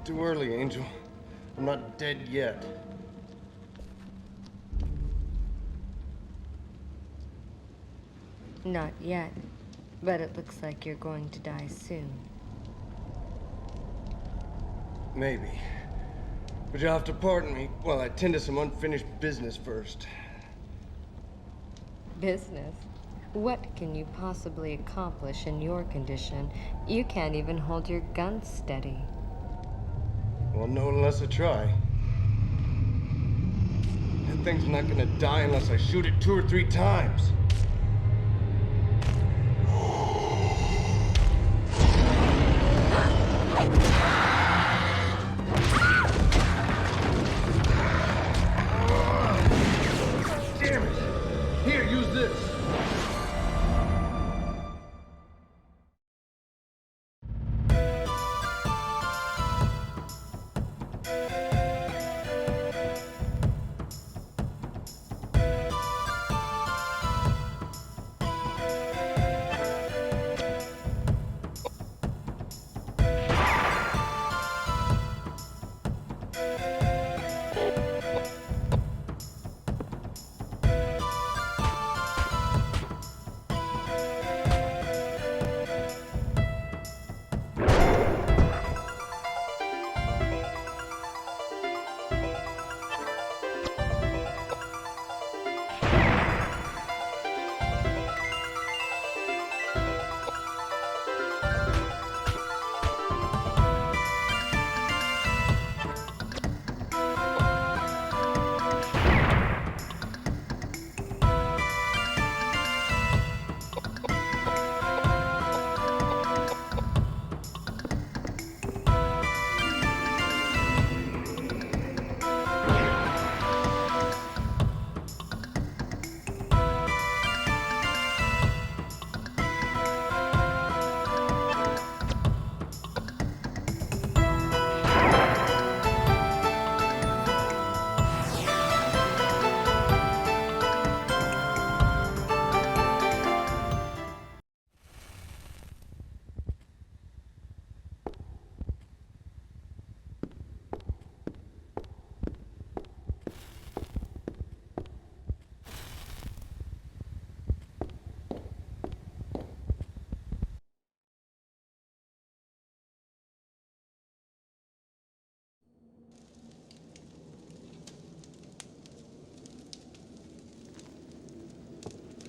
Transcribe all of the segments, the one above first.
Too early, Angel. I'm not dead yet. Not yet, but it looks like you're going to die soon. Maybe. But you'll have to pardon me while I tend to some unfinished business first. Business? What can you possibly accomplish in your condition? You can't even hold your gun steady. Well, no unless I try. That thing's not gonna die unless I shoot it 2 or 3 times. Damn it! Here, use this.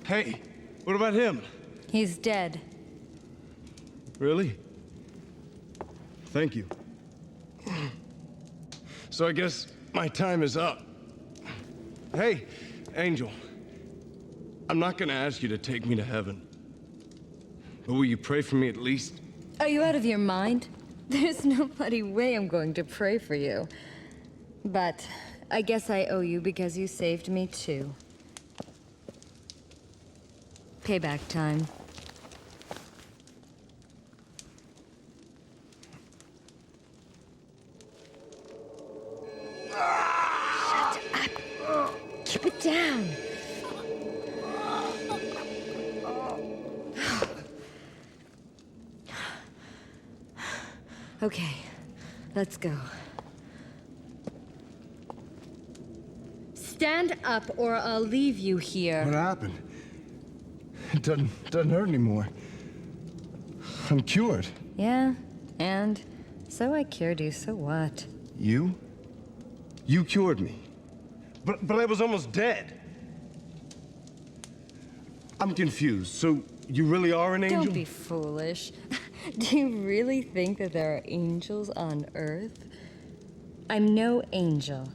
Hey, what about him? He's dead. Really? Thank you. So I guess my time is up. Hey, Angel. I'm not gonna ask you to take me to heaven. But will you pray for me at least? Are you out of your mind? There's no bloody way I'm going to pray for you. But I guess I owe you because you saved me too. Payback time. Shut up! Keep it down! Okay, let's go. Stand up or I'll leave you here. What happened? It doesn't hurt anymore. I'm cured. Yeah, and so I cured you, so what? You? You cured me. But I was almost dead. I'm confused. So you really are an angel? Don't be foolish. Do you really think that there are angels on Earth? I'm no angel.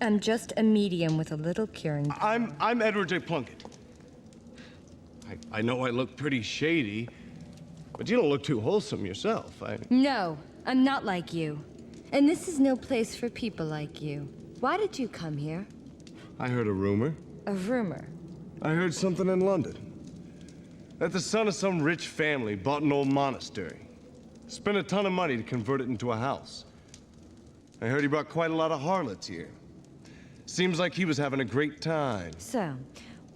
I'm just a medium with a little curing power. I'm Edward J. Plunkett. I know I look pretty shady, but you don't look too wholesome yourself. No, I'm not like you. And this is no place for people like you. Why did you come here? I heard a rumor. A rumor. I heard something in London. That the son of some rich family bought an old monastery. Spent a ton of money to convert it into a house. I heard he brought quite a lot of harlots here. Seems like he was having a great time. So,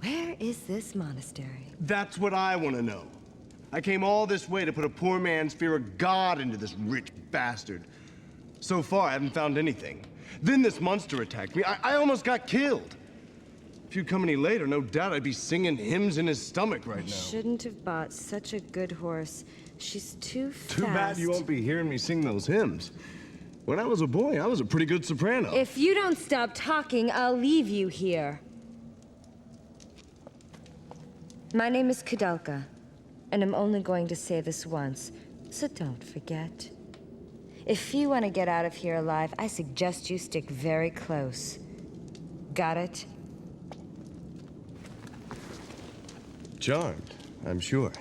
where is this monastery? That's what I want to know. I came all this way to put a poor man's fear of God into this rich bastard. So far, I haven't found anything. Then this monster attacked me. I almost got killed. If you'd come any later, no doubt I'd be singing hymns in his stomach right now. Shouldn't have bought such a good horse. She's too fast. Too bad you won't be hearing me sing those hymns. When I was a boy, I was a pretty good soprano. If you don't stop talking, I'll leave you here. My name is Koudelka, and I'm only going to say this once, so don't forget. If you want to get out of here alive, I suggest you stick very close. Got it? Charmed, I'm sure.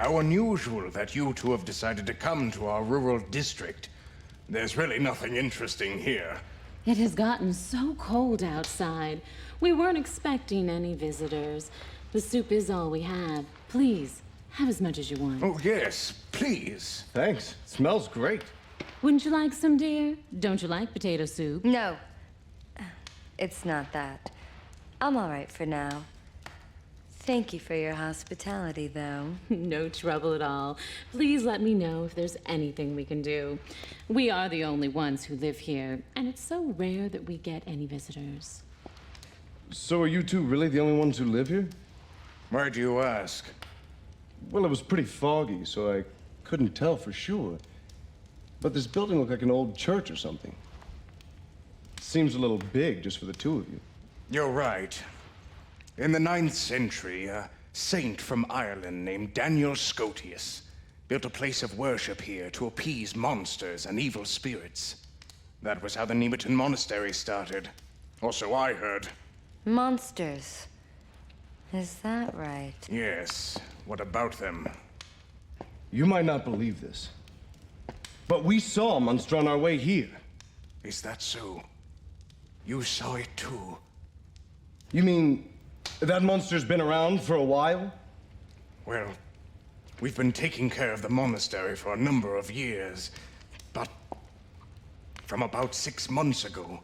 How unusual that you two have decided to come to our rural district. There's really nothing interesting here. It has gotten so cold outside. We weren't expecting any visitors. The soup is all we have. Please, have as much as you want. Oh, yes, please. Thanks. Smells great. Wouldn't you like some, dear? Don't you like potato soup? No. It's not that. I'm all right for now. Thank you for your hospitality, though. No trouble at all. Please let me know if there's anything we can do. We are the only ones who live here, and it's so rare that we get any visitors. So are you two really the only ones who live here? Why do you ask? Well, it was pretty foggy, so I couldn't tell for sure. But this building looked like an old church or something. Seems a little big just for the two of you. You're right. In the 9th century, a saint from Ireland named Daniel Scotius built a place of worship here to appease monsters and evil spirits. That was how the Nemeton Monastery started. Or so I heard. Monsters. Is that right? Yes. What about them? You might not believe this, but we saw a monster on our way here. Is that so? You saw it too? You mean that monster's been around for a while? Well, we've been taking care of the monastery for a number of years, but from about 6 months ago,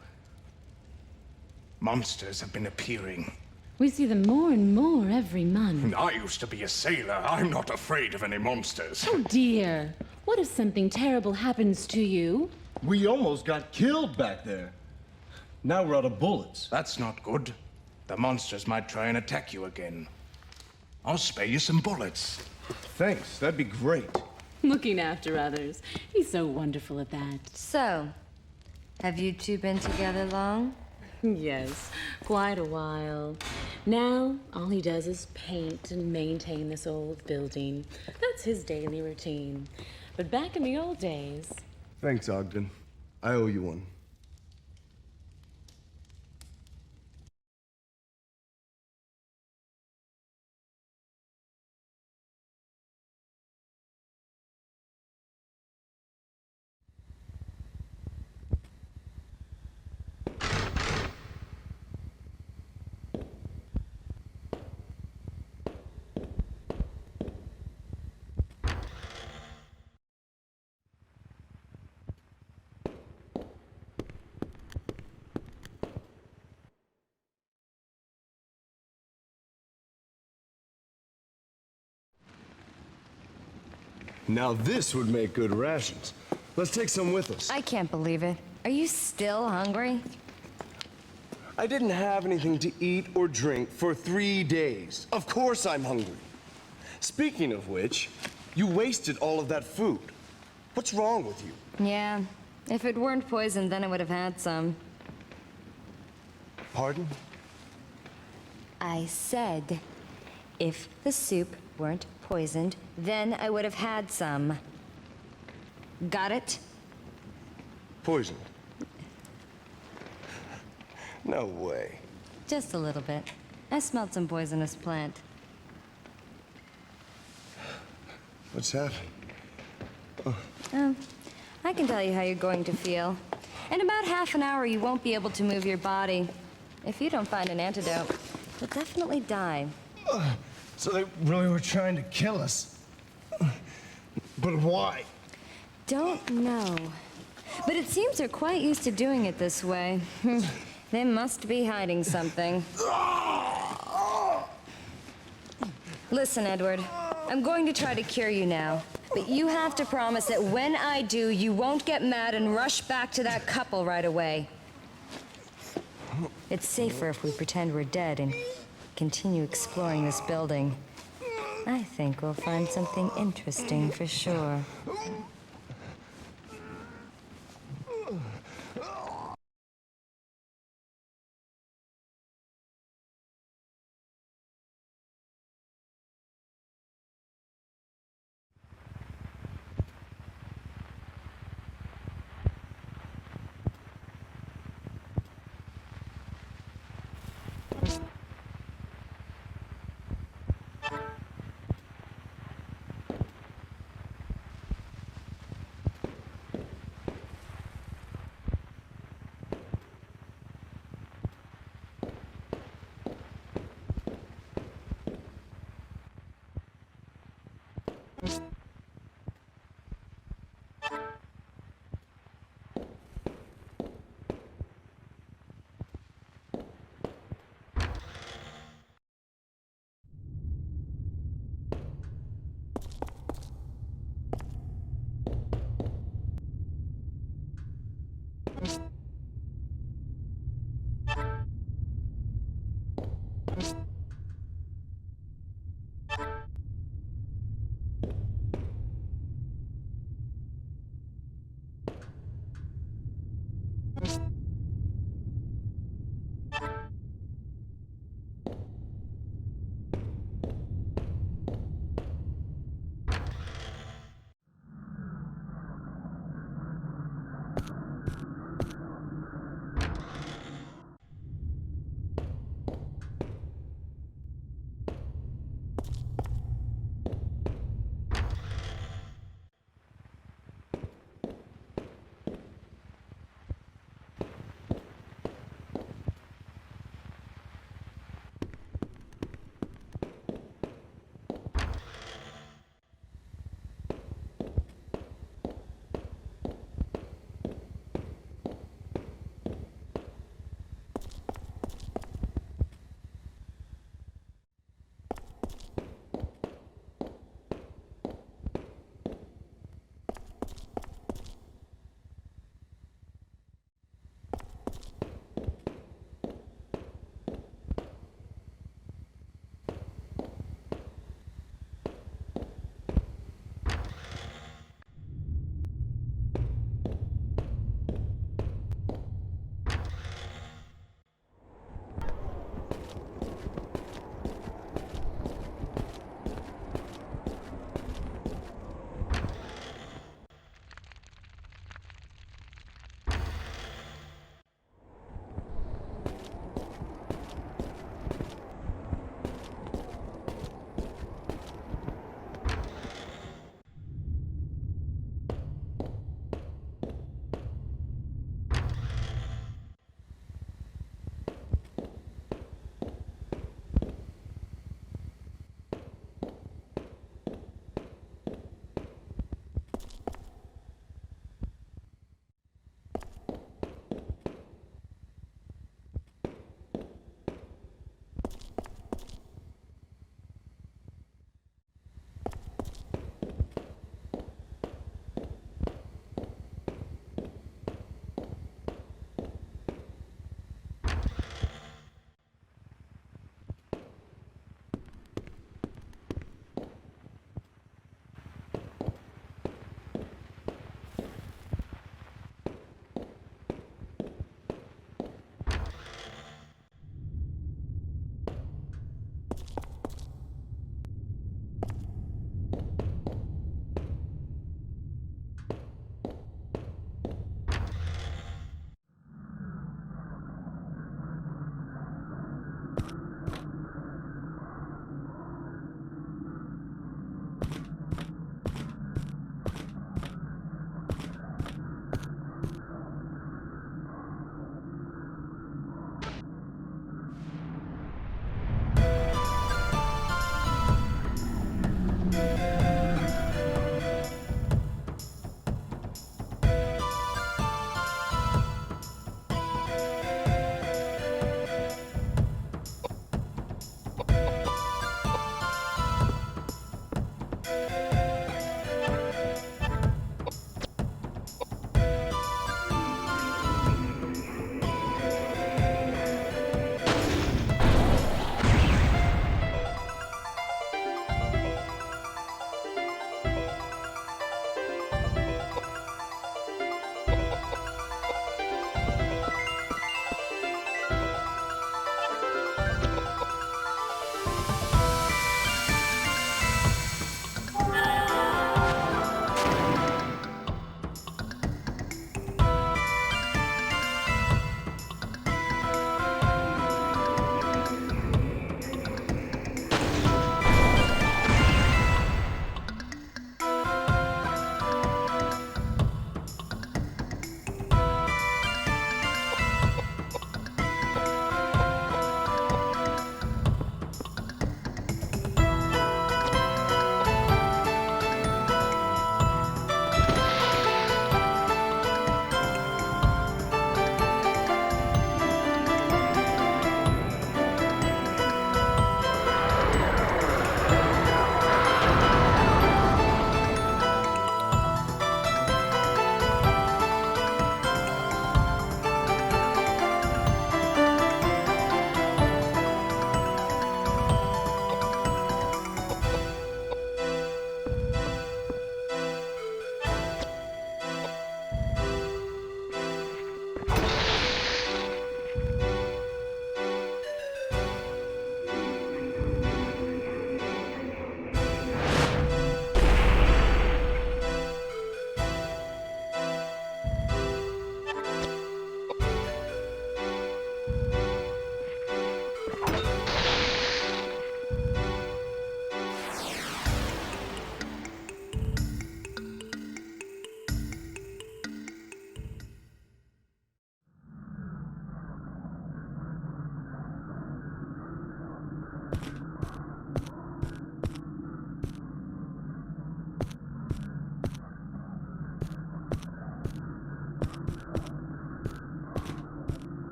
monsters have been appearing. We see them more and more every month. I used to be a sailor. I'm not afraid of any monsters. Oh, dear. What if something terrible happens to you? We almost got killed back there. Now we're out of bullets. That's not good. The monsters might try and attack you again. I'll spare you some bullets. Thanks, that'd be great. Looking after others. He's so wonderful at that. So, have you two been together long? Yes, quite a while. Now, all he does is paint and maintain this old building. That's his daily routine. But back in the old days... Thanks, Ogden. I owe you one. Now this would make good rations. Let's take some with us. I can't believe it. Are you still hungry? I didn't have anything to eat or drink for 3 days. Of course I'm hungry. Speaking of which, you wasted all of that food. What's wrong with you? Yeah. If it weren't poisoned, then I would have had some. Pardon? I said, if the soup weren't poisoned, then I would have had some. Got it? Poisoned? No way. Just a little bit. I smelled some poisonous plant. What's happened? I can tell you how you're going to feel. In about half an hour, you won't be able to move your body. If you don't find an antidote, you'll definitely die. So they really were trying to kill us. But why? Don't know. But it seems they're quite used to doing it this way. They must be hiding something. Listen, Edward. I'm going to try to cure you now. But you have to promise that when I do, you won't get mad and rush back to that couple right away. It's safer if we pretend we're dead and continue exploring this building. I think we'll find something interesting for sure.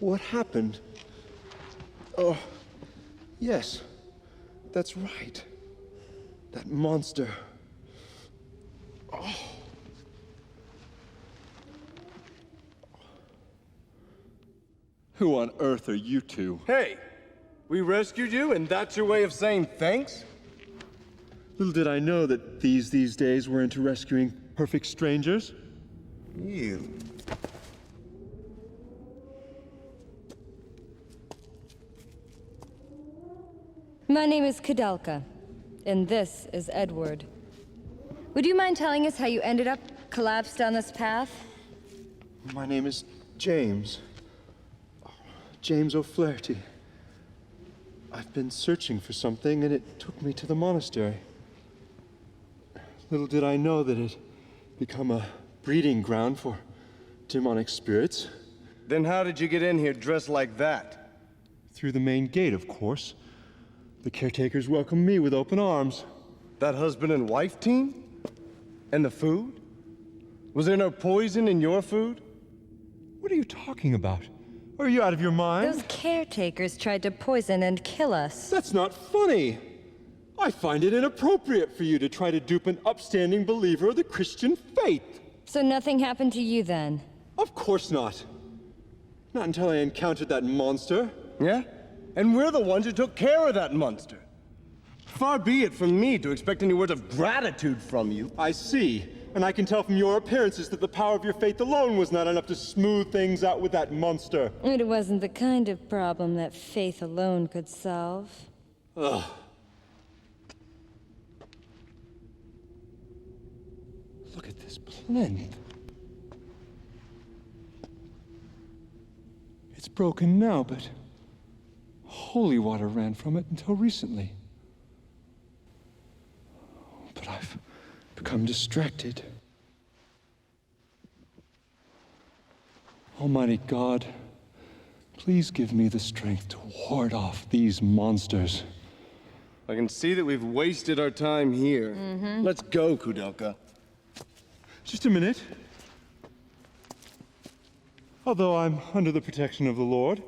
What happened? Oh, yes. That's right. That monster. Oh. Who on earth are you two? Hey, we rescued you, and that's your way of saying thanks? Little did I know that these days were into rescuing perfect strangers. You. My name is Koudelka, and this is Edward. Would you mind telling us how you ended up collapsed on this path? My name is James. James O'Flaherty. I've been searching for something, and it took me to the monastery. Little did I know that it'd become a breeding ground for demonic spirits. Then how did you get in here dressed like that? Through the main gate, of course. The caretakers welcomed me with open arms. That husband and wife team? And the food? Was there no poison in your food? What are you talking about? Are you out of your mind? Those caretakers tried to poison and kill us. That's not funny. I find it inappropriate for you to try to dupe an upstanding believer of the Christian faith. So nothing happened to you then? Of course not. Not until I encountered that monster. Yeah? And we're the ones who took care of that monster. Far be it from me to expect any words of gratitude from you. I see. And I can tell from your appearances that the power of your faith alone was not enough to smooth things out with that monster. It wasn't the kind of problem that faith alone could solve. Ugh. Look at this plinth. It's broken now, but holy water ran from it until recently. But I've become distracted. Almighty God, please give me the strength to ward off these monsters. I can see that we've wasted our time here. Let's go, Koudelka. Just a minute. Although I'm under the protection of the Lord,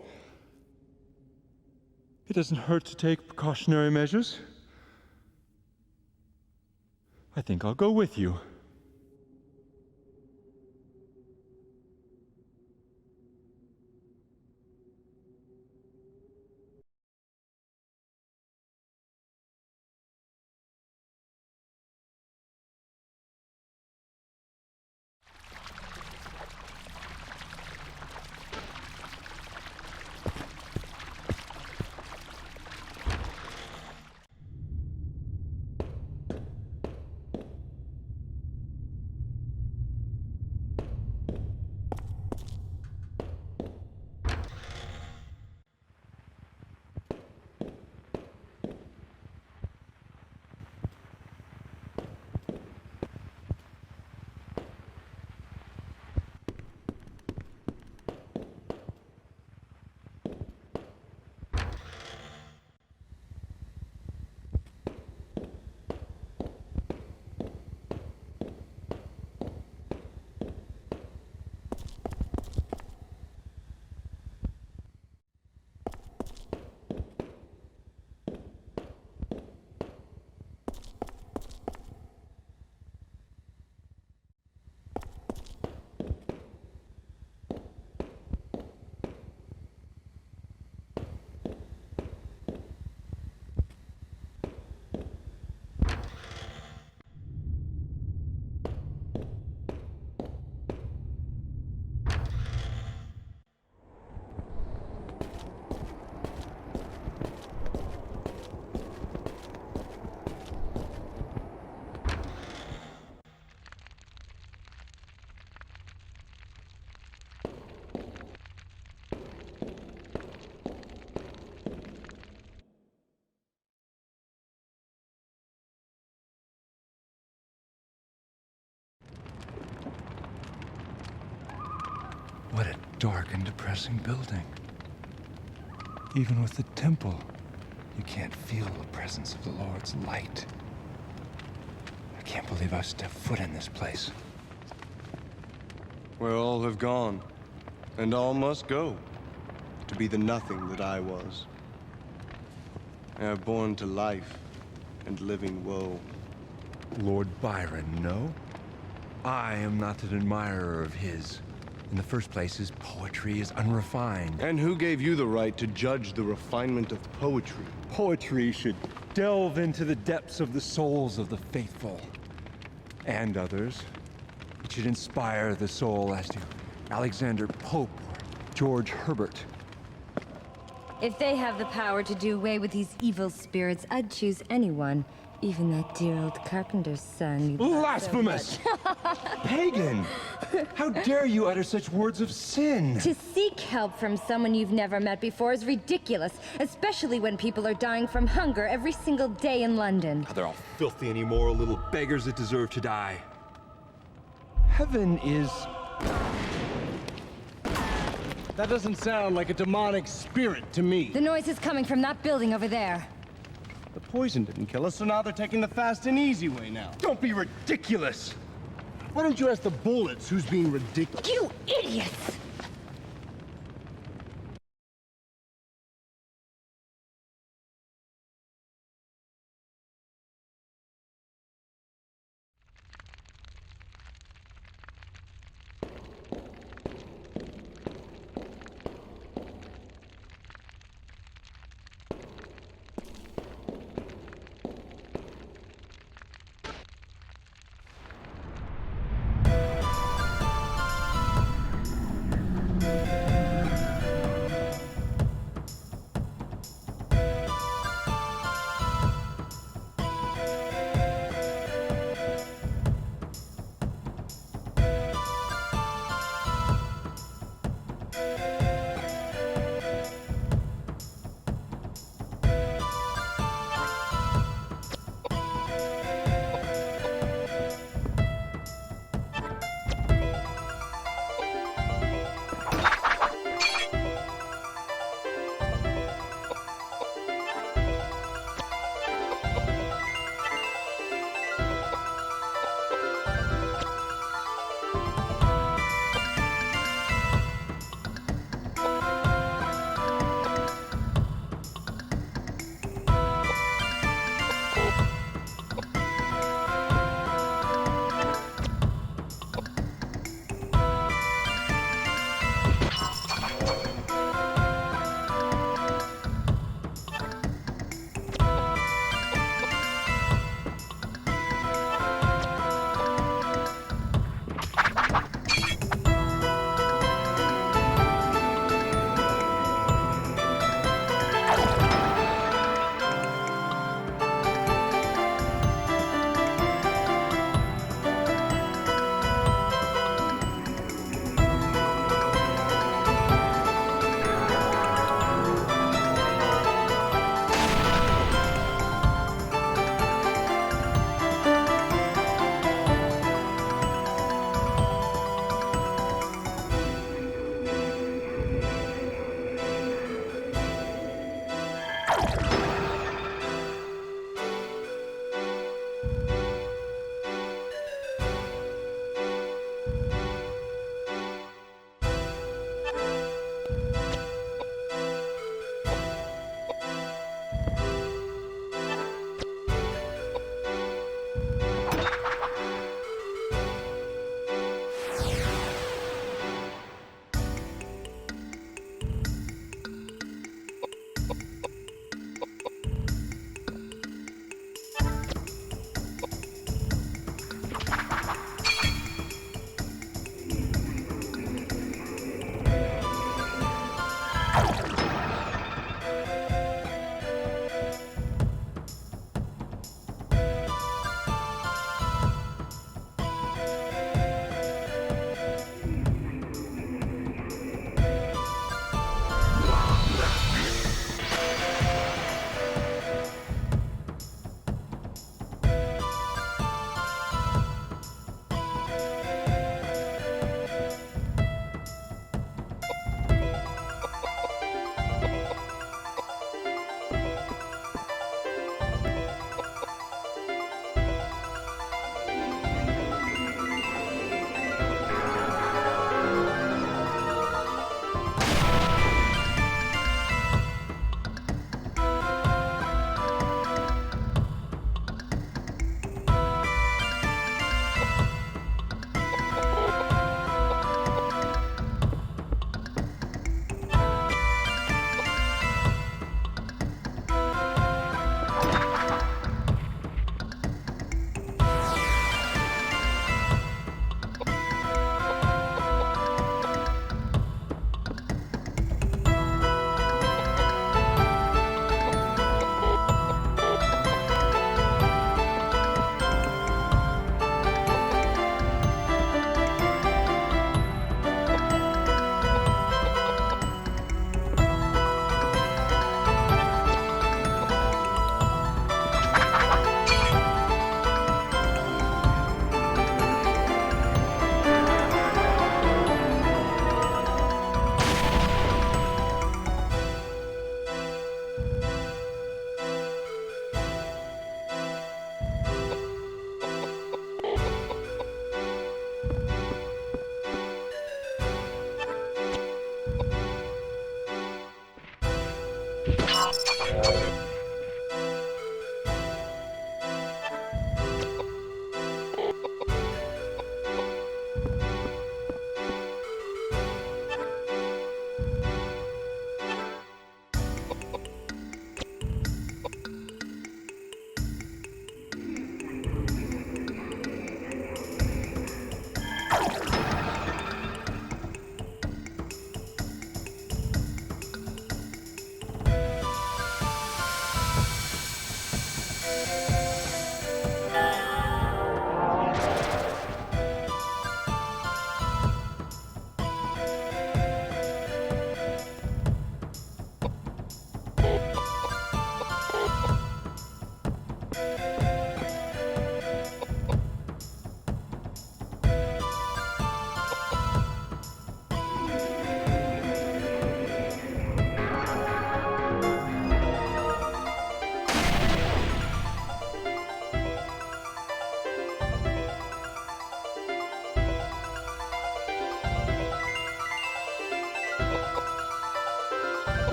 it doesn't hurt to take precautionary measures. I think I'll go with you. What a dark and depressing building. Even with the temple, you can't feel the presence of the Lord's light. I can't believe I've stepped foot in this place. Where all have gone, and all must go. to be the nothing that I was. I are born to life and living woe. Lord Byron, no? I am not an admirer of his. In the first place, his poetry is unrefined. And who gave you the right to judge the refinement of poetry? Poetry should delve into the depths of the souls of the faithful. And others. It should inspire the soul as to Alexander Pope or George Herbert. If they have the power to do away with these evil spirits, I'd choose anyone. Even that dear old carpenter's son. you love so Blasphemous! much. Pagan! How dare you utter such words of sin? To seek help from someone you've never met before is ridiculous, especially when people are dying from hunger every single day in London. They're all filthy and immoral little beggars that deserve to die. Heaven is... That doesn't sound like a demonic spirit to me. The noise is coming from that building over there. The poison didn't kill us, so now they're taking the fast and easy way now. Don't be ridiculous! Why don't you ask the bullets who's being ridiculous? You idiots!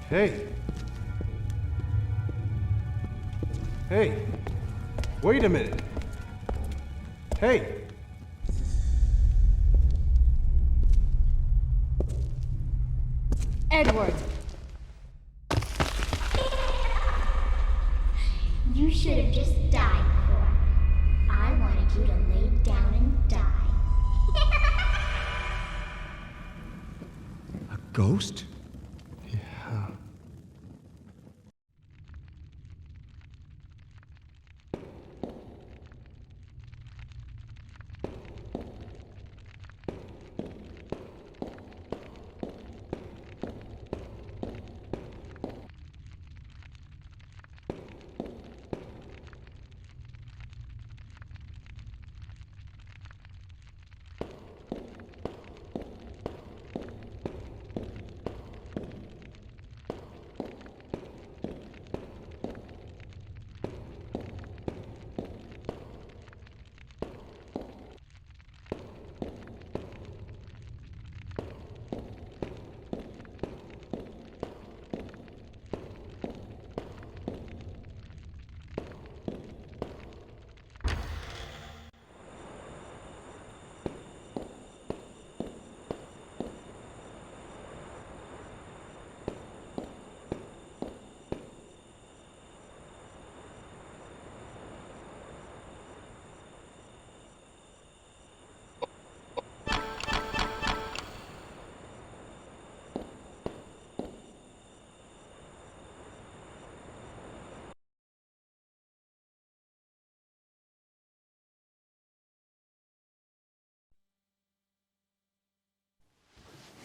Hey. Hey. Wait a minute. Hey. Edward! You should have just died, Cor. I wanted you to lay down and die. A ghost? Yeah.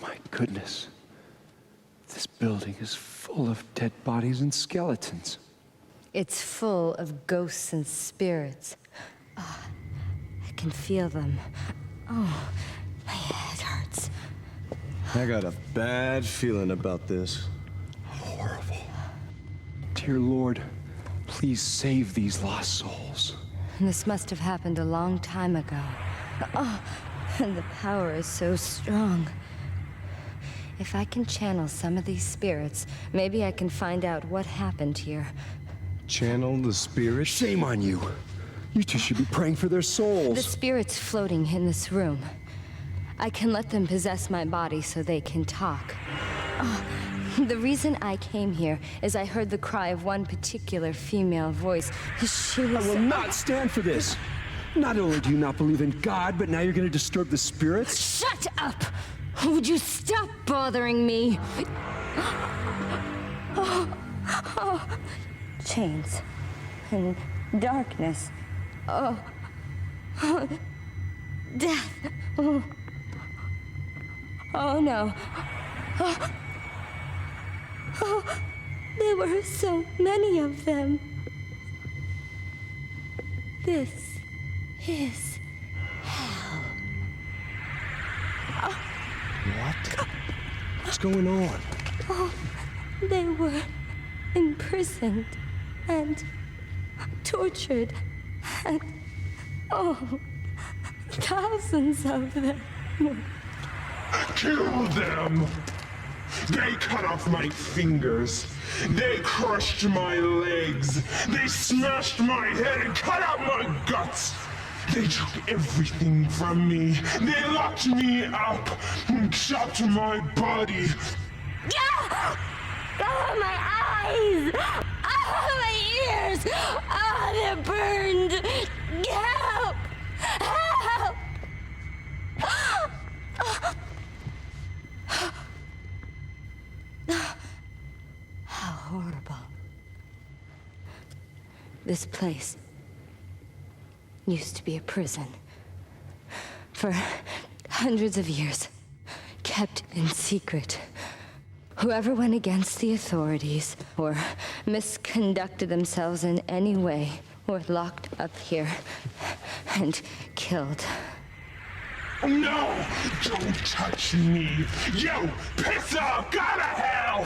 My goodness. This building is full of dead bodies and skeletons. It's full of ghosts and spirits. Oh, I can feel them. Oh, my head hurts. I got a bad feeling about this. Horrible. Dear Lord, please save these lost souls. This must have happened a long time ago. Oh, and the power is so strong. If I can channel some of these spirits, maybe I can find out what happened here. Channel the spirit? Shame on you. You two should be praying for their souls. The spirits floating in this room. I can let them possess my body so they can talk. Oh, the reason I came here is I heard the cry of one particular female voice. She was... I will not stand for this. Not only do you not believe in God, but now you're going to disturb the spirits? Shut up! Would you stop bothering me? Oh. Chains and darkness. Oh. Death. Oh no. There were so many of them. This is hell. What? What's going on? Oh, they were imprisoned and tortured and, thousands of them. Kill them! They cut off my fingers. They crushed my legs. They smashed my head and cut out my guts. They took everything from me. They locked me up and chopped my body. Oh, my eyes! Oh, my ears! Oh, they're burned! Help! Help! How horrible. This place used to be a prison. For hundreds of years, kept in secret. Whoever went against the authorities or misconducted themselves in any way were locked up here and killed. No! Don't touch me! You piss off! Go to hell!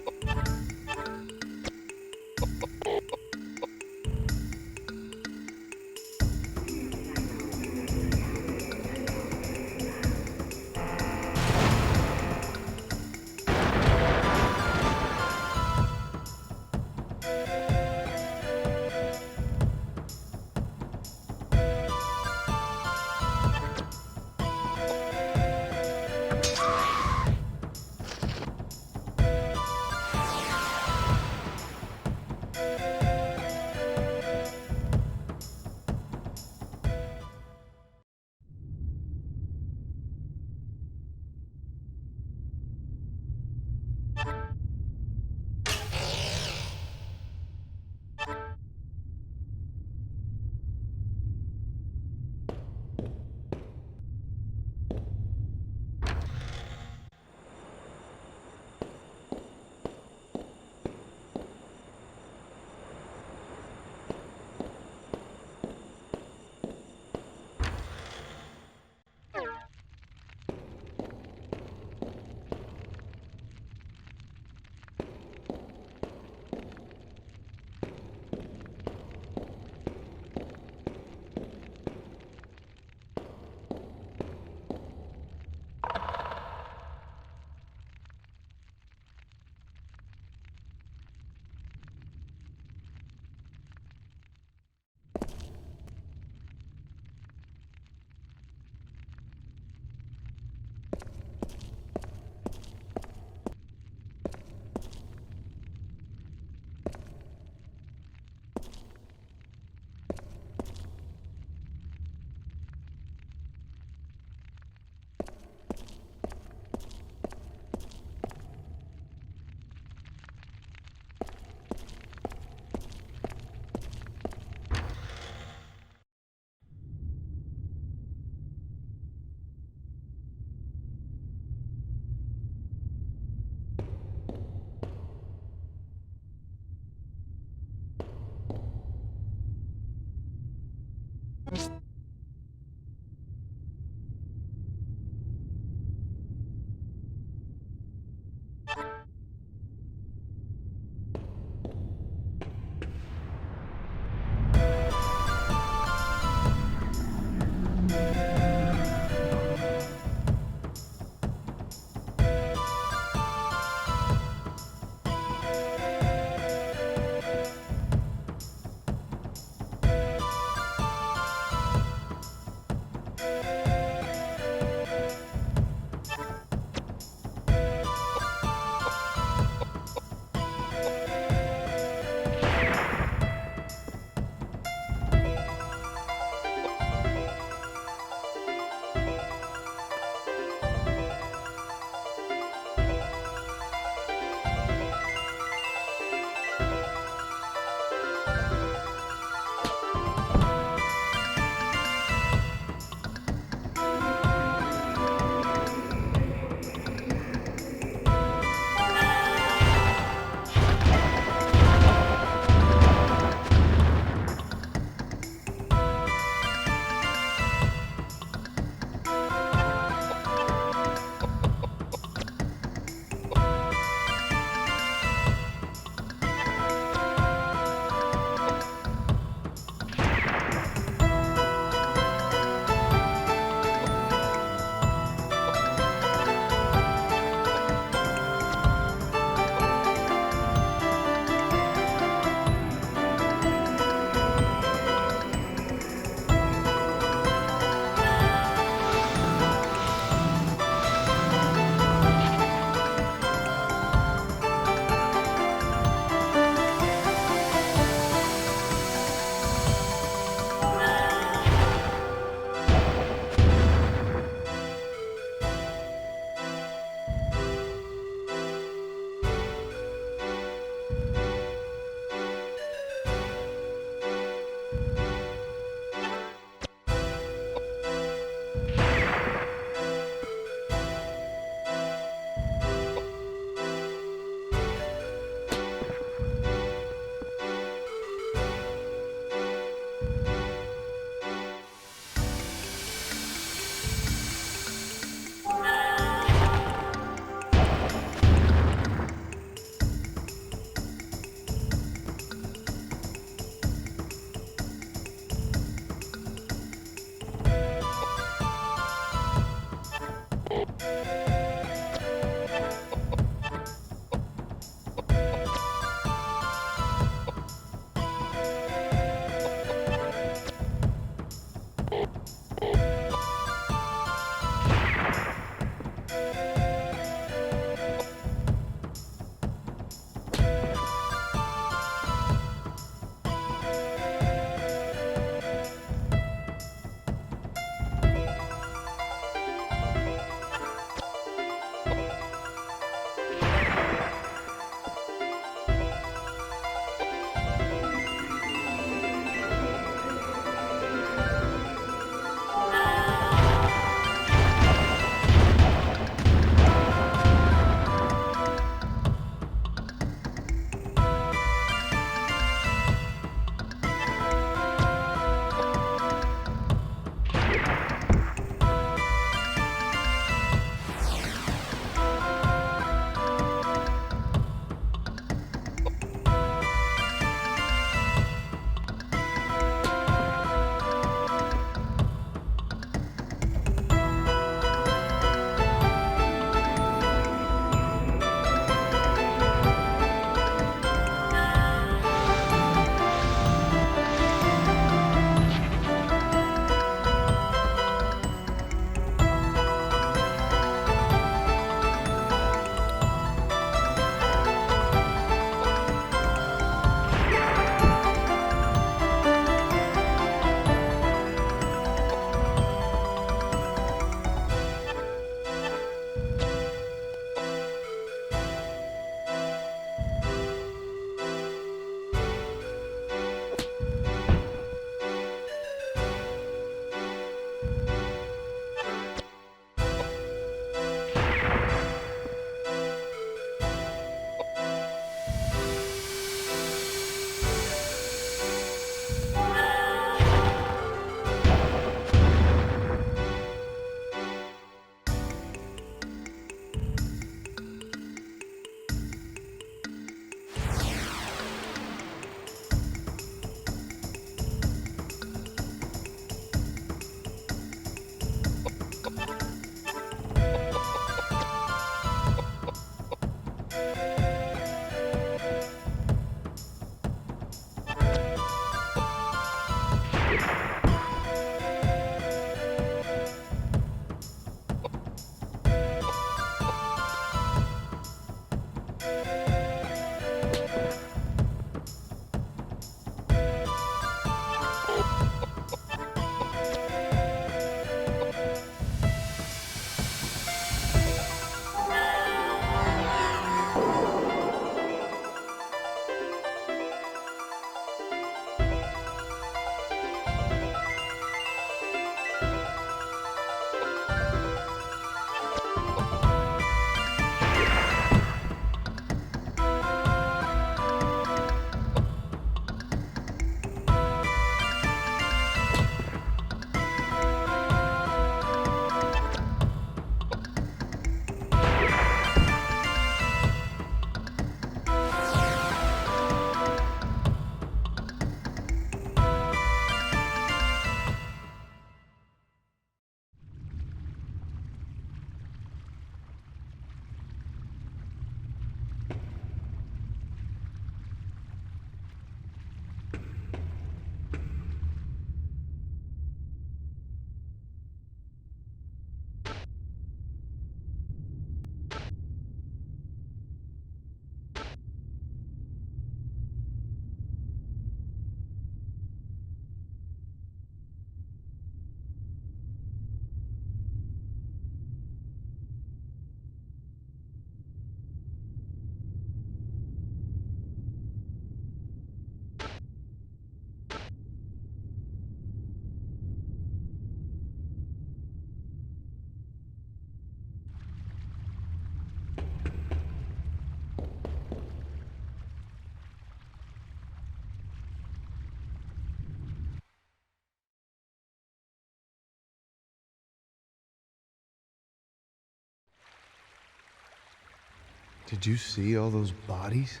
Did you see all those bodies?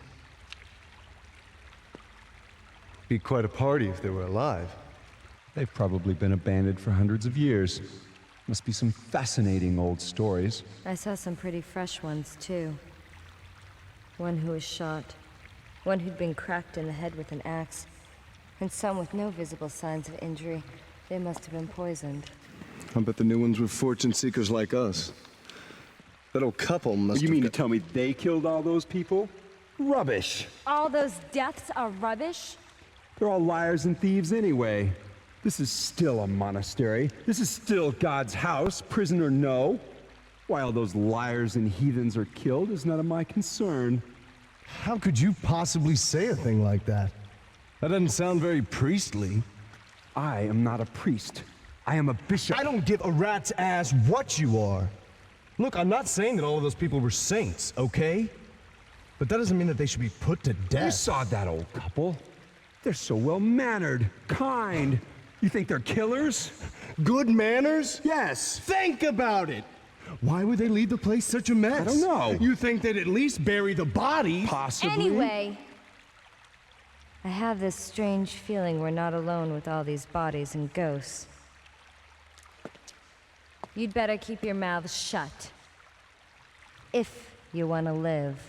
Be quite a party if they were alive. They've probably been abandoned for hundreds of years. Must be some fascinating old stories. I saw some pretty fresh ones, too. One who was shot, one who'd been cracked in the head with an axe, and some with no visible signs of injury. They must have been poisoned. I bet the new ones were fortune seekers like us. That old couple must You have mean to got- tell me they killed all those people? Rubbish. All those deaths are rubbish? They're all liars and thieves anyway. This is still a monastery. This is still God's house, prison or no. Why all those liars and heathens are killed is none of my concern. How could you possibly say a thing like that? That doesn't sound very priestly. I am not a priest. I am a bishop. I don't give a rat's ass what you are. Look, I'm not saying that all of those people were saints, okay? But that doesn't mean that they should be put to You death. saw that old couple. They're so well-mannered, kind. You think they're killers? Good manners? Yes. Think about it! Why would they leave the place such a mess? I don't know. You think they'd at least bury the bodies? Possibly. Anyway, I have this strange feeling we're not alone with all these bodies and ghosts. You'd better keep your mouths shut. If you want to live.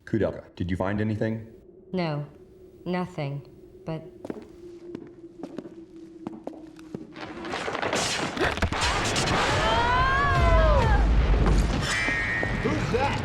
Koudelka, did you find anything? No, nothing. But Who's that?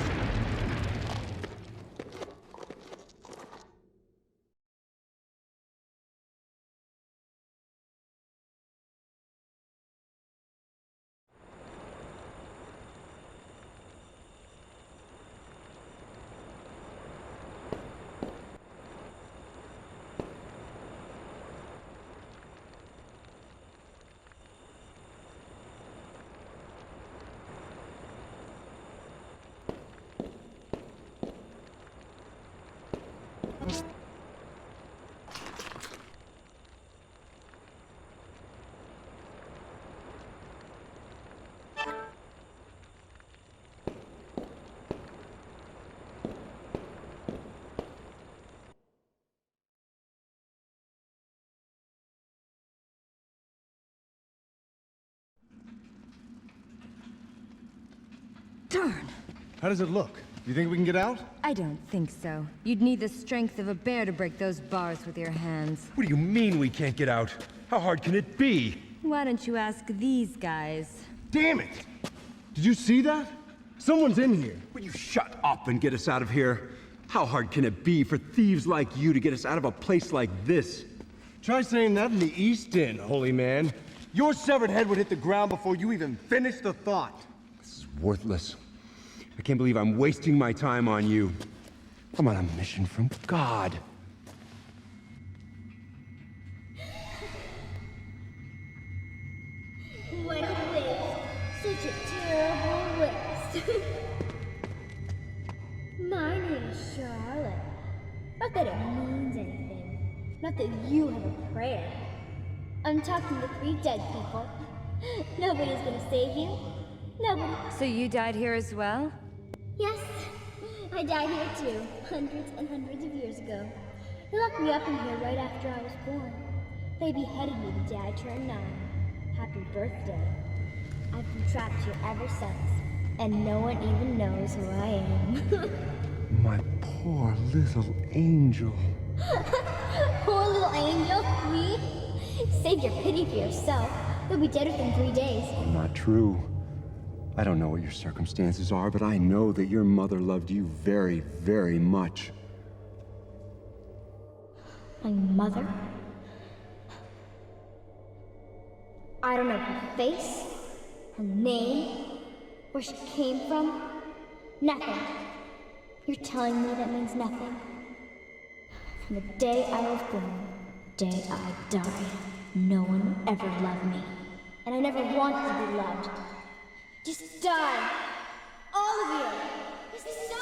darn! How does it look? You think we can get out? I don't think so. You'd need the strength of a bear to break those bars with your hands. What do you mean we can't get out? How hard can it be? Why don't you ask these guys? Damn it! Did you see that? Someone's in here. Will you shut up and get us out of here? How hard can it be for thieves like you to get us out of a place like this? Try saying that in the East End, holy man. Your severed head would hit the ground before you even finished the thought. This is worthless. I can't believe I'm wasting my time on you. I'm on a mission from God. What a waste. Such a terrible waste. My name's Charlotte. Not that it means anything. Not that you have a prayer. I'm talking to 3 dead people. Nobody's gonna save you. Nobody. So you died here as well? Yes, I died here too, hundreds and hundreds of years ago. They locked me up in here right after I was born. They beheaded me the day I turned 9. Happy birthday. I've been trapped here ever since, and no one even knows who I am. My poor little angel. Poor little angel, me? Save your pity for yourself. You'll be dead within 3 days. Not true. I don't know what your circumstances are, but I know that your mother loved you very, very much. My mother? I don't know her face, her name, where she came from. Nothing. You're telling me that means nothing? From the day I was born, the day I died, no one ever loved me. And I never wanted to be loved. Just die! All of you! Just die!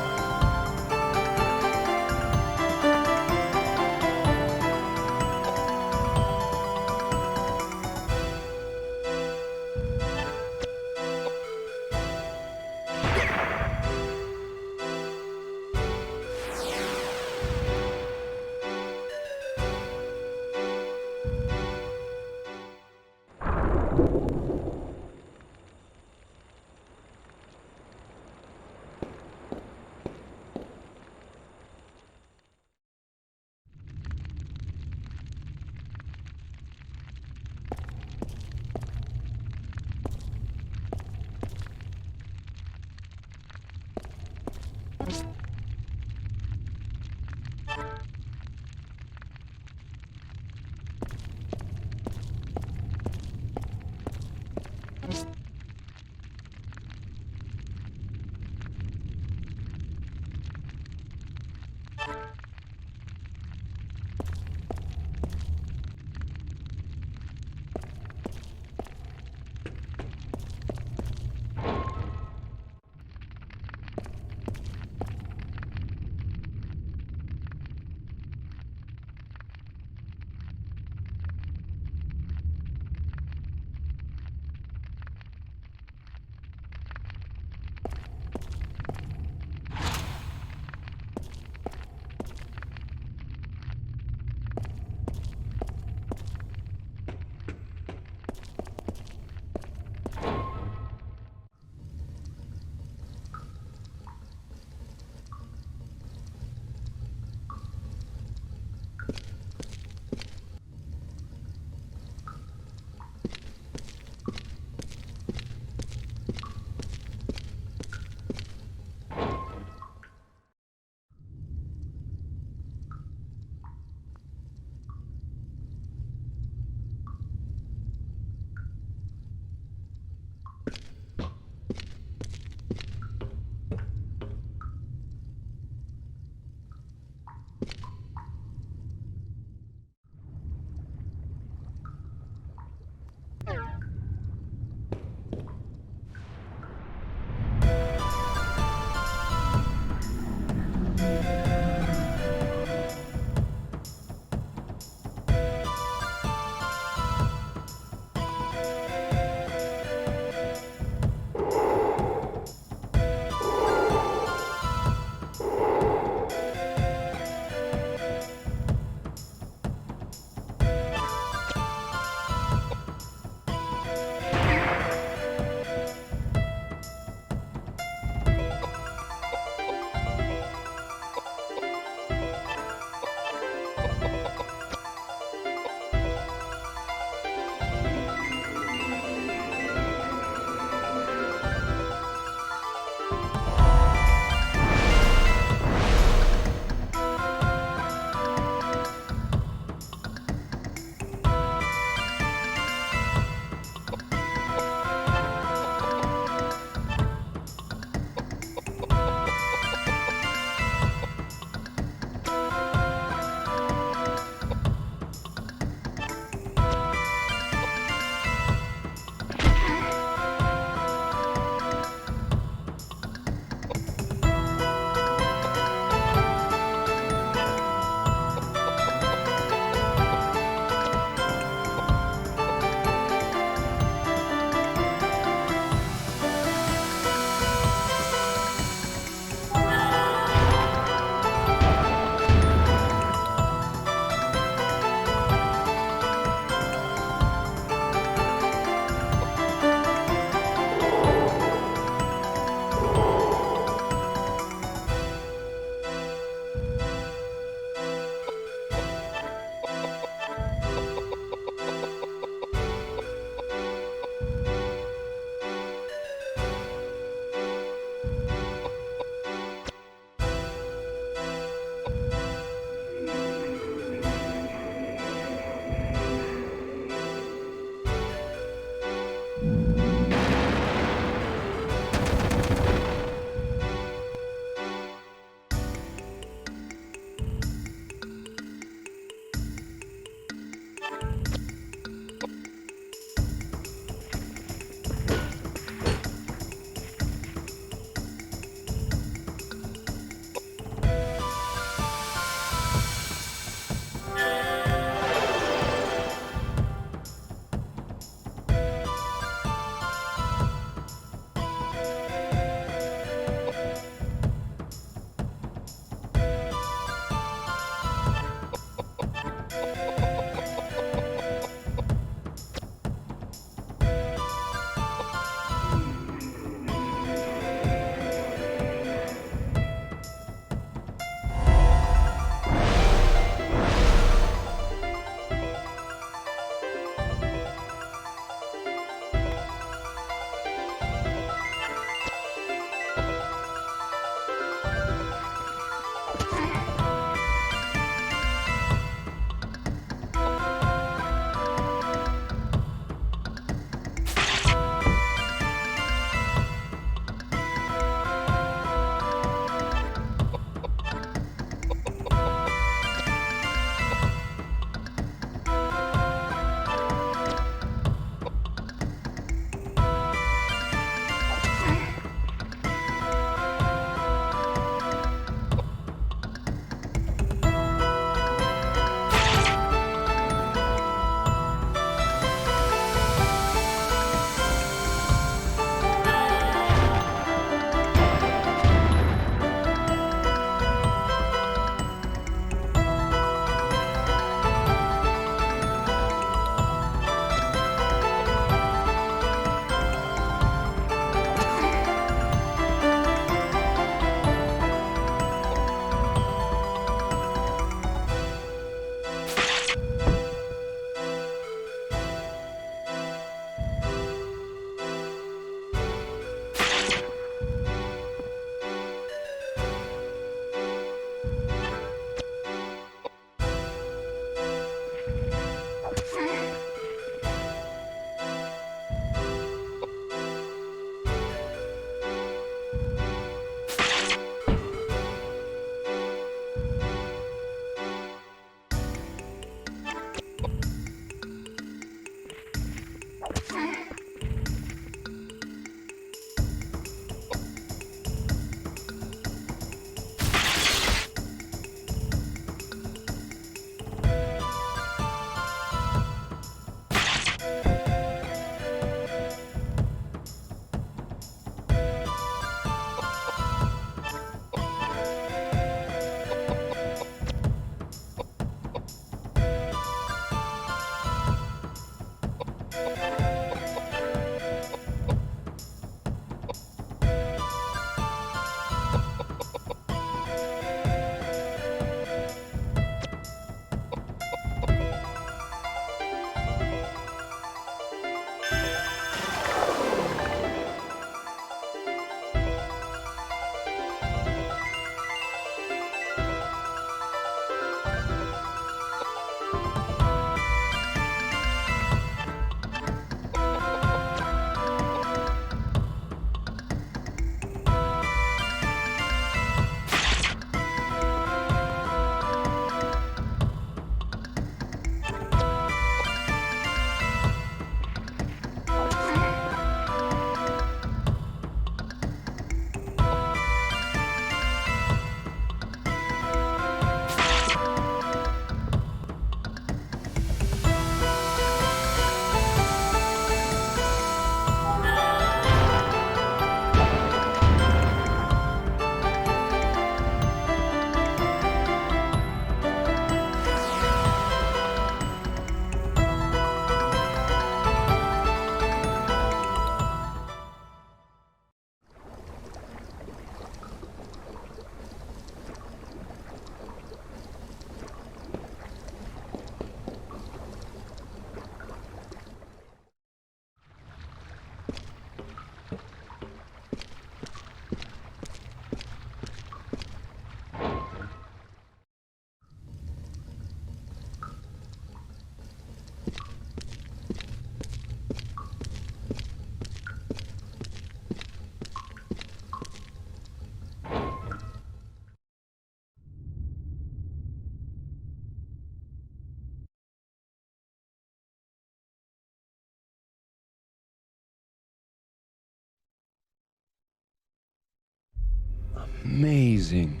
amazing.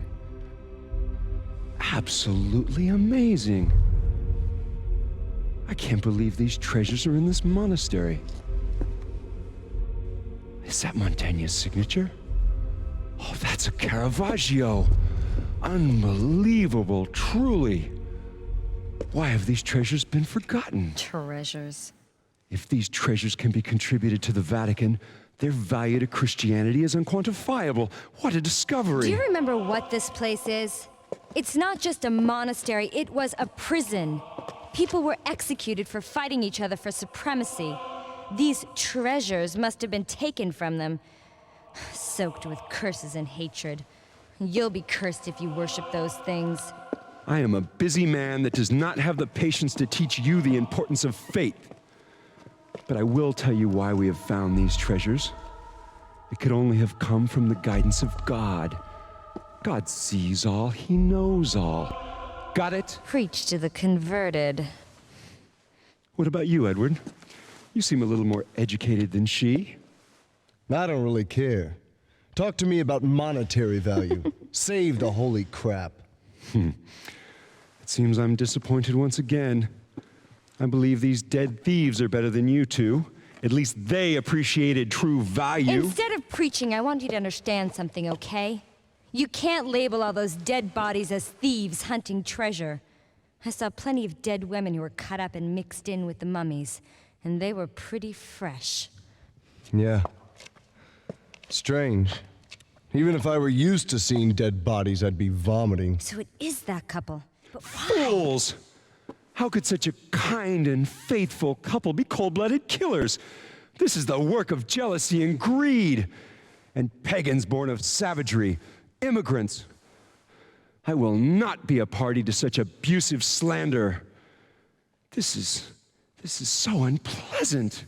Absolutely amazing. I can't believe these treasures are in this monastery. Is that Montaigne's signature? Oh, that's a Caravaggio. Unbelievable, truly. Why have these treasures been forgotten? Treasures. If these treasures can be contributed to the Vatican, their value to Christianity is unquantifiable. What a discovery! Do you remember what this place is? It's not just a monastery, it was a prison. People were executed for fighting each other for supremacy. These treasures must have been taken from them, soaked with curses and hatred. You'll be cursed if you worship those things. I am a busy man that does not have the patience to teach you the importance of faith. But I will tell you why we have found these treasures. It could only have come from the guidance of God. God sees all, He knows all. Got it? Preach to the converted. What about you, Edward? You seem a little more educated than she. I don't really care. Talk to me about monetary value. Save the holy crap. It seems I'm disappointed once again. I believe these dead thieves are better than you two. At least they appreciated true value. Instead of preaching, I want you to understand something, okay? You can't label all those dead bodies as thieves hunting treasure. I saw plenty of dead women who were cut up and mixed in with the mummies, and they were pretty fresh. Yeah. Strange. Even if I were used to seeing dead bodies, I'd be vomiting. So it is that couple. But why? Fools! How could such a kind and faithful couple be cold-blooded killers? This is the work of jealousy and greed. And pagans born of savagery, immigrants. I will not be a party to such abusive slander. This is so unpleasant.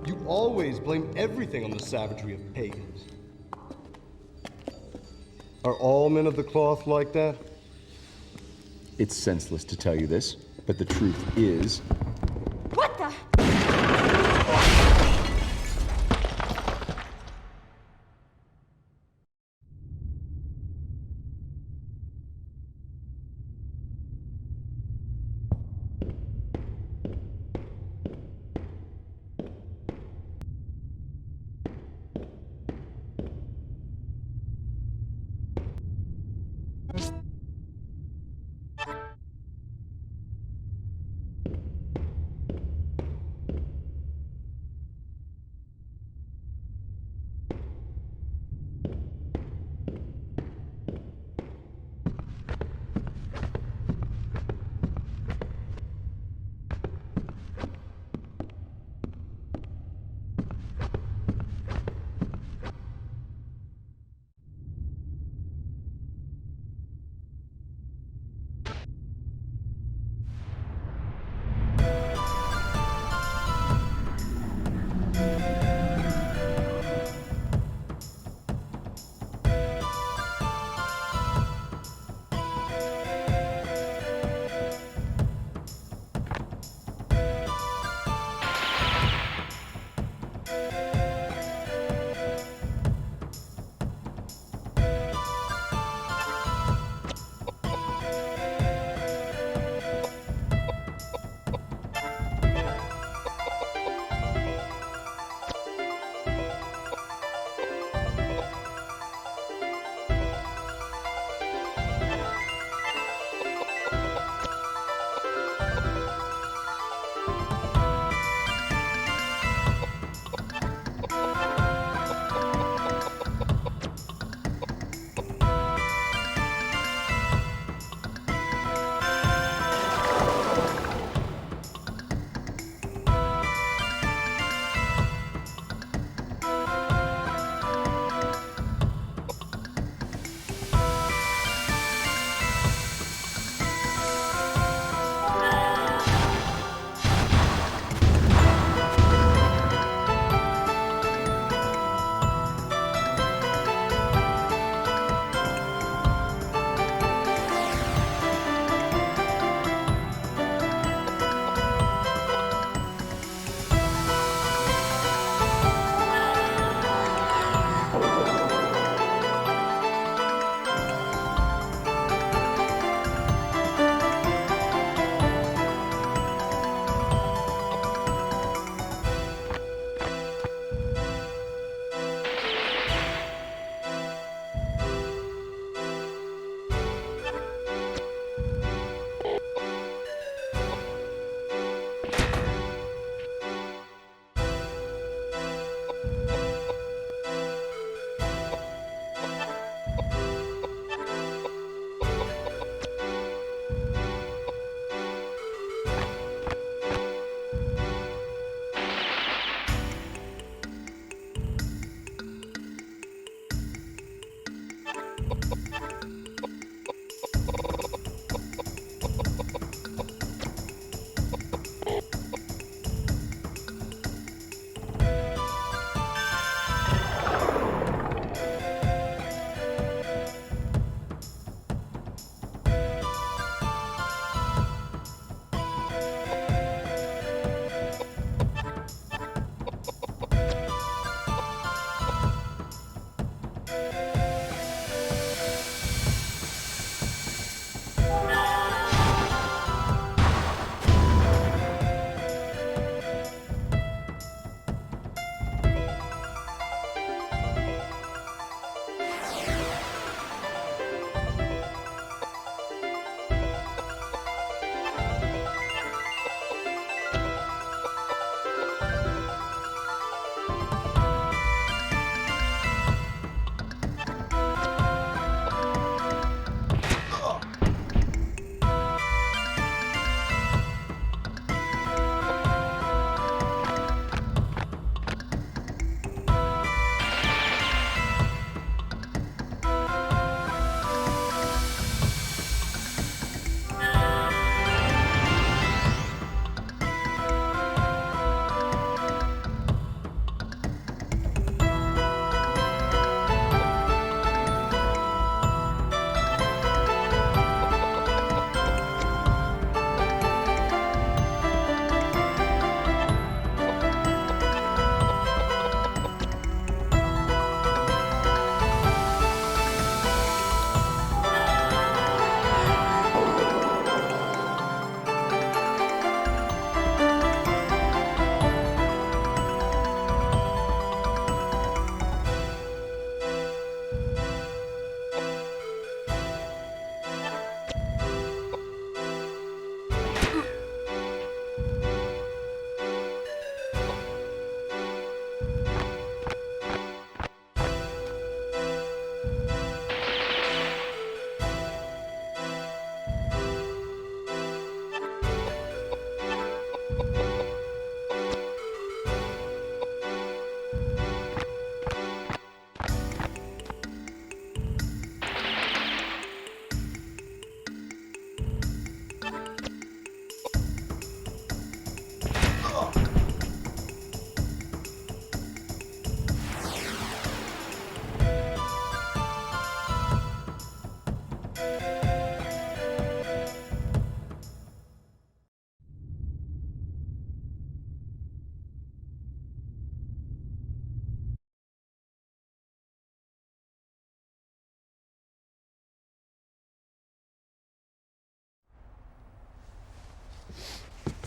You always blame everything on the savagery of pagans. Are all men of the cloth like that? It's senseless to tell you this, but the truth is... What the?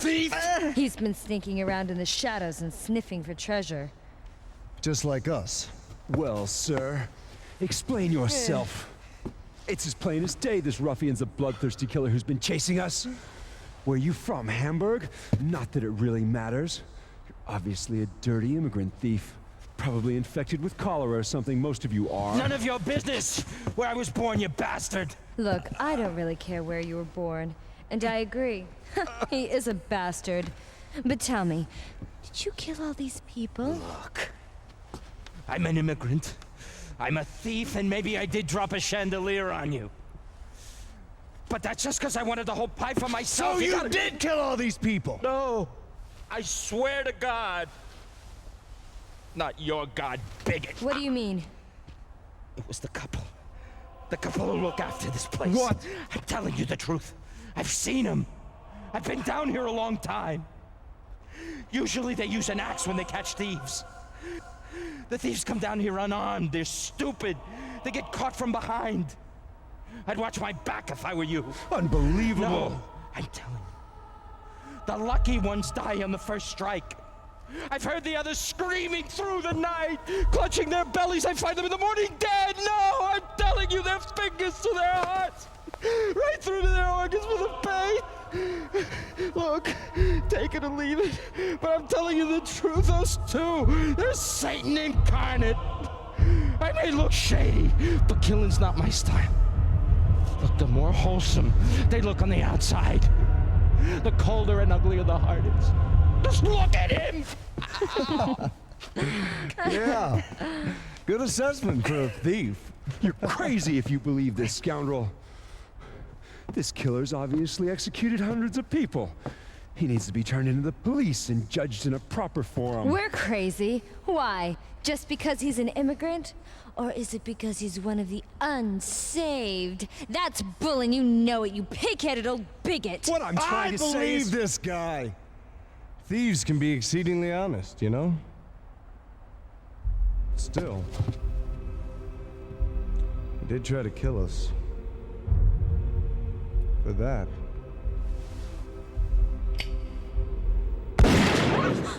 thief! He's been sneaking around in the shadows and sniffing for treasure. Just like us. Well, sir, explain yourself. It's as plain as day this ruffian's a bloodthirsty killer who's been chasing us. Where you from, Hamburg? Not that it really matters. You're obviously a dirty immigrant thief. Probably infected with cholera or something, most of you are. None of your business where I was born, you bastard! Look, I don't really care where you were born. And I agree. He is a bastard. But tell me, did you kill all these people? Look, I'm an immigrant. I'm a thief, and maybe I did drop a chandelier on you. But that's just because I wanted the whole pie for myself. So you did kill all these people? No, I swear to God. Not your God, bigot. What do you mean? It was the couple. The couple who look after this place. What? I'm telling you the truth. I've seen them. I've been down here a long time. Usually they use an axe when they catch thieves. The thieves come down here unarmed. They're stupid. They get caught from behind. I'd watch my back if I were you. Unbelievable. No, I'm telling you. The lucky ones die on the first strike. I've heard the others screaming through the night, clutching their bellies. I find them in the morning dead. No, I'm telling you, their fingers to their hearts, right through to their organs with the pain. Look, take it or leave it, but I'm telling you the truth, those two, they're Satan incarnate. I may look shady, but killing's not my style. Look, the more wholesome they look on the outside, the colder and uglier the heart is. Just look at him! Yeah. Good assessment for a thief. You're crazy if you believe this scoundrel. This killer's obviously executed hundreds of people. He needs to be turned into the police and judged in a proper forum. We're crazy. Why? Just because he's an immigrant? Or is it because he's one of the unsaved? That's bull and you know it, you pig-headed old bigot! What I'm trying to say is... this guy. Thieves can be exceedingly honest, you know? Still, he did try to kill us. For that.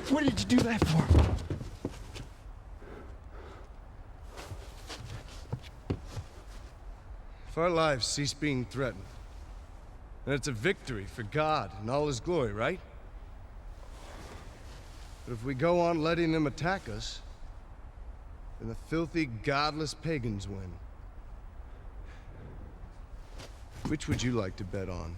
What did you do that for? If our lives cease being threatened, then it's a victory for God and all His glory, right? But if we go on letting them attack us, then the filthy, godless pagans win. Which would you like to bet on?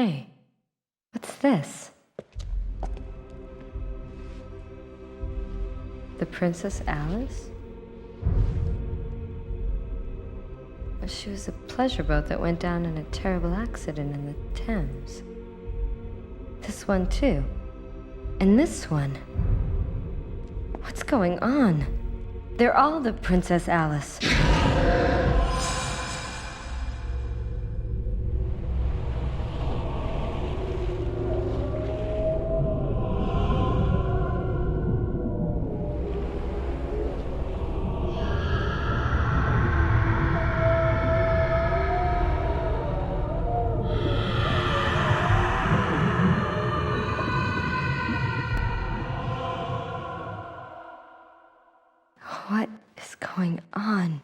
Hey, what's this? The Princess Alice? She was a pleasure boat that went down in a terrible accident in the Thames. This one, too. And this one. What's going on? They're all the Princess Alice. What is going on?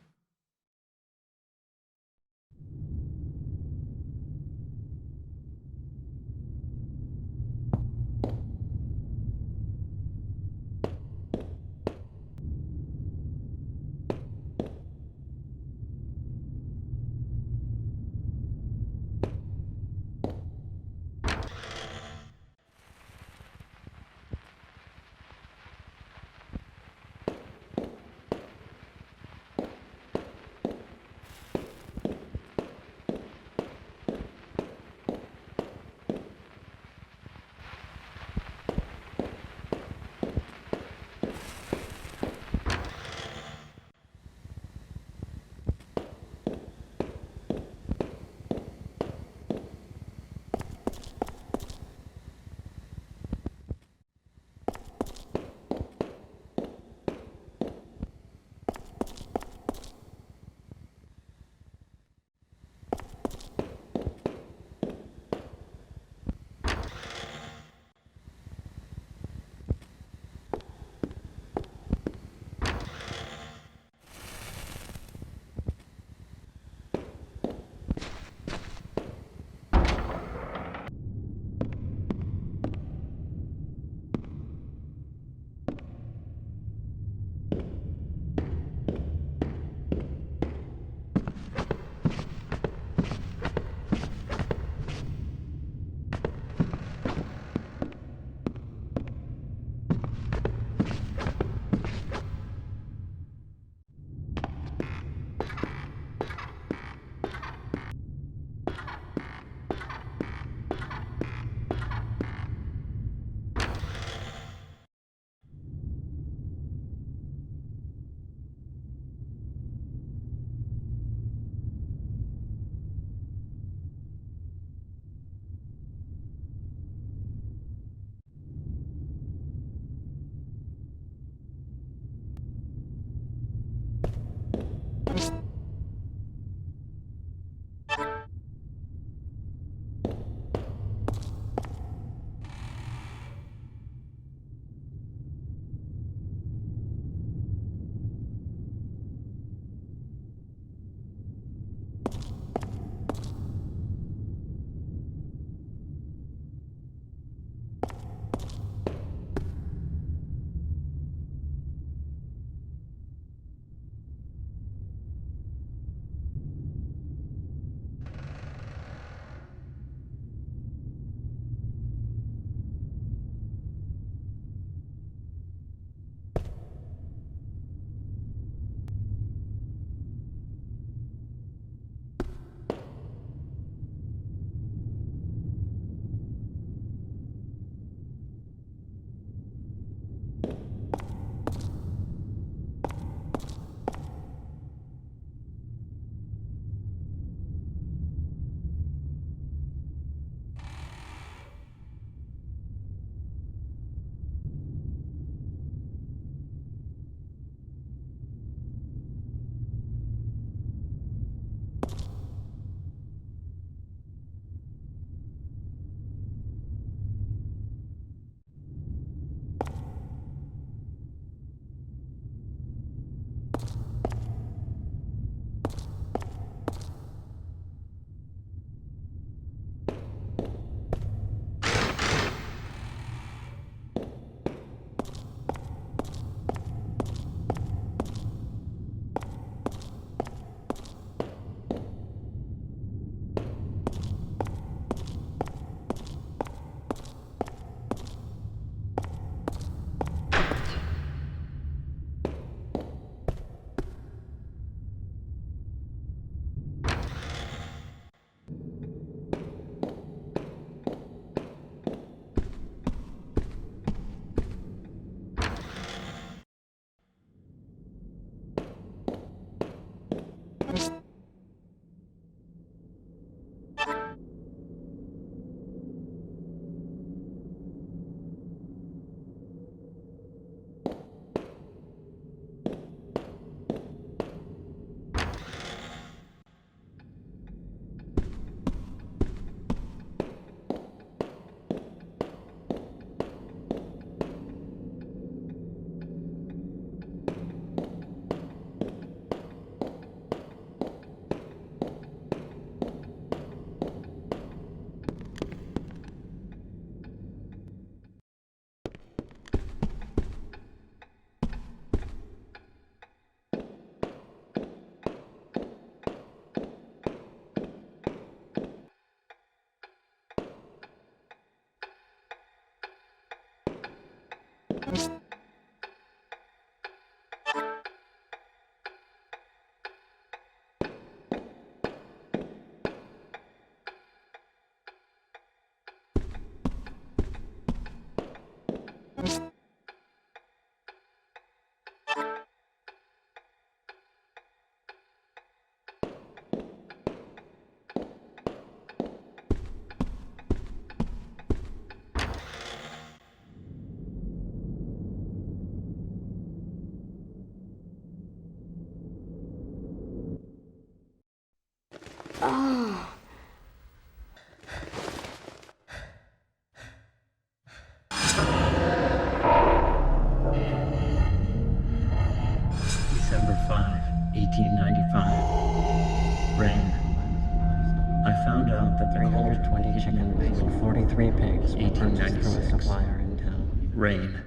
flyer in town. Rain.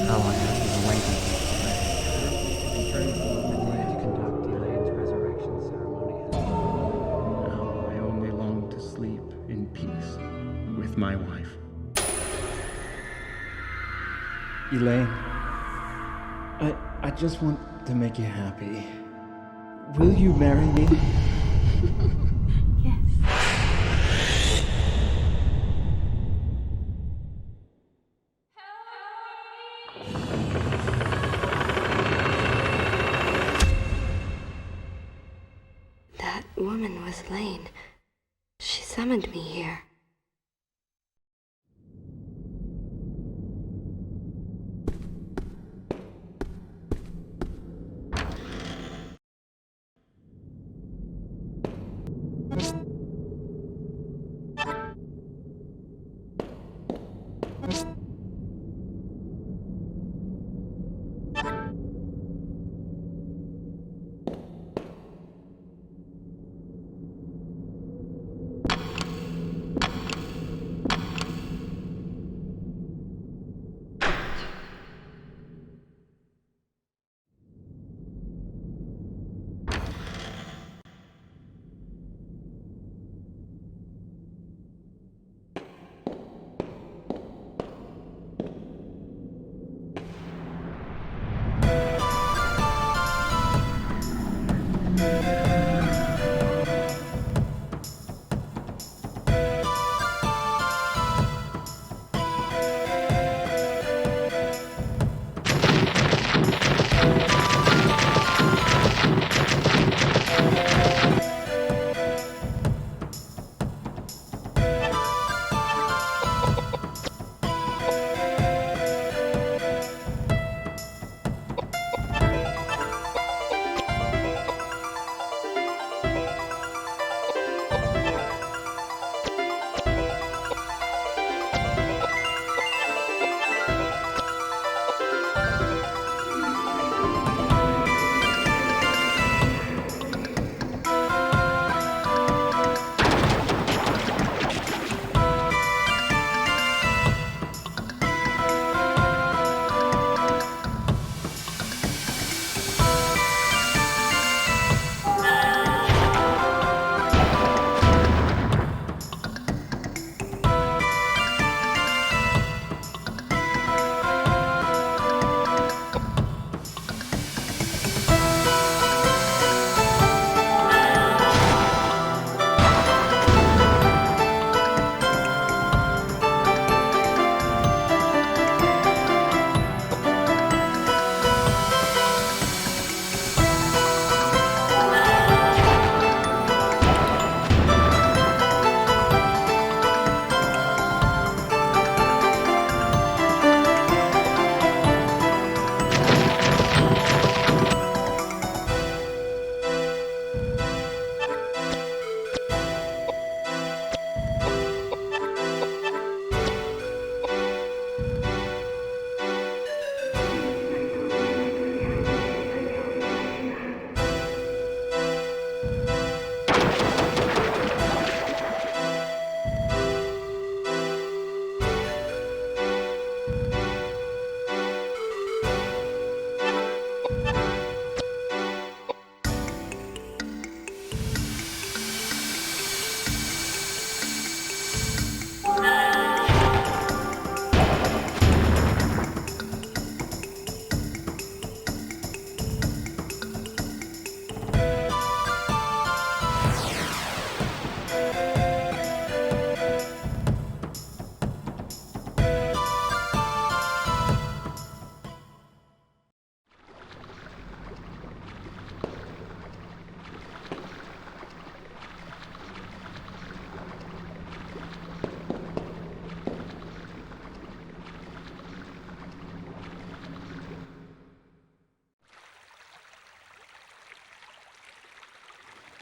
How I have been awaiting the day to conduct Elaine's resurrection ceremony. Now I only long to sleep in peace with my wife. Elaine, I just want to make you happy. Will you marry me? Yes. That woman was Elaine. She summoned me here.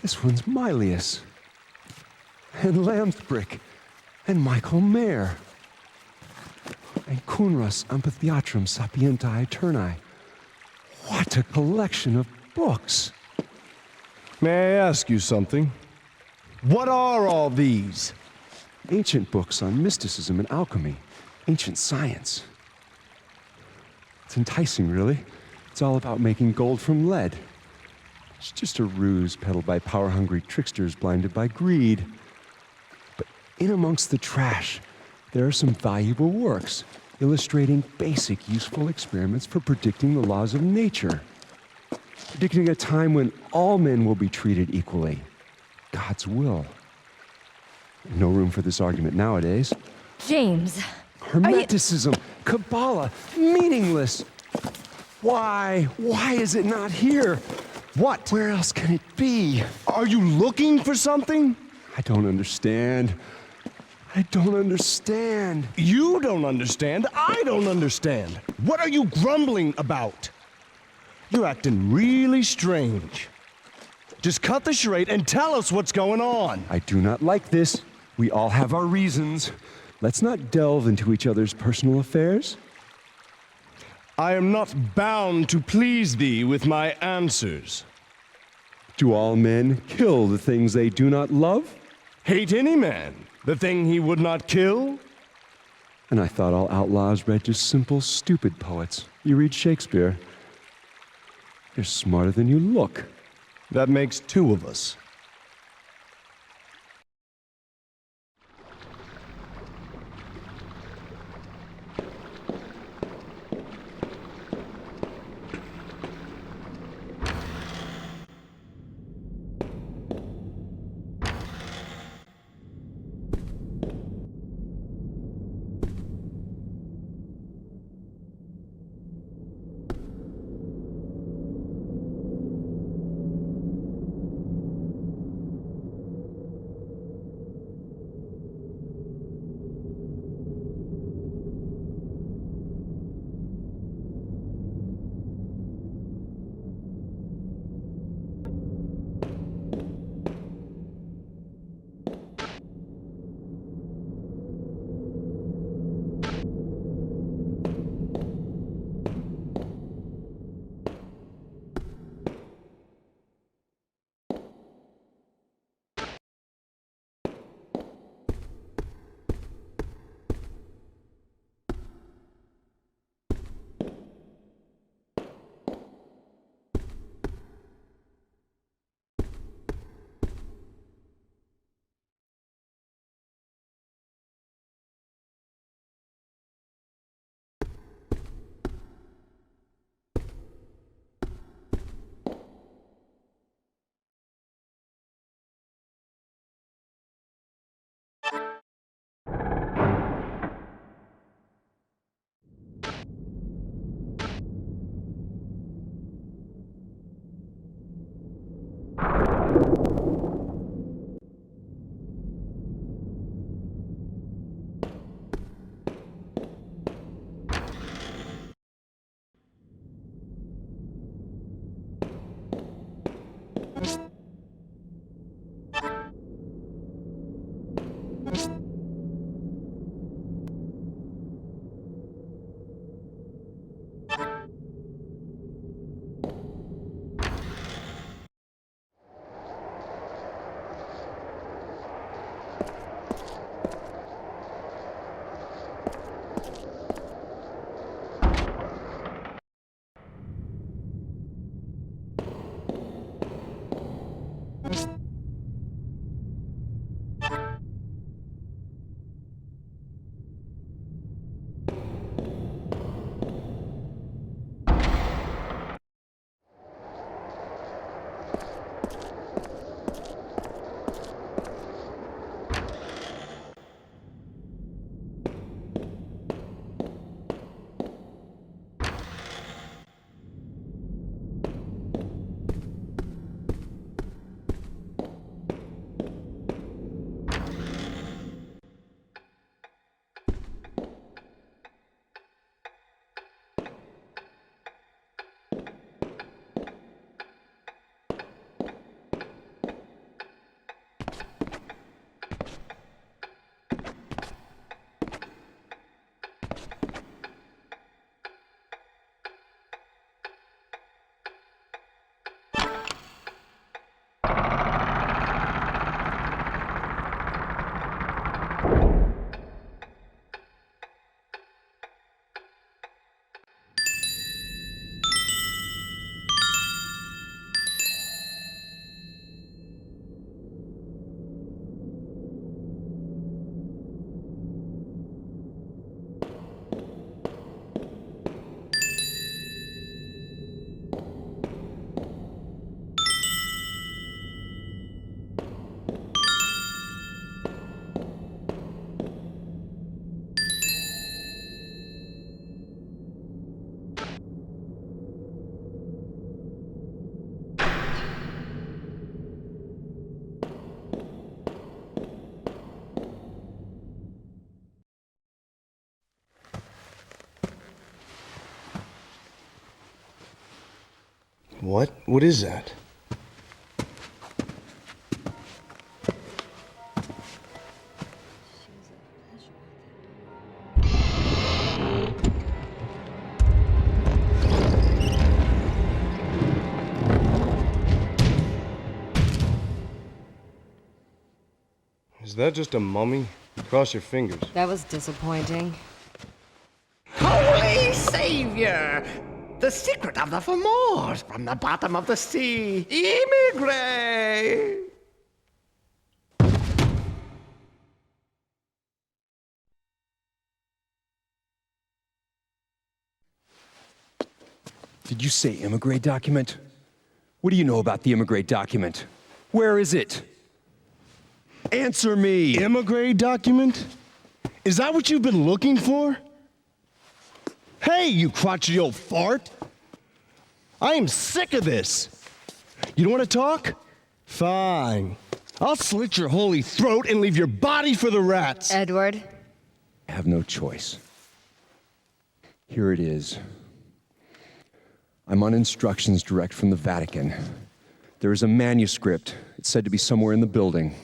This one's Mylius. And Lambsbrick. And Michael Mayer. And Cunrus Amphitheatrum Sapienti Eterni. What a collection of books. May I ask you something? What are all these? Ancient books on mysticism and alchemy, ancient science. It's enticing, really. It's all about making gold from lead. It's just a ruse peddled by power-hungry tricksters blinded by greed. But in amongst the trash, there are some valuable works illustrating basic, useful experiments for predicting the laws of nature. Predicting a time when all men will be treated equally. God's will. No room for this argument nowadays. James. Hermeticism, Kabbalah, meaningless. Why? Why is it not here? What? Where else can it be? Are you looking for something? I don't understand. I don't understand. You don't understand. I don't understand. What are you grumbling about? You're acting really strange. Just cut the charade and tell us what's going on. I do not like this. We all have our reasons. Let's not delve into each other's personal affairs. I am not bound to please thee with my answers. Do all men kill the things they do not love? Hate any man the thing he would not kill? And I thought all outlaws read just simple, stupid poets. You read Shakespeare. You're smarter than you look. That makes two of us. What? What is that? Is that just a mummy? Cross your fingers. That was disappointing. Holy Savior! The secret of the Fomors from the bottom of the sea. Immigrate! Did you say immigrate document? What do you know about the immigrate document? Where is it? Answer me! Immigrate document? Is that what you've been looking for? Hey, you crotchety old fart! I am sick of this! You don't want to talk? Fine. I'll slit your holy throat and leave your body for the rats! Edward? I have no choice. Here it is. I'm on instructions direct from the Vatican. There is a manuscript. It's said to be somewhere in the building.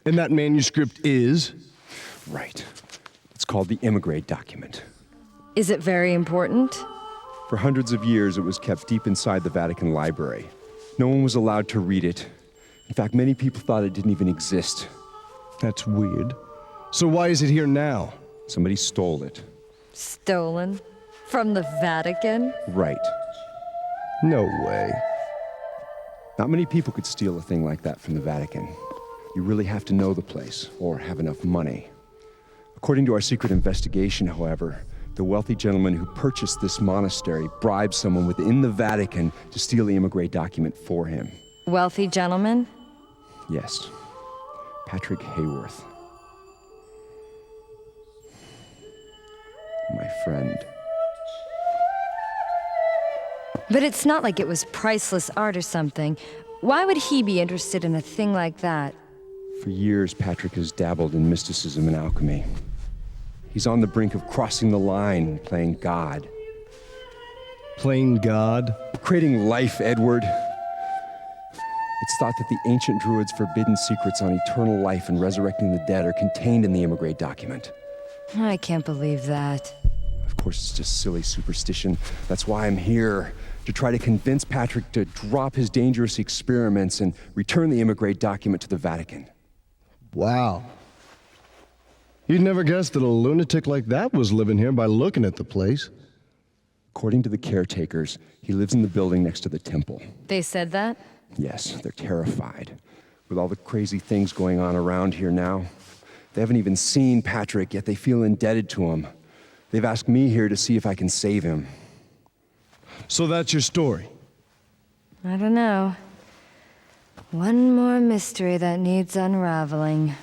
And that manuscript is? Right. It's called the immigrate document. Is it very important? For hundreds of years, it was kept deep inside the Vatican library. No one was allowed to read it. In fact, many people thought it didn't even exist. That's weird. So why is it here now? Somebody stole it. Stolen? From the Vatican? Right. No way. Not many people could steal a thing like that from the Vatican. You really have to know the place, or have enough money. According to our secret investigation, however, the wealthy gentleman who purchased this monastery bribed someone within the Vatican to steal the immigrate document for him. Wealthy gentleman? Yes. Patrick Hayworth. My friend. But it's not like it was priceless art or something. Why would he be interested in a thing like that? For years, Patrick has dabbled in mysticism and alchemy. He's on the brink of crossing the line and playing God. Playing God? Creating life, Edward. It's thought that the ancient druids' forbidden secrets on eternal life and resurrecting the dead are contained in the immigrate document. I can't believe that. Of course, it's just silly superstition. That's why I'm here, to try to convince Patrick to drop his dangerous experiments and return the immigrate document to the Vatican. Wow. You'd never guess that a lunatic like that was living here by looking at the place. According to the caretakers, he lives in the building next to the temple. They said that? Yes, they're terrified. With all the crazy things going on around here now. They haven't even seen Patrick, yet they feel indebted to him. They've asked me here to see if I can save him. So that's your story? I don't know. One more mystery that needs unraveling.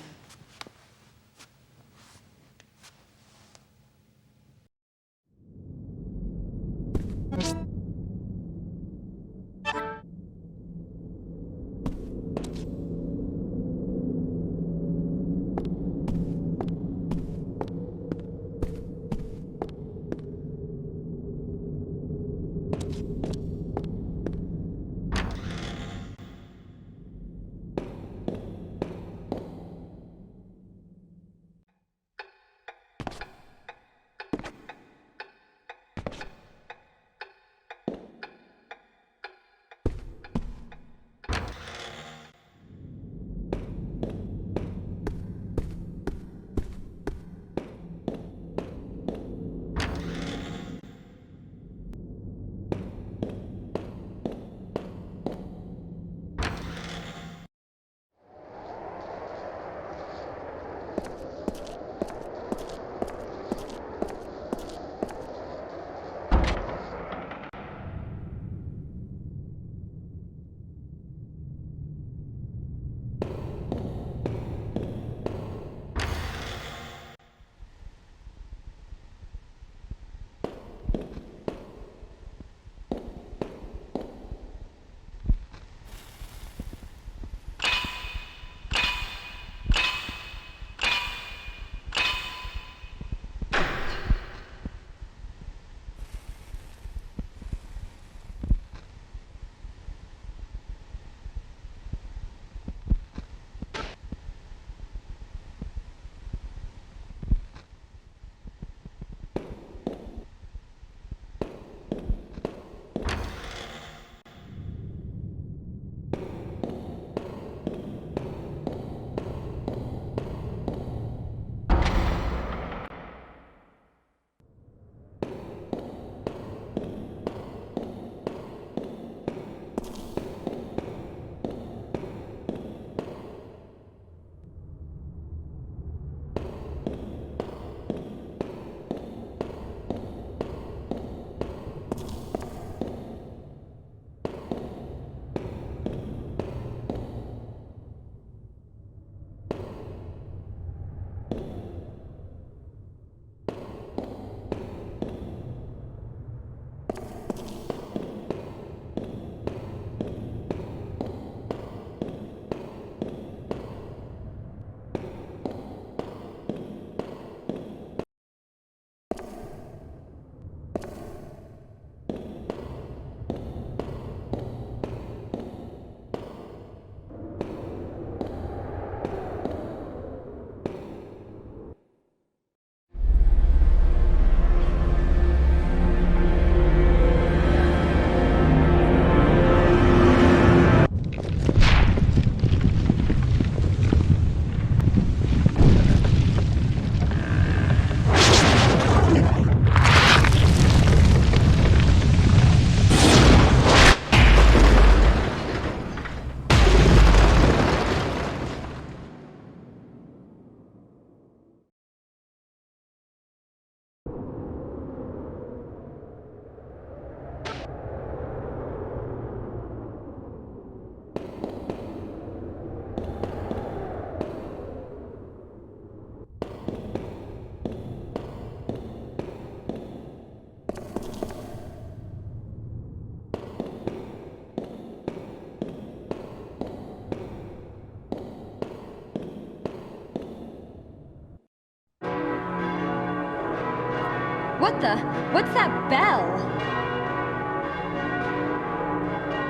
What's that bell?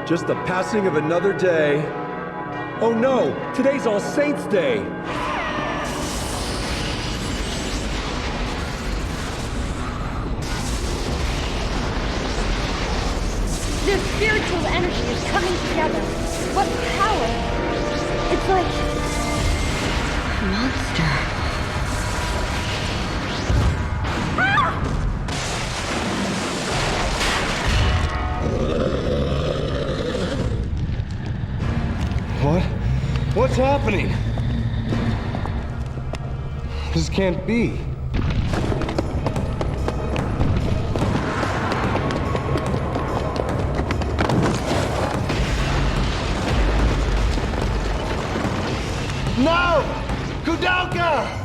Just the passing of another day. Oh no, today's All Saints' Day. Their spiritual energy is coming together. What power? It's like a monster. What's happening? This can't be. No! Koudelka!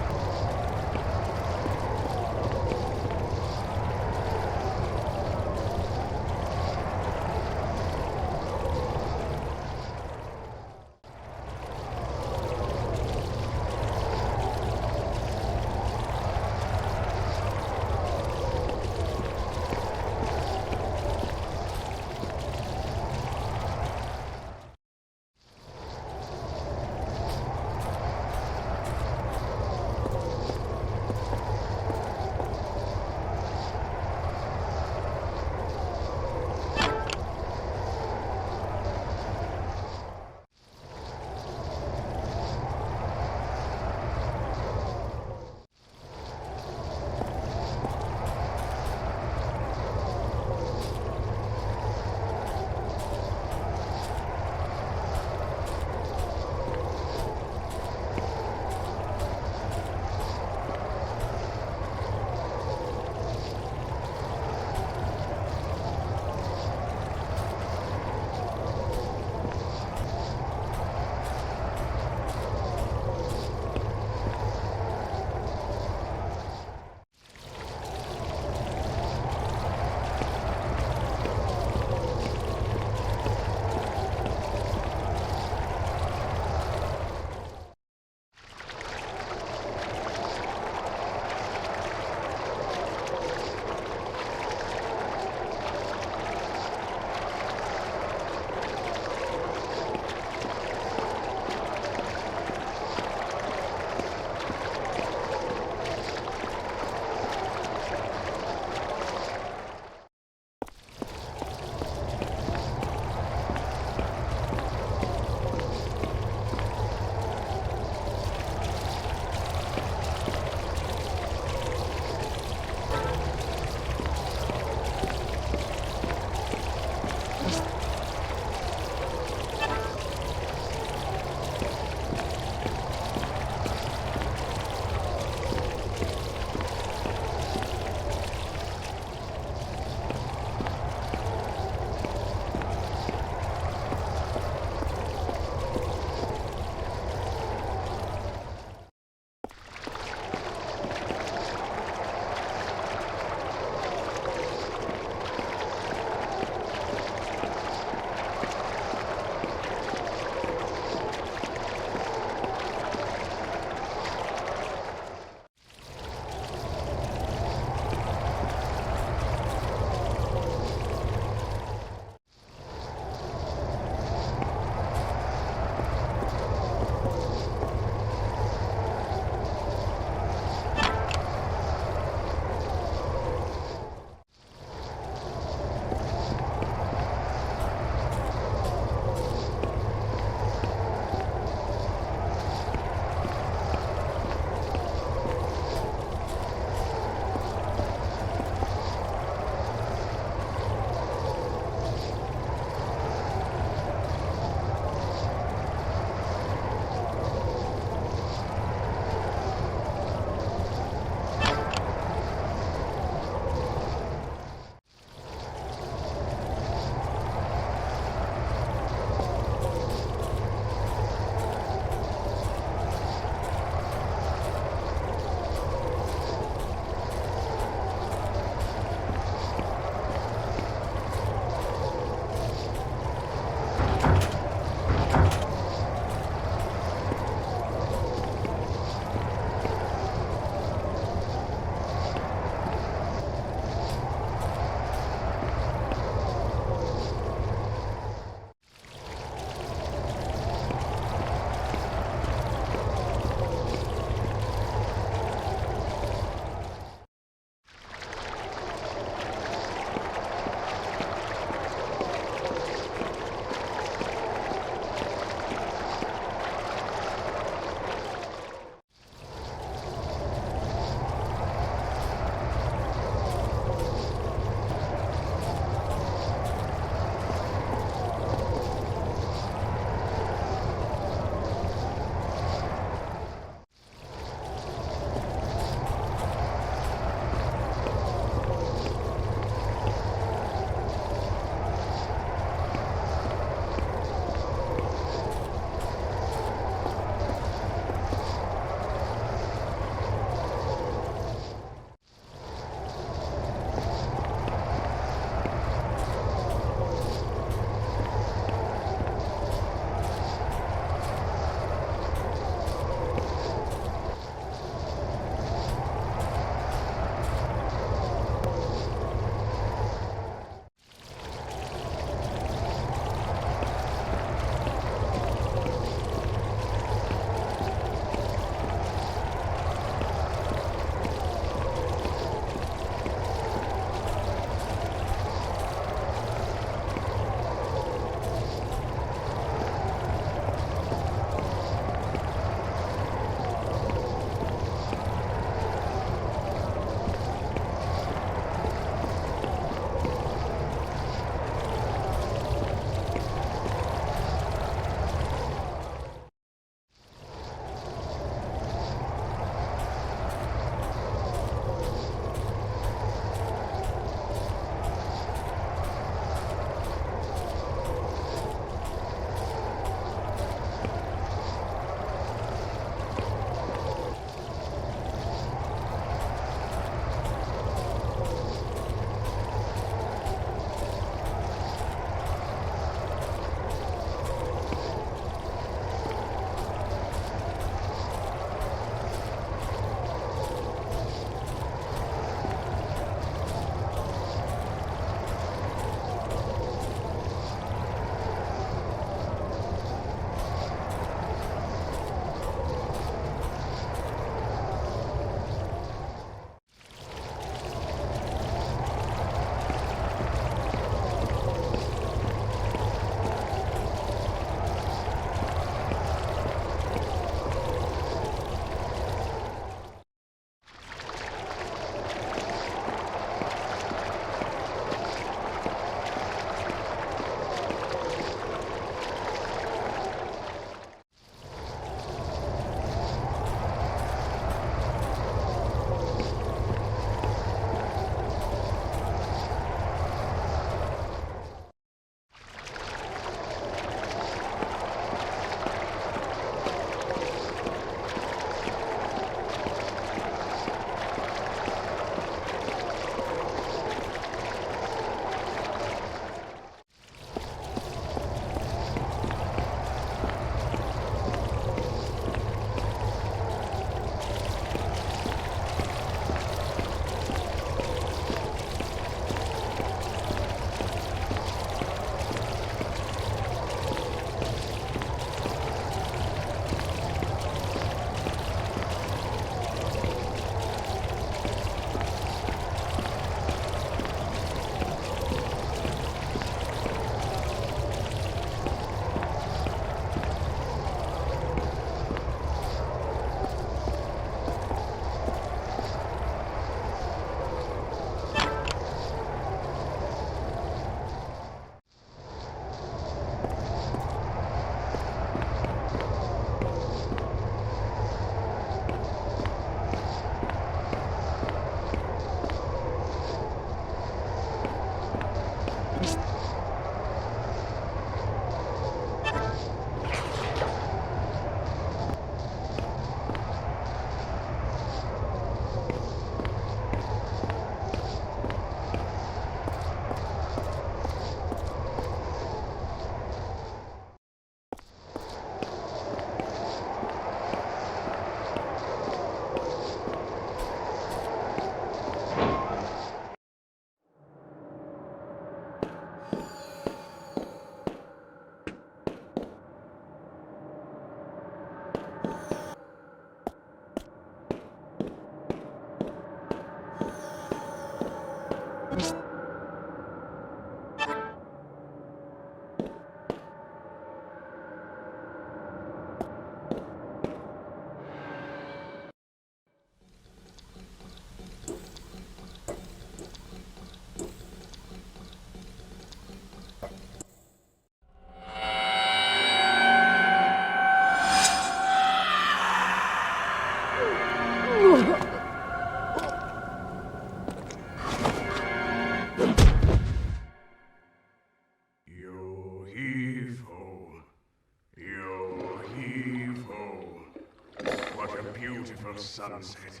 beautiful sunset.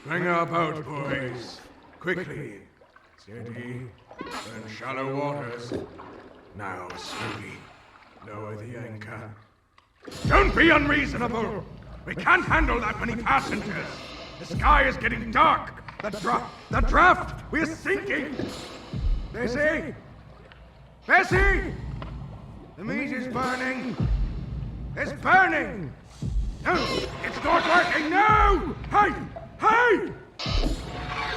Bring our boat, boys. Quickly. Steady. We're in shallow waters. Now, slowly. Lower the anchor. Don't be unreasonable! We can't handle that many passengers! The sky is getting dark! The draft! We're sinking! Bessie! Bessie! The meat is burning! It's burning! No! It's not working! No! Hey! Hey!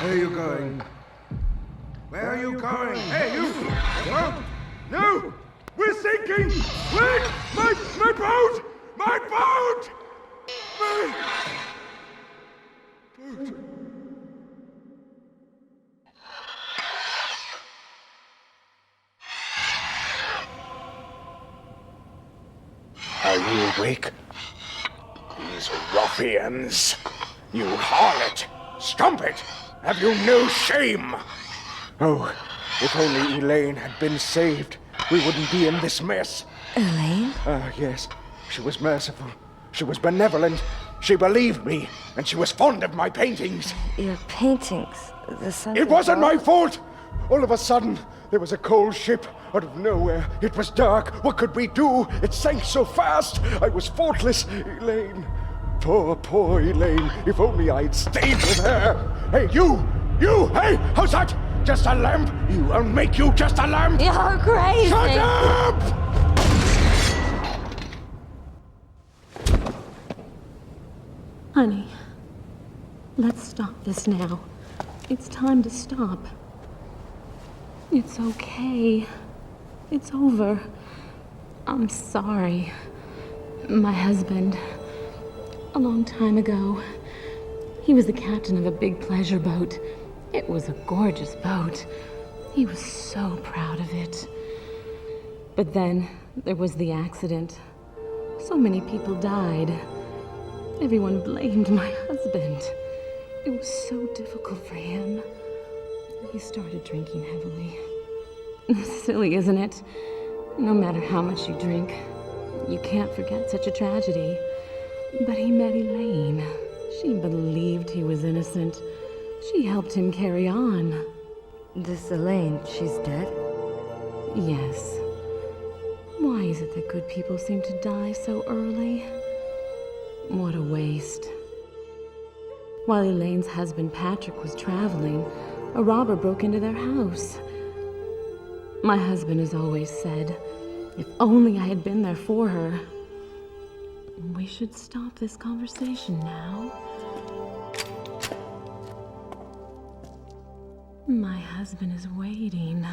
Where are you going? Where are you going? Hey, you! The boat! No! We're sinking! Wait! My boat! My boat! My boat! Are you awake? These ruffians! You harlot! Strumpet! Have you no shame? Oh, if only Elaine had been saved, we wouldn't be in this mess. Elaine? Ah, yes. She was merciful. She was benevolent. She believed me, and she was fond of my paintings. Your paintings? The sun. It wasn't my fault! All of a sudden, there was a cold ship out of nowhere. It was dark. What could we do? It sank so fast. I was faultless. Elaine. Poor Elaine. If only I'd stayed with her. Hey, you! Hey, how's that? Just a lamp? I'll make you just a lamp! You're crazy! Shut up! Honey, let's stop this now. It's time to stop. It's okay. It's over. I'm sorry. My husband, a long time ago, he was the captain of a big pleasure boat. It was a gorgeous boat. He was so proud of it. But then there was the accident. So many people died. Everyone blamed my husband. It was so difficult for him. He started drinking heavily. Silly, isn't it? No matter how much you drink, you can't forget such a tragedy. But he met Elaine. She believed he was innocent. She helped him carry on. This Elaine, she's dead? Yes. Why is it that good people seem to die so early? What a waste. While Elaine's husband Patrick was traveling, a robber broke into their house. My husband has always said, if only I had been there for her. We should stop this conversation now. My husband is waiting.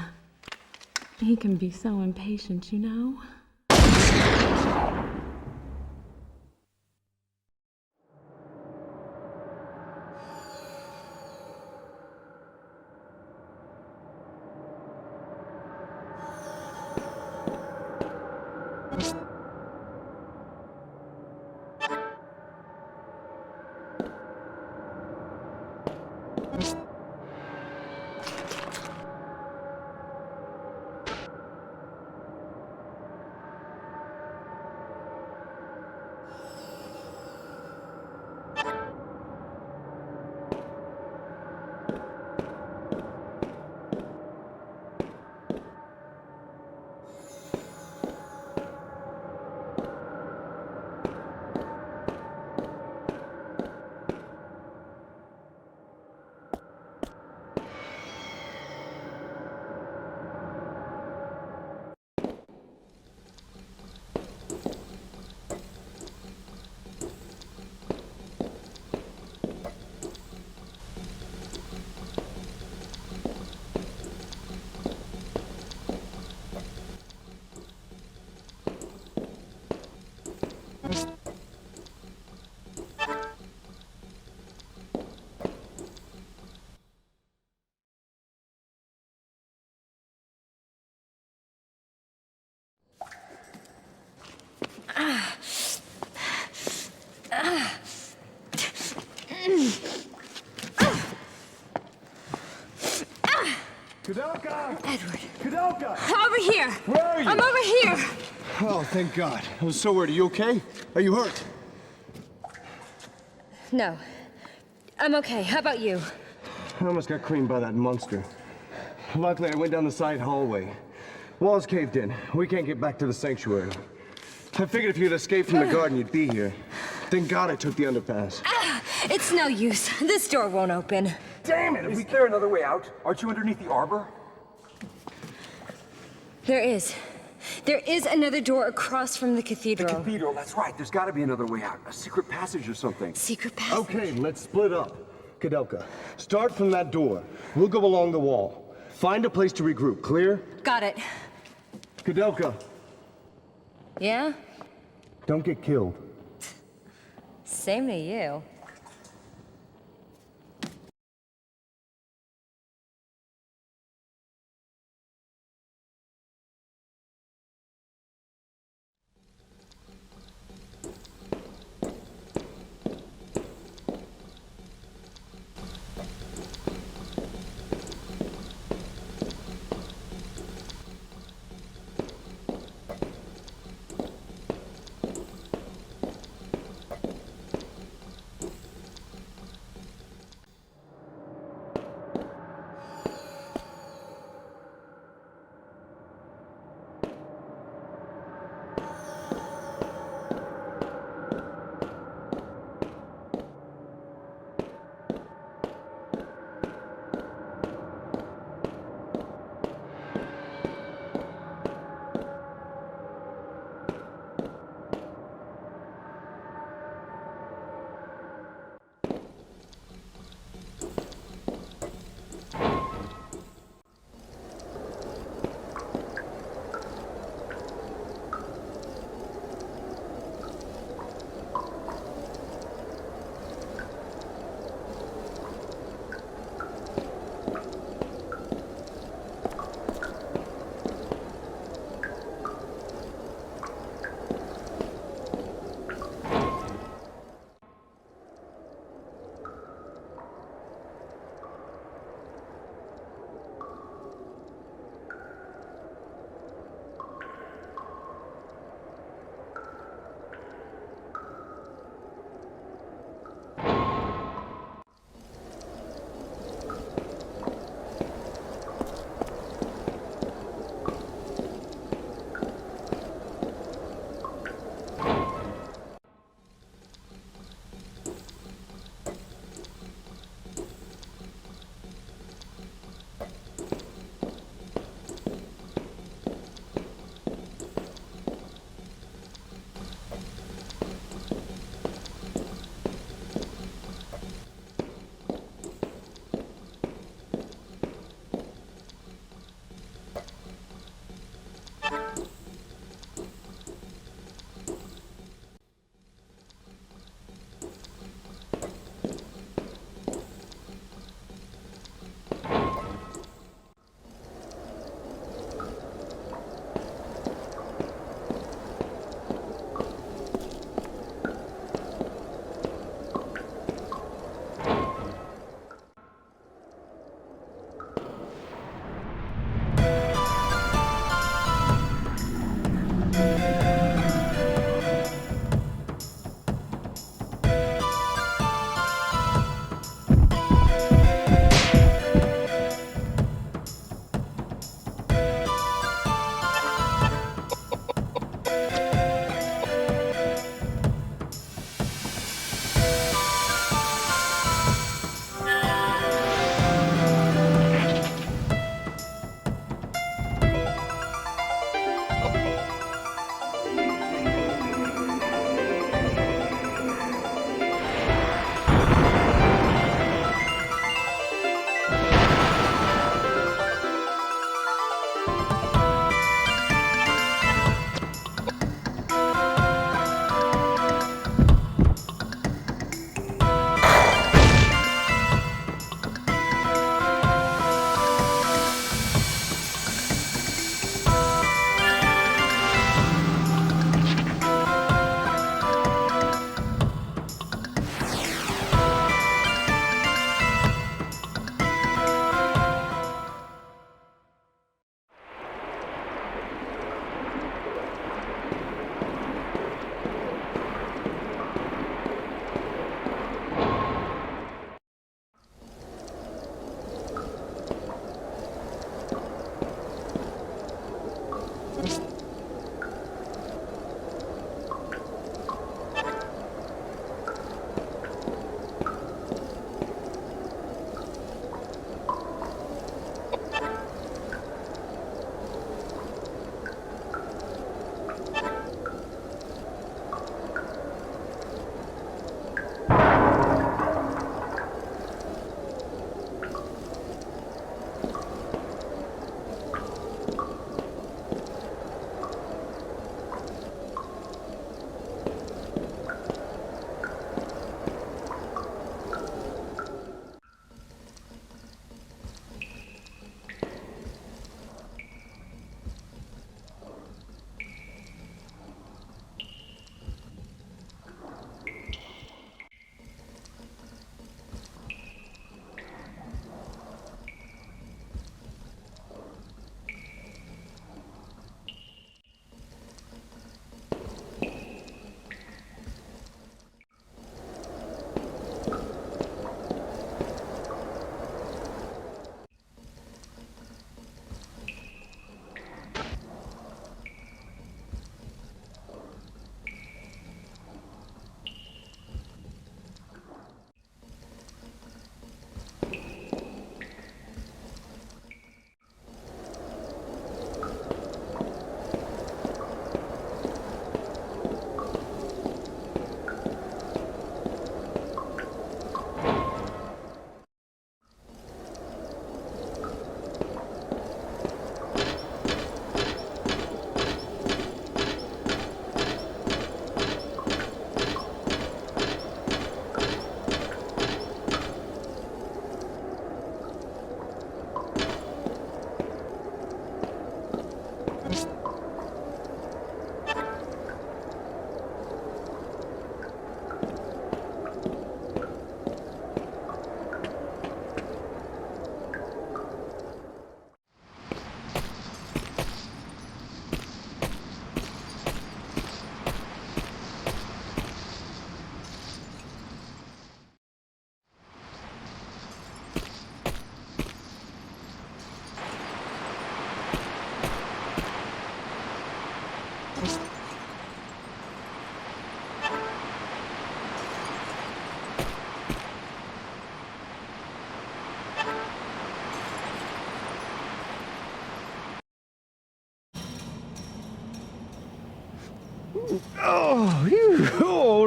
He can be so impatient, you know? Koudelka! Edward. Koudelka! Over here! Where are you? I'm over here! Oh, thank God. I was so worried. Are you okay? Are you hurt? No. I'm okay. How about you? I almost got creamed by that monster. Luckily, I went down the side hallway. Walls caved in. We can't get back to the sanctuary. I figured if you'd escaped from the garden, you'd be here. Thank God I took the underpass. It's no use. This door won't open. Damn it! Is there another way out? Aren't you underneath the arbor? There is. There is another door across from the cathedral. The cathedral, that's right. There's got to be another way out. A secret passage or something. Secret passage? Okay, let's split up. Koudelka, start from that door. We'll go along the wall. Find a place to regroup. Clear? Got it. Koudelka, Yeah? don't get killed. Same to you.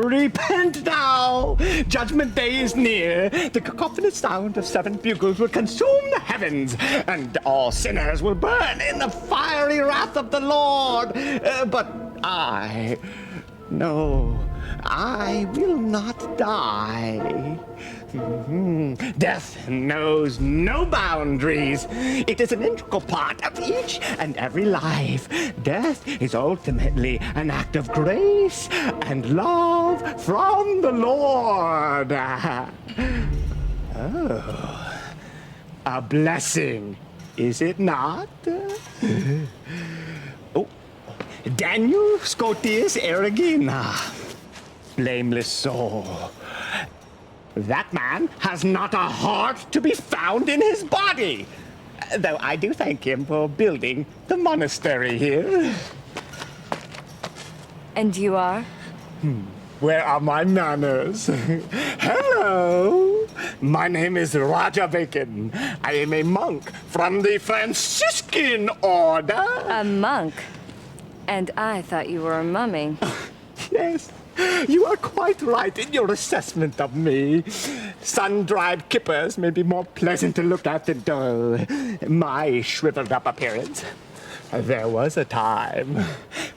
Repent now! Judgment day is near. The cacophonous sound of 7 bugles will consume the heavens, and all sinners will burn in the fiery wrath of the Lord. But I will not die. Death knows no boundaries. It is an integral part of each and every life. Death is ultimately an act of grace and love from the Lord. Oh, a blessing, is it not? Oh, Daniel Scotius Erigena, blameless soul. That man has not a heart to be found in his body. Though I do thank him for building the monastery here. And you are? Where are my manners? Hello! My name is Raja Bacon. I am a monk from the Franciscan order. A monk? And I thought you were a mummy. Yes. You are quite right in your assessment of me. Sun-dried kippers may be more pleasant to look at than my shriveled-up appearance. There was a time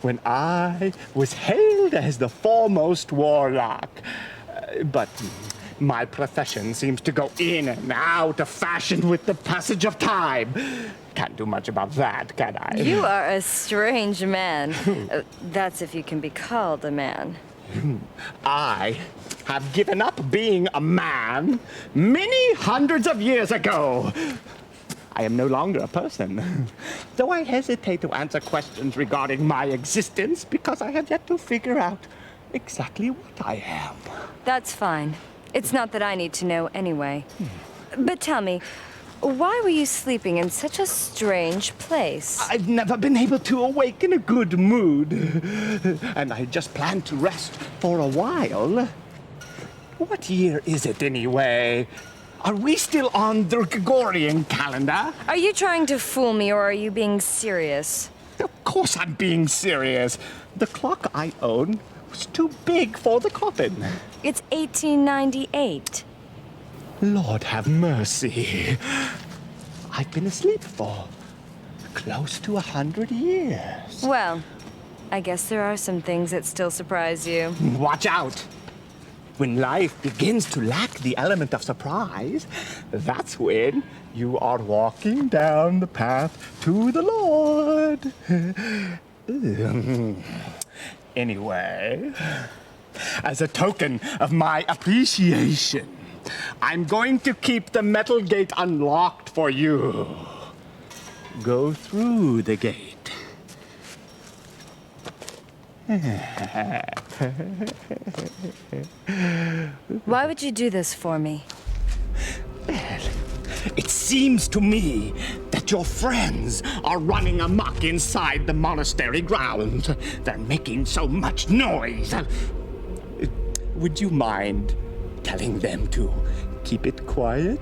when I was hailed as the foremost warlock. But my profession seems to go in and out of fashion with the passage of time. Can't do much about that, can I? You are a strange man. That's if you can be called a man. I have given up being a man many hundreds of years ago. I am no longer a person, though I hesitate to answer questions regarding my existence because I have yet to figure out exactly what I am. That's fine. It's not that I need to know anyway. But tell me, why were you sleeping in such a strange place? I've never been able to awake in a good mood, and I just planned to rest for a while. What year is it anyway? Are we still on the Gregorian calendar? Are you trying to fool me, or are you being serious? Of course I'm being serious. The clock I own was too big for the coffin. It's 1898. Lord have mercy. I've been asleep for close to 100 years. Well, I guess there are some things that still surprise you. Watch out. When life begins to lack the element of surprise, that's when you are walking down the path to the Lord. Anyway, as a token of my appreciation, I'm going to keep the metal gate unlocked for you. Go through the gate. Why would you do this for me? Well, it seems to me that your friends are running amok inside the monastery grounds. They're making so much noise. Would you mind telling them to keep it quiet?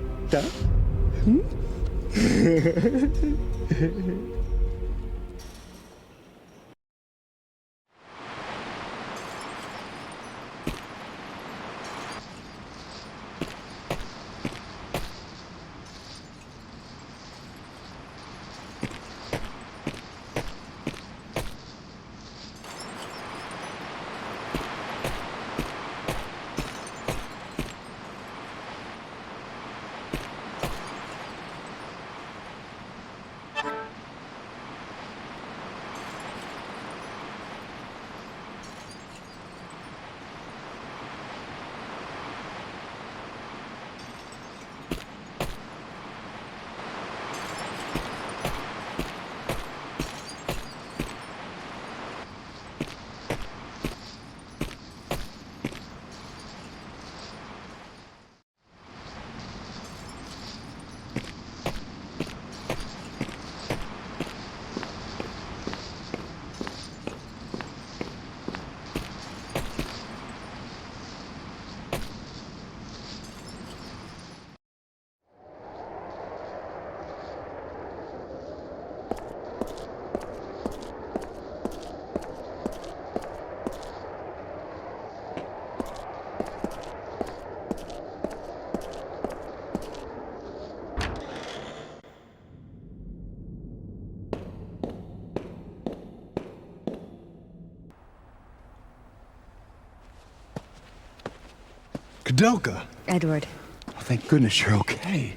Koudelka! Edward, Oh, thank goodness you're okay.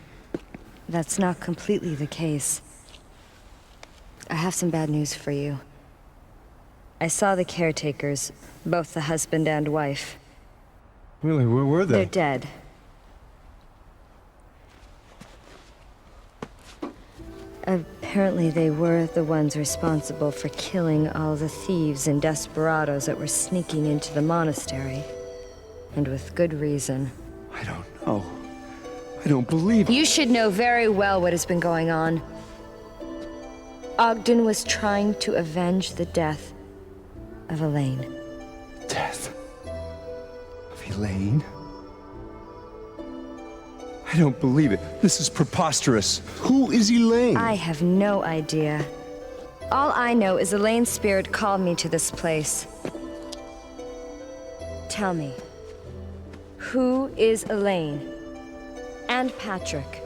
that's not completely the case. I have some bad news for you. I saw the caretakers, both the husband and wife. Really, where were they? They're dead. Apparently they were the ones responsible for killing all the thieves and desperados that were sneaking into the monastery. And with good reason. I don't know. I don't believe it. You should know very well what has been going on. Ogden was trying to avenge the death of ELAINE. Death of ELAINE? I don't believe it. This is preposterous. Who is ELAINE? I have no idea. All I know is ELAINE's spirit called me to this place. Tell me, who is ELAINE? And Patrick?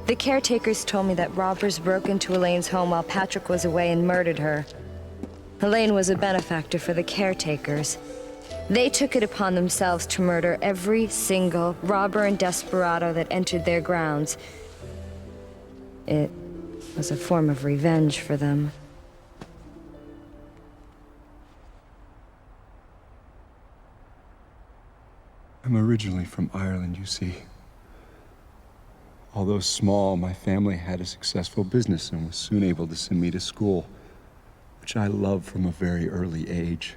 The caretakers told me that robbers broke into ELAINE's home while Patrick was away and murdered her. ELAINE was a benefactor for the caretakers. They took it upon themselves to murder every single robber and desperado that entered their grounds. It was a form of revenge for them. I'm originally from Ireland, you see. Although small, my family had a successful business and was soon able to send me to school, which I loved from a very early age.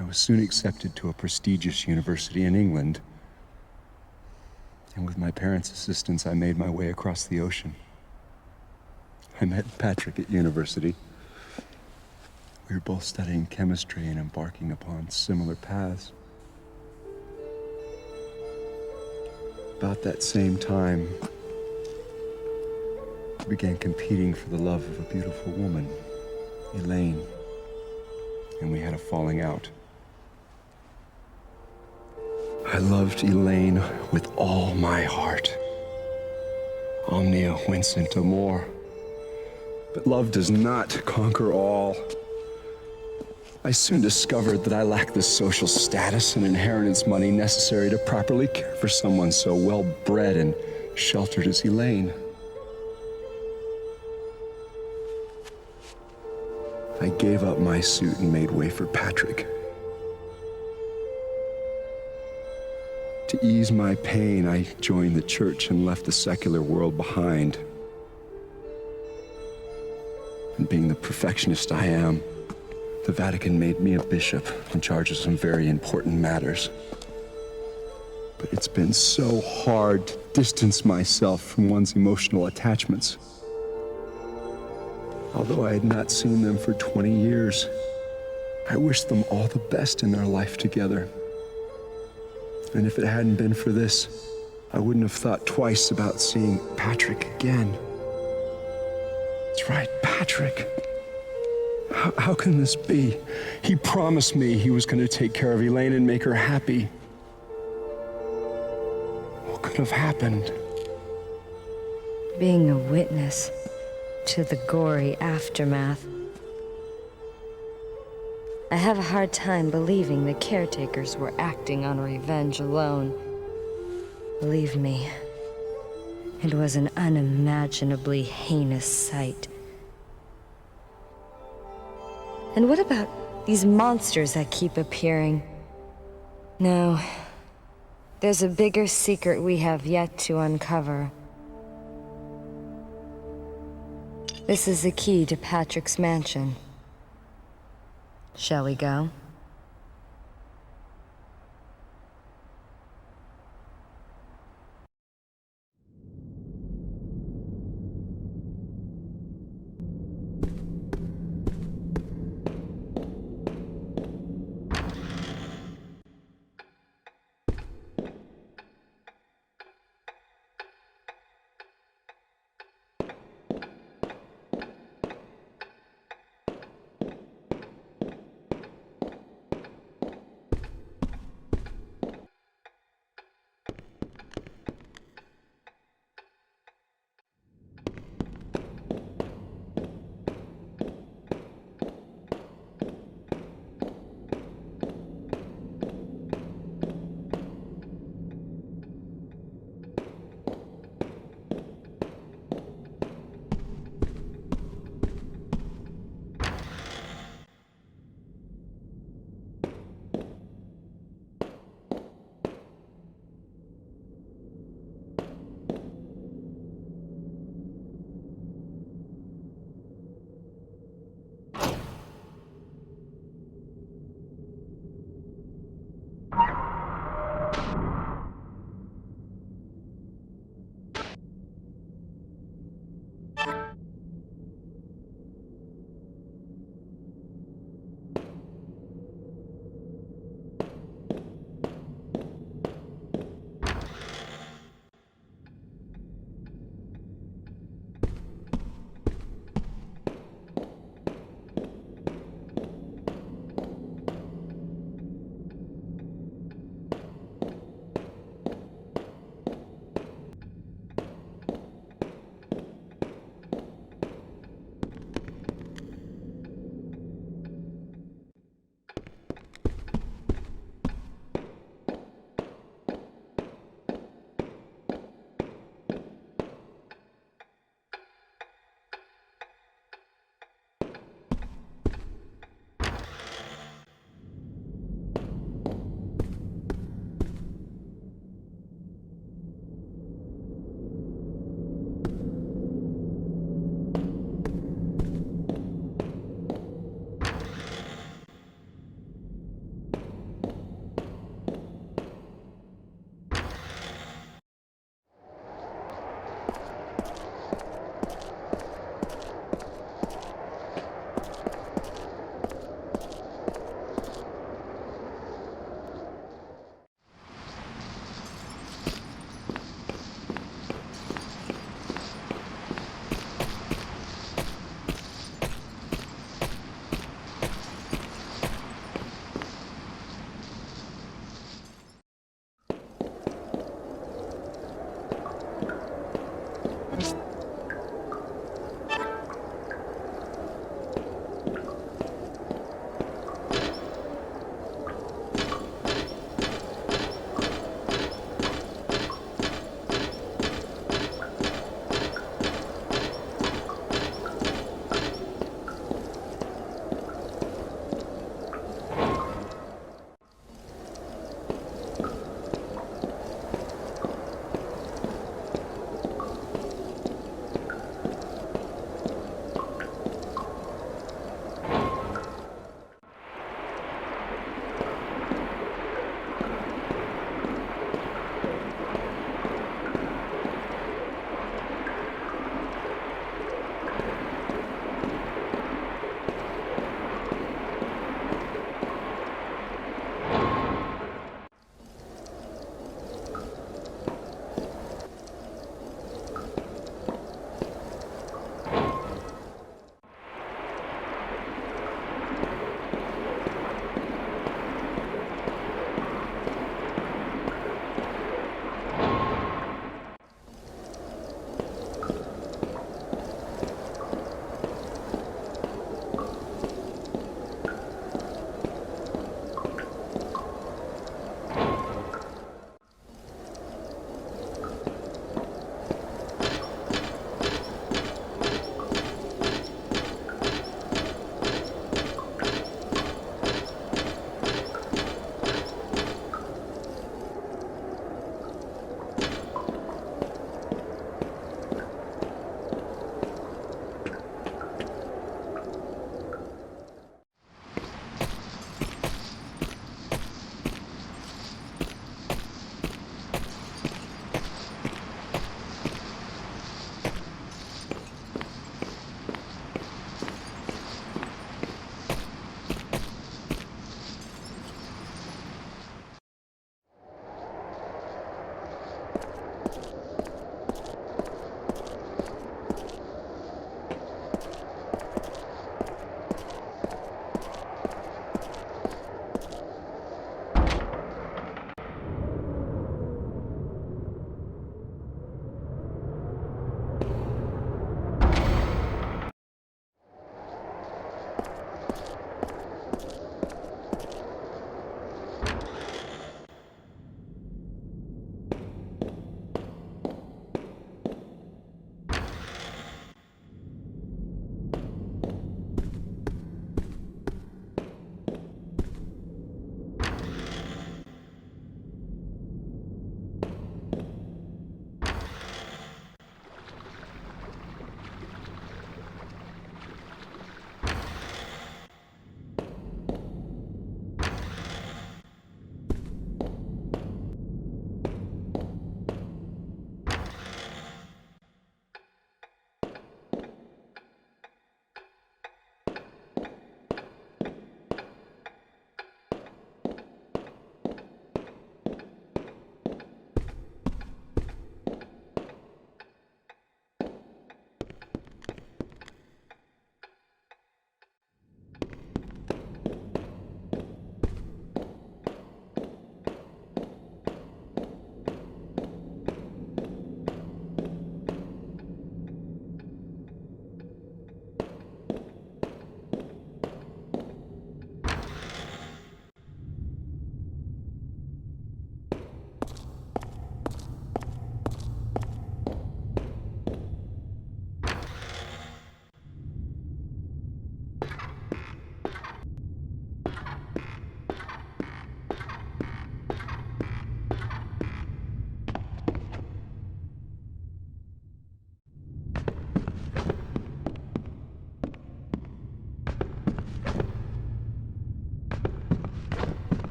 I was soon accepted to a prestigious university in England, and with my parents' assistance, I made my way across the ocean. I met Patrick at university. We were both studying chemistry and embarking upon similar paths. About that same time, I began competing for the love of a beautiful woman, ELAINE, and we had a falling out. I loved ELAINE with all my heart. Omnia vincit amor. But love does not conquer all. I soon discovered that I lacked the social status and inheritance money necessary to properly care for someone so well-bred and sheltered as ELAINE. I gave up my suit and made way for Patrick. To ease my pain, I joined the church and left the secular world behind. And being the perfectionist I am, the Vatican made me a bishop in charge of some very important matters. But it's been so hard to distance myself from one's emotional attachments. Although I had not seen them for 20 years, I wished them all the best in their life together. And if it hadn't been for this, I wouldn't have thought twice about seeing Patrick again. That's right, Patrick. How can this be? He promised me he was going to take care of ELAINE and make her happy. What could have happened? Being a witness to the gory aftermath. I have a hard time believing the caretakers were acting on revenge alone. Believe me, it was an unimaginably heinous sight. And what about these monsters that keep appearing? No, there's a bigger secret we have yet to uncover. This is the key to Patrick's mansion. Shall we go?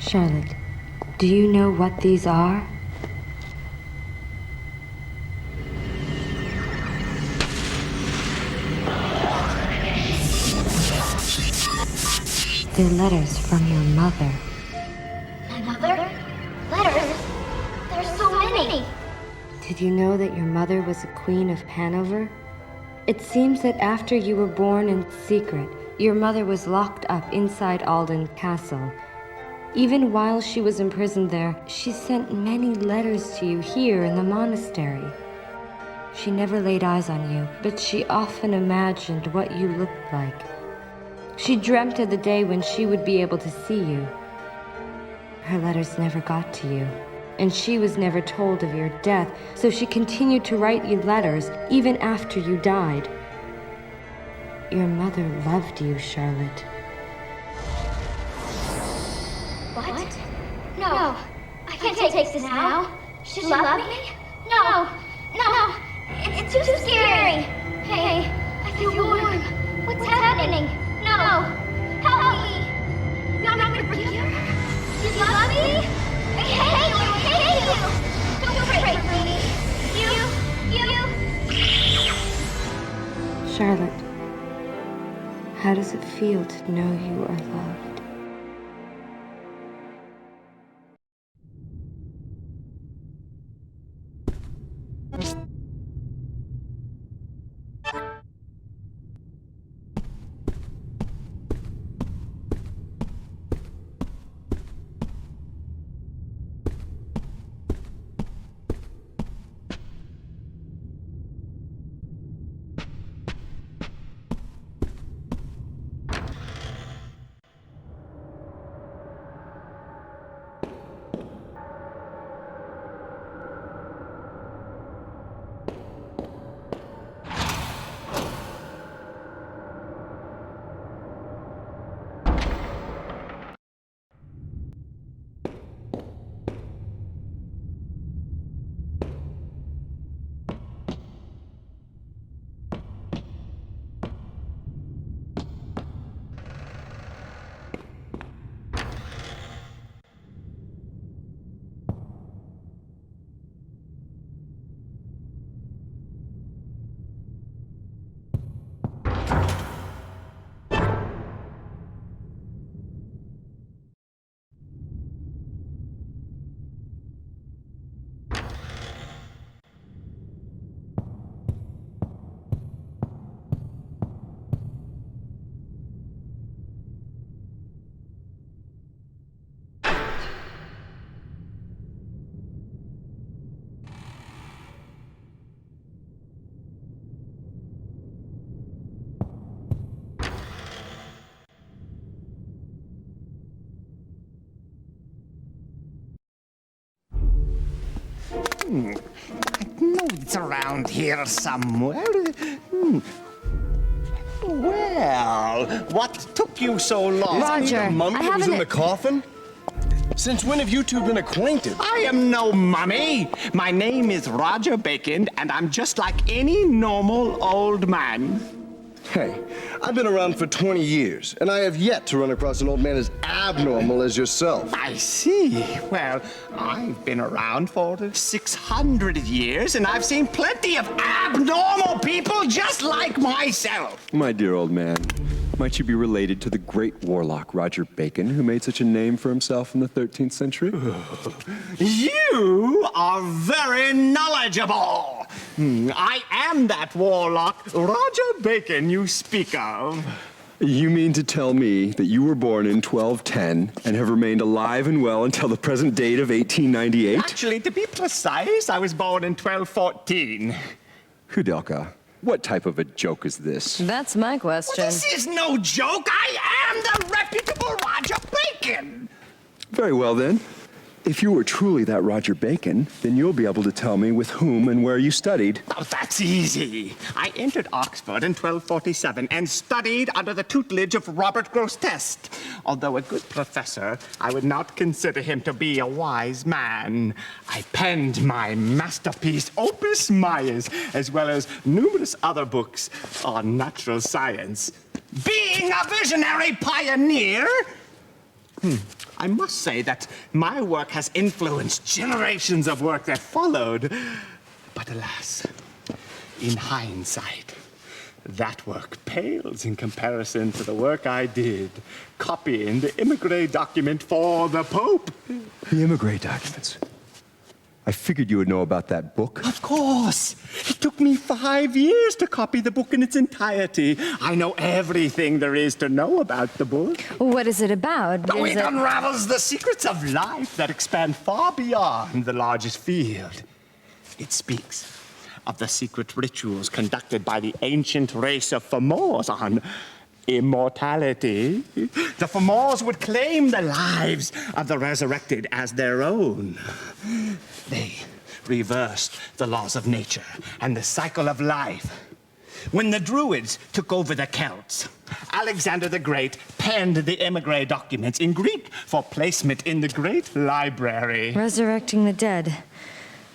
Charlotte, do you know what these are? They're letters from your mother. My mother? Letters? There's so many. Did you know that your mother was a queen of Hanover? It seems that after you were born in secret, your mother was locked up inside Alden Castle. Even while she was imprisoned there, she sent many letters to you here in the monastery. She never laid eyes on you, but she often imagined what you looked like. She dreamt of the day when she would be able to see you. Her letters never got to you, and she was never told of your death, so she continued to write you letters even after you died. Your mother loved you, Charlotte. What? No. I can't take this now. She love me? No. No. It's too scary. Hey, I feel warm. What's happening? No. Help me. You want me to forgive her? You love me? I hate you. Don't pray for me. You. Charlotte, how does it feel to know you are loved? I know it's around here somewhere. Well, what took you so long? Roger, The mummy I that was haven't- in the coffin? Since when have you two been acquainted? I am no mummy. My name is Roger Bacon, and I'm just like any normal old man. Hey, I've been around for 20 years, and I have yet to run across an old man as abnormal as yourself. I see. Well, I've been around for 600 years, and I've seen plenty of abnormal people just like myself. My dear old man, might you be related to the great warlock Roger Bacon, who made such a name for himself in the 13th century? You are very knowledgeable. I am that warlock, Roger Bacon, you speak of. You mean to tell me that you were born in 1210 and have remained alive and well until the present date of 1898? Actually, to be precise, I was born in 1214. Koudelka, what type of a joke is this? That's my question. Well, this is no joke. I am the reputable Roger Bacon. Very well, then. If you were truly that Roger Bacon, then you'll be able to tell me with whom and where you studied. Oh, that's easy. I entered Oxford in 1247 and studied under the tutelage of Robert Grosseteste. Although a good professor, I would not consider him to be a wise man. I penned my masterpiece, Opus Maius, as well as numerous other books on natural science. Being a visionary pioneer... I must say that my work has influenced generations of work that followed. But alas, in hindsight, that work pales in comparison to the work I did, copying the Immigré document for the Pope. The Immigré documents. I figured you would know about that book. Of course. It took me 5 years to copy the book in its entirety. I know everything there is to know about the book. What is it about? Oh, it unravels the secrets of life that expand far beyond the largest field. It speaks of the secret rituals conducted by the ancient race of Fomors on immortality. The Fomors would claim the lives of the resurrected as their own. They reversed the laws of nature and the cycle of life. When the Druids took over the Celts, Alexander the Great penned the Immigré documents in Greek for placement in the Great Library. Resurrecting the dead.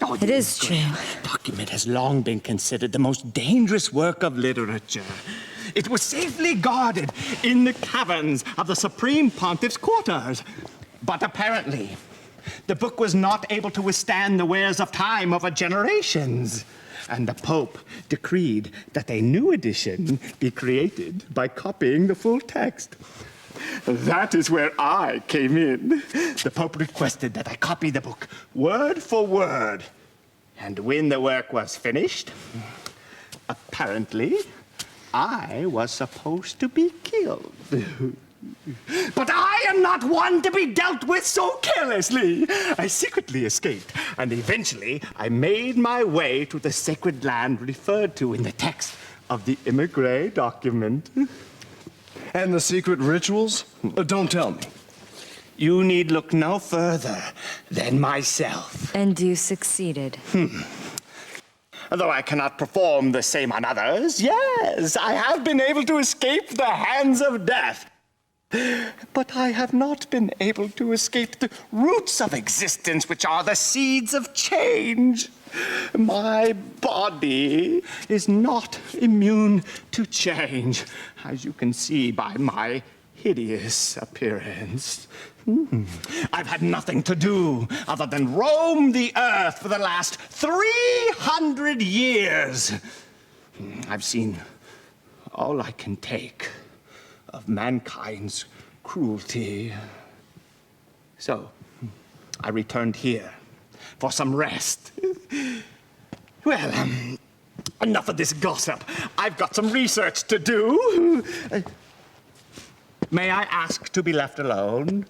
Oh, it is true. The document has long been considered the most dangerous work of literature. It was safely guarded in the caverns of the Supreme Pontiff's quarters. But apparently, the book was not able to withstand the wears of time over generations. And the Pope decreed that a new edition be created by copying the full text. That is where I came in. The Pope requested that I copy the book word for word. And when the work was finished, apparently, I was supposed to be killed. But I am not one to be dealt with so carelessly. I secretly escaped, and eventually I made my way to the sacred land referred to in the text of the Immigré document. And the secret rituals? Don't tell me. You need look no further than myself. And you succeeded. Though I cannot perform the same on others, yes, I have been able to escape the hands of death. But I have not been able to escape the roots of existence, which are the seeds of change. My body is not immune to change, as you can see by my hideous appearance. I've had nothing to do other than roam the earth for the last 300 years. I've seen all I can take of mankind's cruelty. So, I returned here for some rest. Well, enough of this gossip. I've got some research to do. May I ask to be left alone?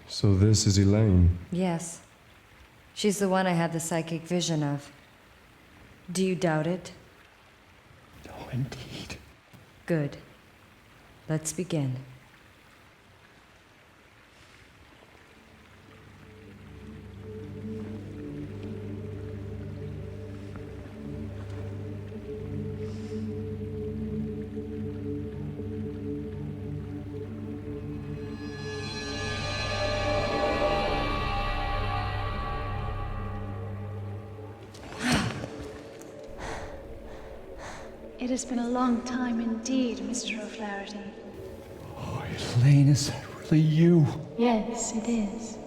So this is Elaine. Yes. She's the one I had the psychic vision of. Do you doubt it? No, indeed. Good. Let's begin. It has been a long time indeed, Mr. O'Flaherty. Oh, Elaine, is that really you? Yes, it is.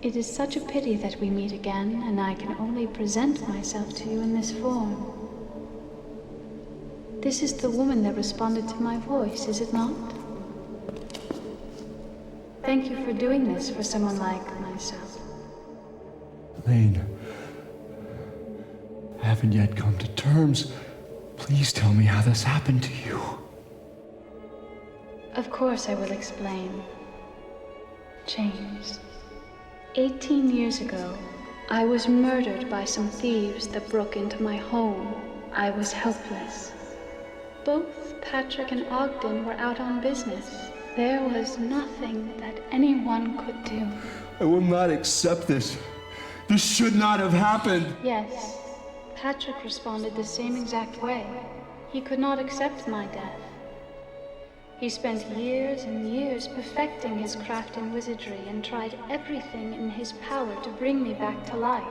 It is such a pity that we meet again, and I can only present myself to you in this form. This is the woman that responded to my voice, is it not? Thank you for doing this for someone like myself. Elaine, I haven't yet come to terms. Please tell me how this happened to you. Of course I will explain. James, 18 years ago, I was murdered by some thieves that broke into my home. I was helpless. Both Patrick and Ogden were out on business. There was nothing that anyone could do. I will not accept this. This should not have happened. Yes, Patrick responded the same exact way. He could not accept my death. He spent years and years perfecting his craft in wizardry and tried everything in his power to bring me back to life.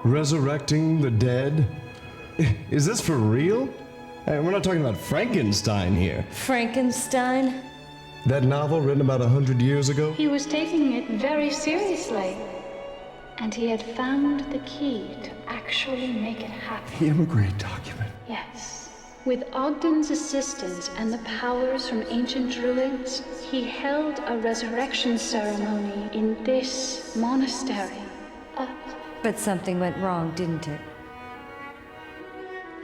Resurrecting the dead? Is this for real? Hey, we're not talking about Frankenstein here. Frankenstein? That novel written about 100 years ago? He was taking it very seriously. And he had found the key to actually make it happen. The Immigrate document. Yes. With Ogden's assistance and the powers from ancient druids, he held a resurrection ceremony in this monastery. But something went wrong, didn't it?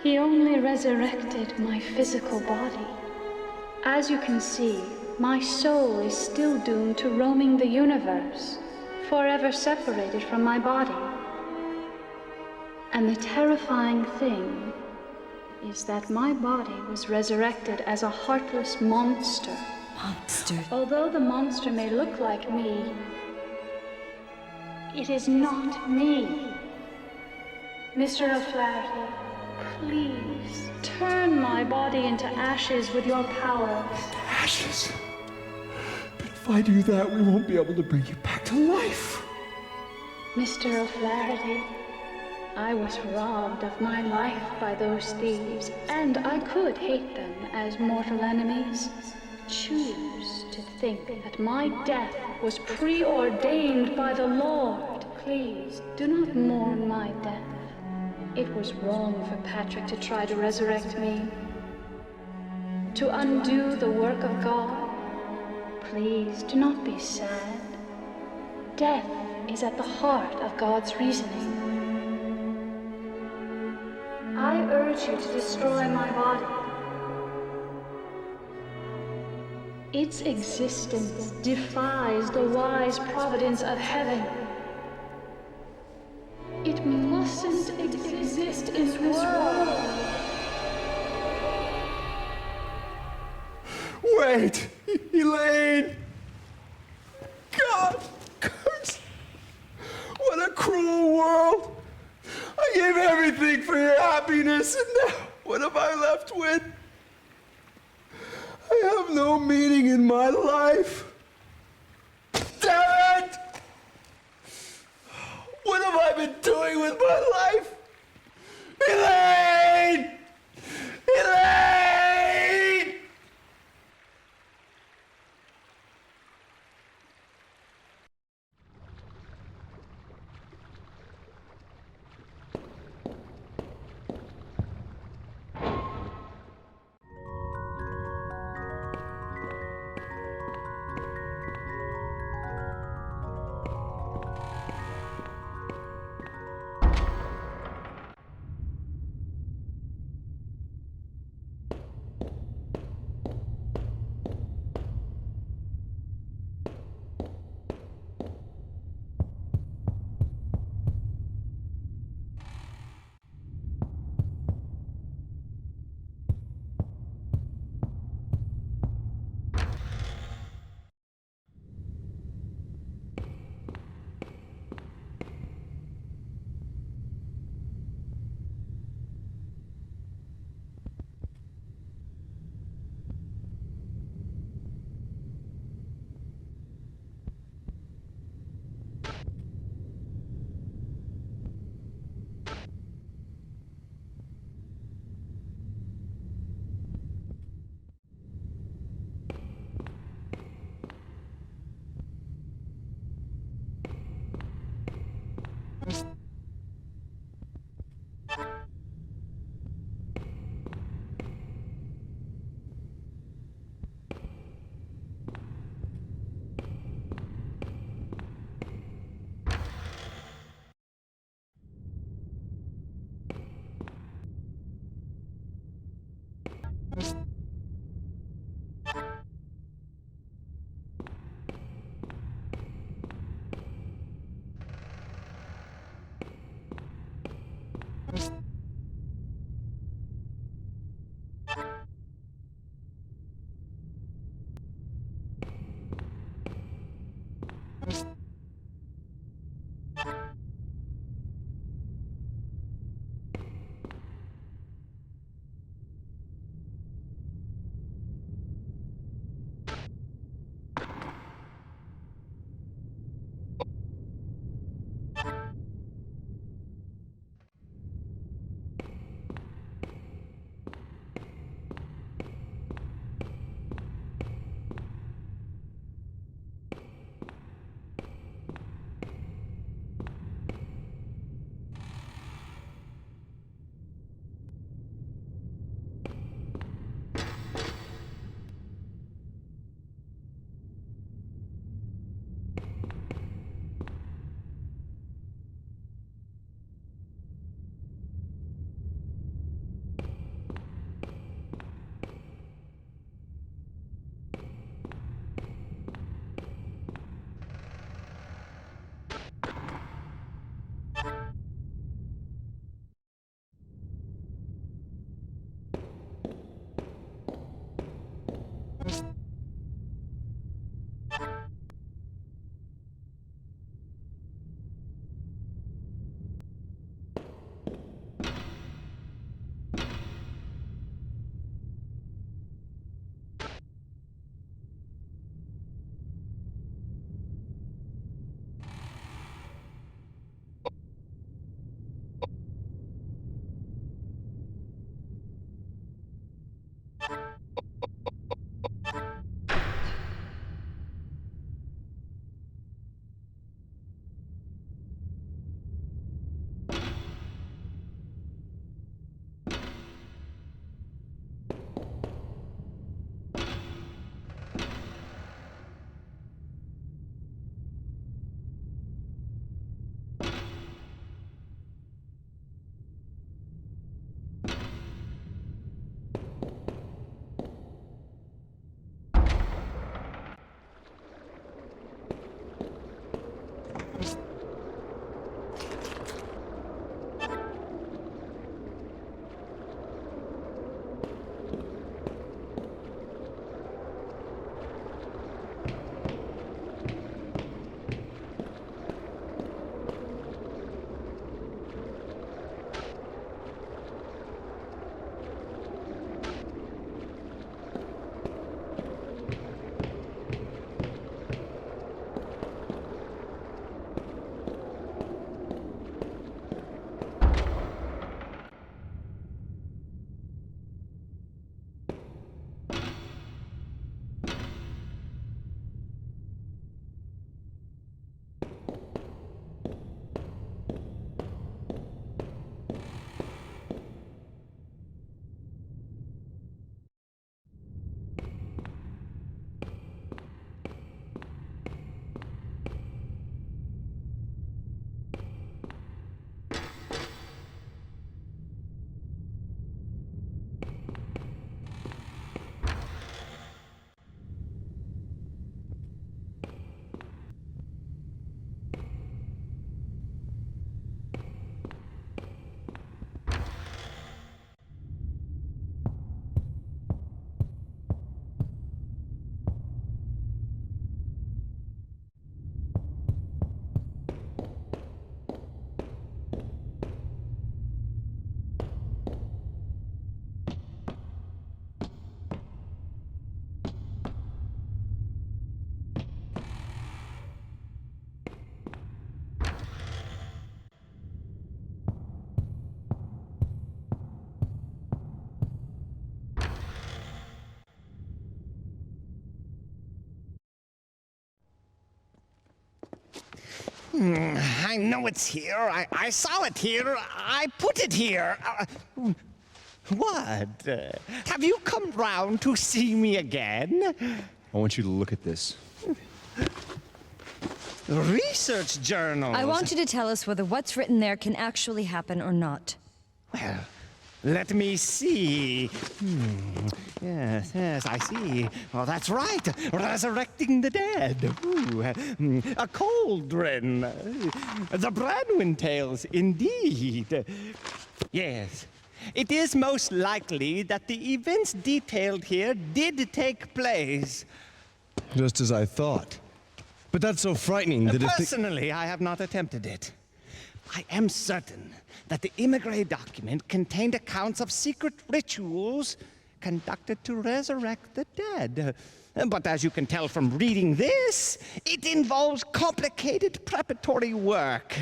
He only resurrected my physical body. As you can see, my soul is still doomed to roaming the universe, forever separated from my body. And the terrifying thing is that my body was resurrected as a heartless monster. Monster? Although the monster may look like me, it is not me. Mr. O'Flaherty, please turn my body into ashes with your powers. Ashes? But if I do that, we won't be able to bring you back to life. Mr. O'Flaherty, I was robbed of my life by those thieves, and I could hate them as mortal enemies. Choose to think that my death was preordained by the Lord. Please, do not mourn my death. It was wrong for Patrick to try to resurrect me. To undo the work of God. Please, do not be sad. Death is at the heart of God's reasoning. I urge you to destroy my body. Its existence defies the wise providence of heaven. It mustn't exist in this world. Wait! Elaine! God! Curse! everything for your happiness, and now what am I left with? I have no meaning in my life. Damn it! What have I been doing with my life? Elaine! Elaine! I know it's here. I saw it here. I put it here. What? Have you come round to see me again? I want you to look at this. Research journals. I want you to tell us whether what's written there can actually happen or not. Well, let me see. Yes, I see. Oh, that's right. Resurrecting the dead. Ooh, a cauldron. The Branwyn tales, indeed. Yes. It is most likely that the events detailed here did take place. Just as I thought. But that's so frightening that Personally, I have not attempted it. I am certain that the Immigrant document contained accounts of secret rituals conducted to resurrect the dead. But as you can tell from reading this, it involves complicated preparatory work.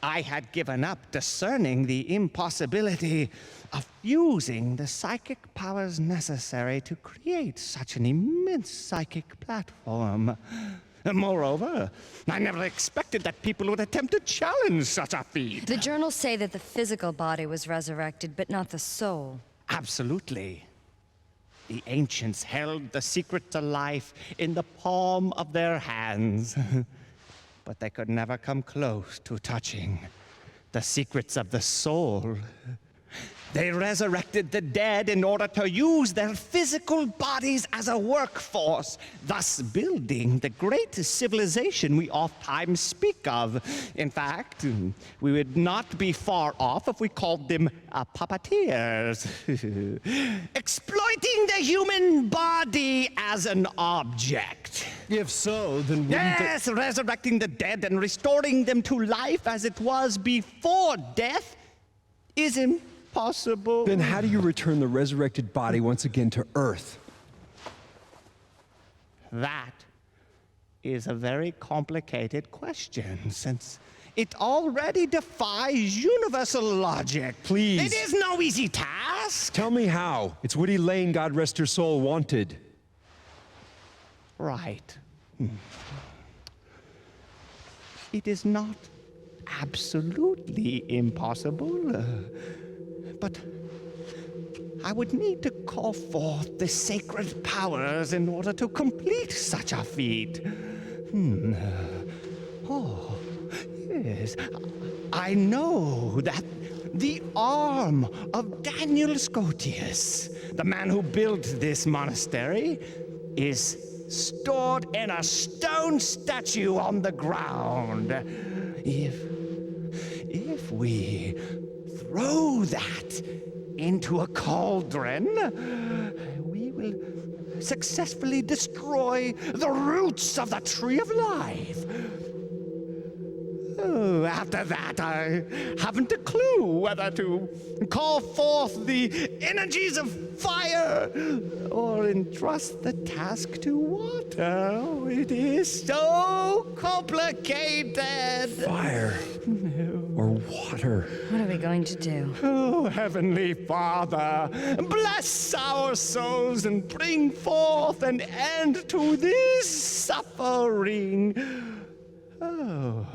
I had given up discerning the impossibility of using the psychic powers necessary to create such an immense psychic platform. Moreover, I never expected that people would attempt to challenge such a feat. The journals say that the physical body was resurrected, but not the soul. Absolutely. The ancients held the secret to life in the palm of their hands. But they could never come close to touching the secrets of the soul. They resurrected the dead in order to use their physical bodies as a workforce, thus building the great civilization we oftentimes speak of. In fact, we would not be far off if we called them puppeteers. Exploiting the human body as an object. if so, then wouldn't Yes, resurrecting the dead and restoring them to life as it was before death is impossible. Then how do you return the resurrected body once again to Earth? That is a very complicated question, since it already defies universal logic. Please. It is no easy task. Tell me how. It's what ELAINE, God rest her soul, wanted. Right. It is not absolutely impossible, but I would need to call forth the sacred powers in order to complete such a feat. Oh, yes. I know that the arm of Daniel Scotius, the man who built this monastery, is stored in a stone statue on the ground. If we throw that into a cauldron, we will successfully destroy the roots of the Tree of Life. Oh, after that, I haven't a clue whether to call forth the energies of fire or entrust the task to water. Oh, it is so complicated. Fire or water. What are we going to do? Oh, Heavenly Father, bless our souls and bring forth an end to this suffering. Oh.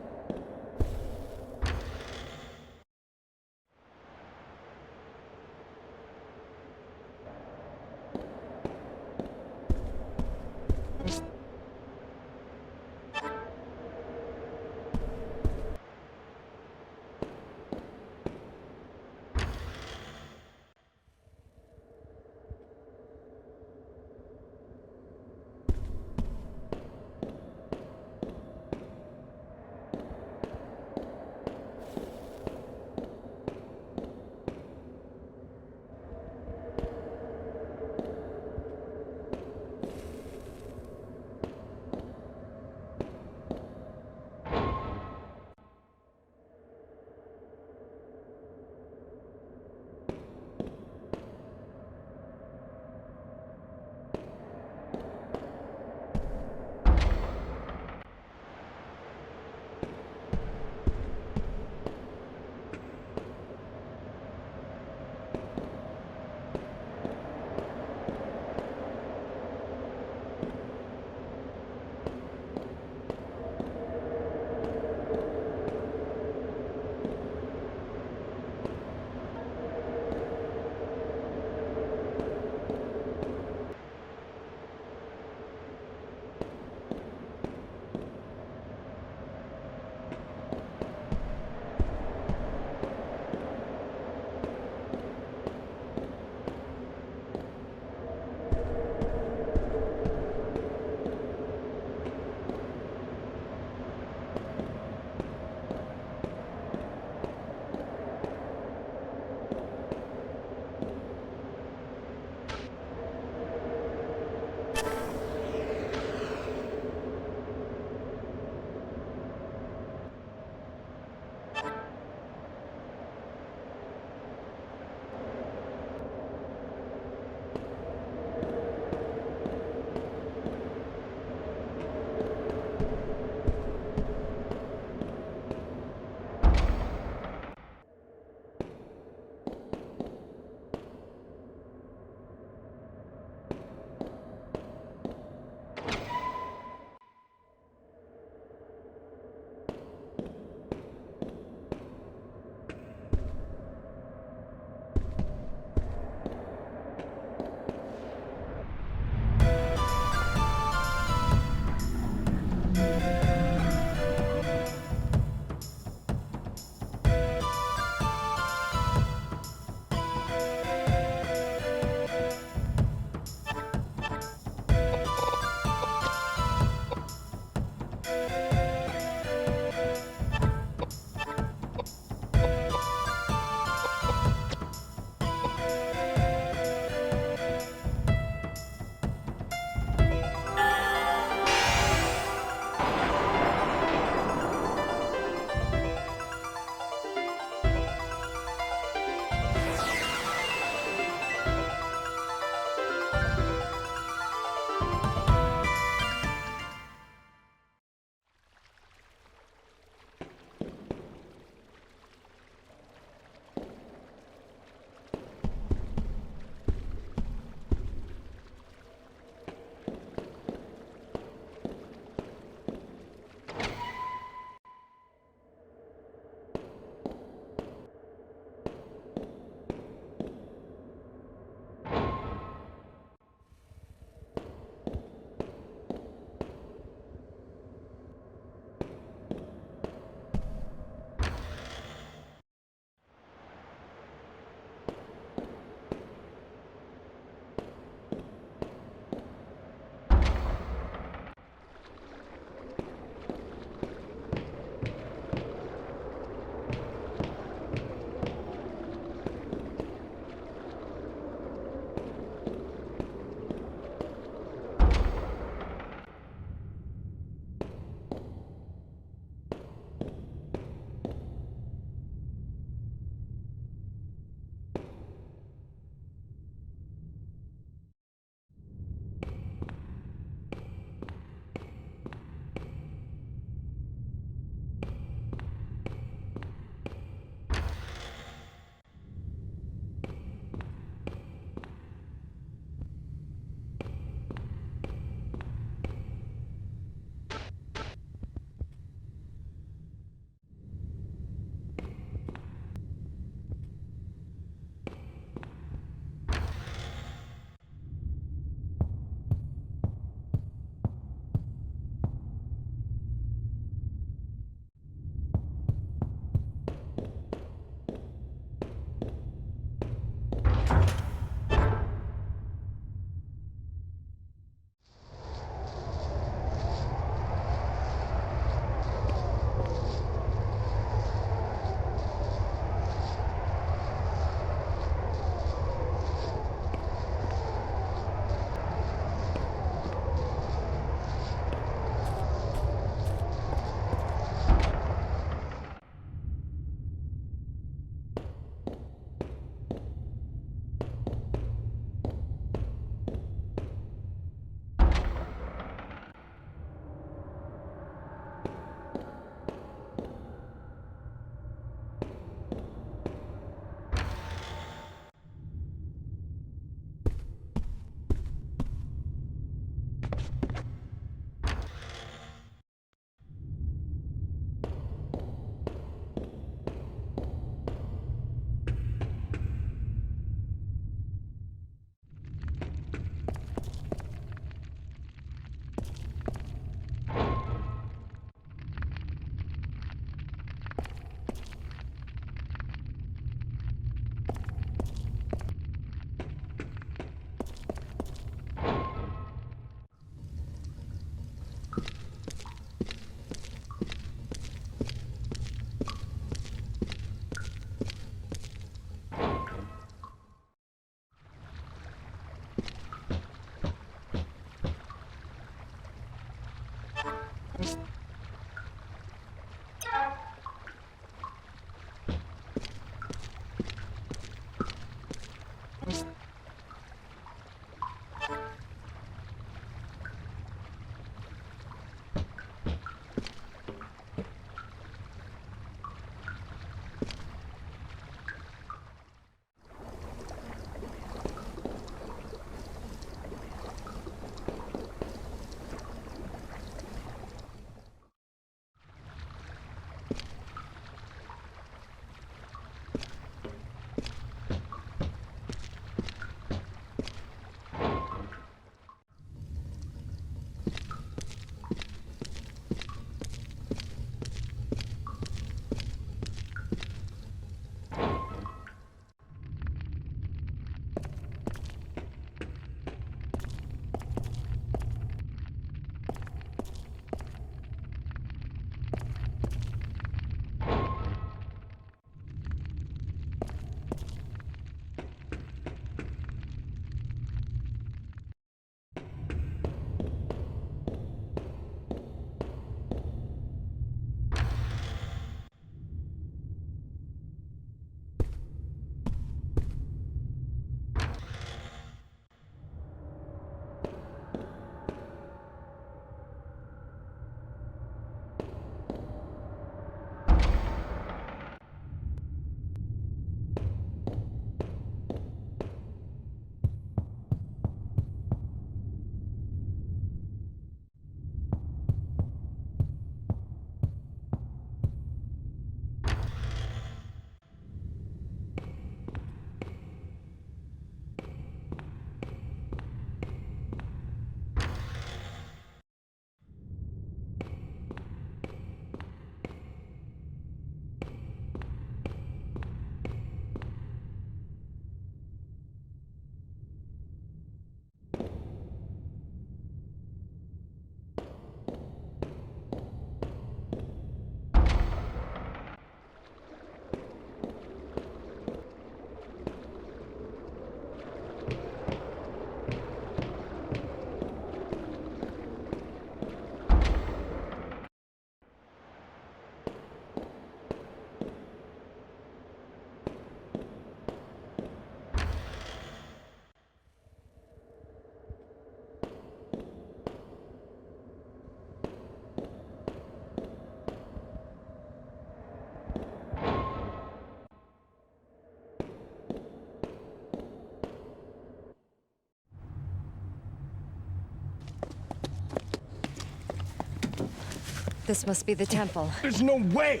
This must be the temple. There's no way!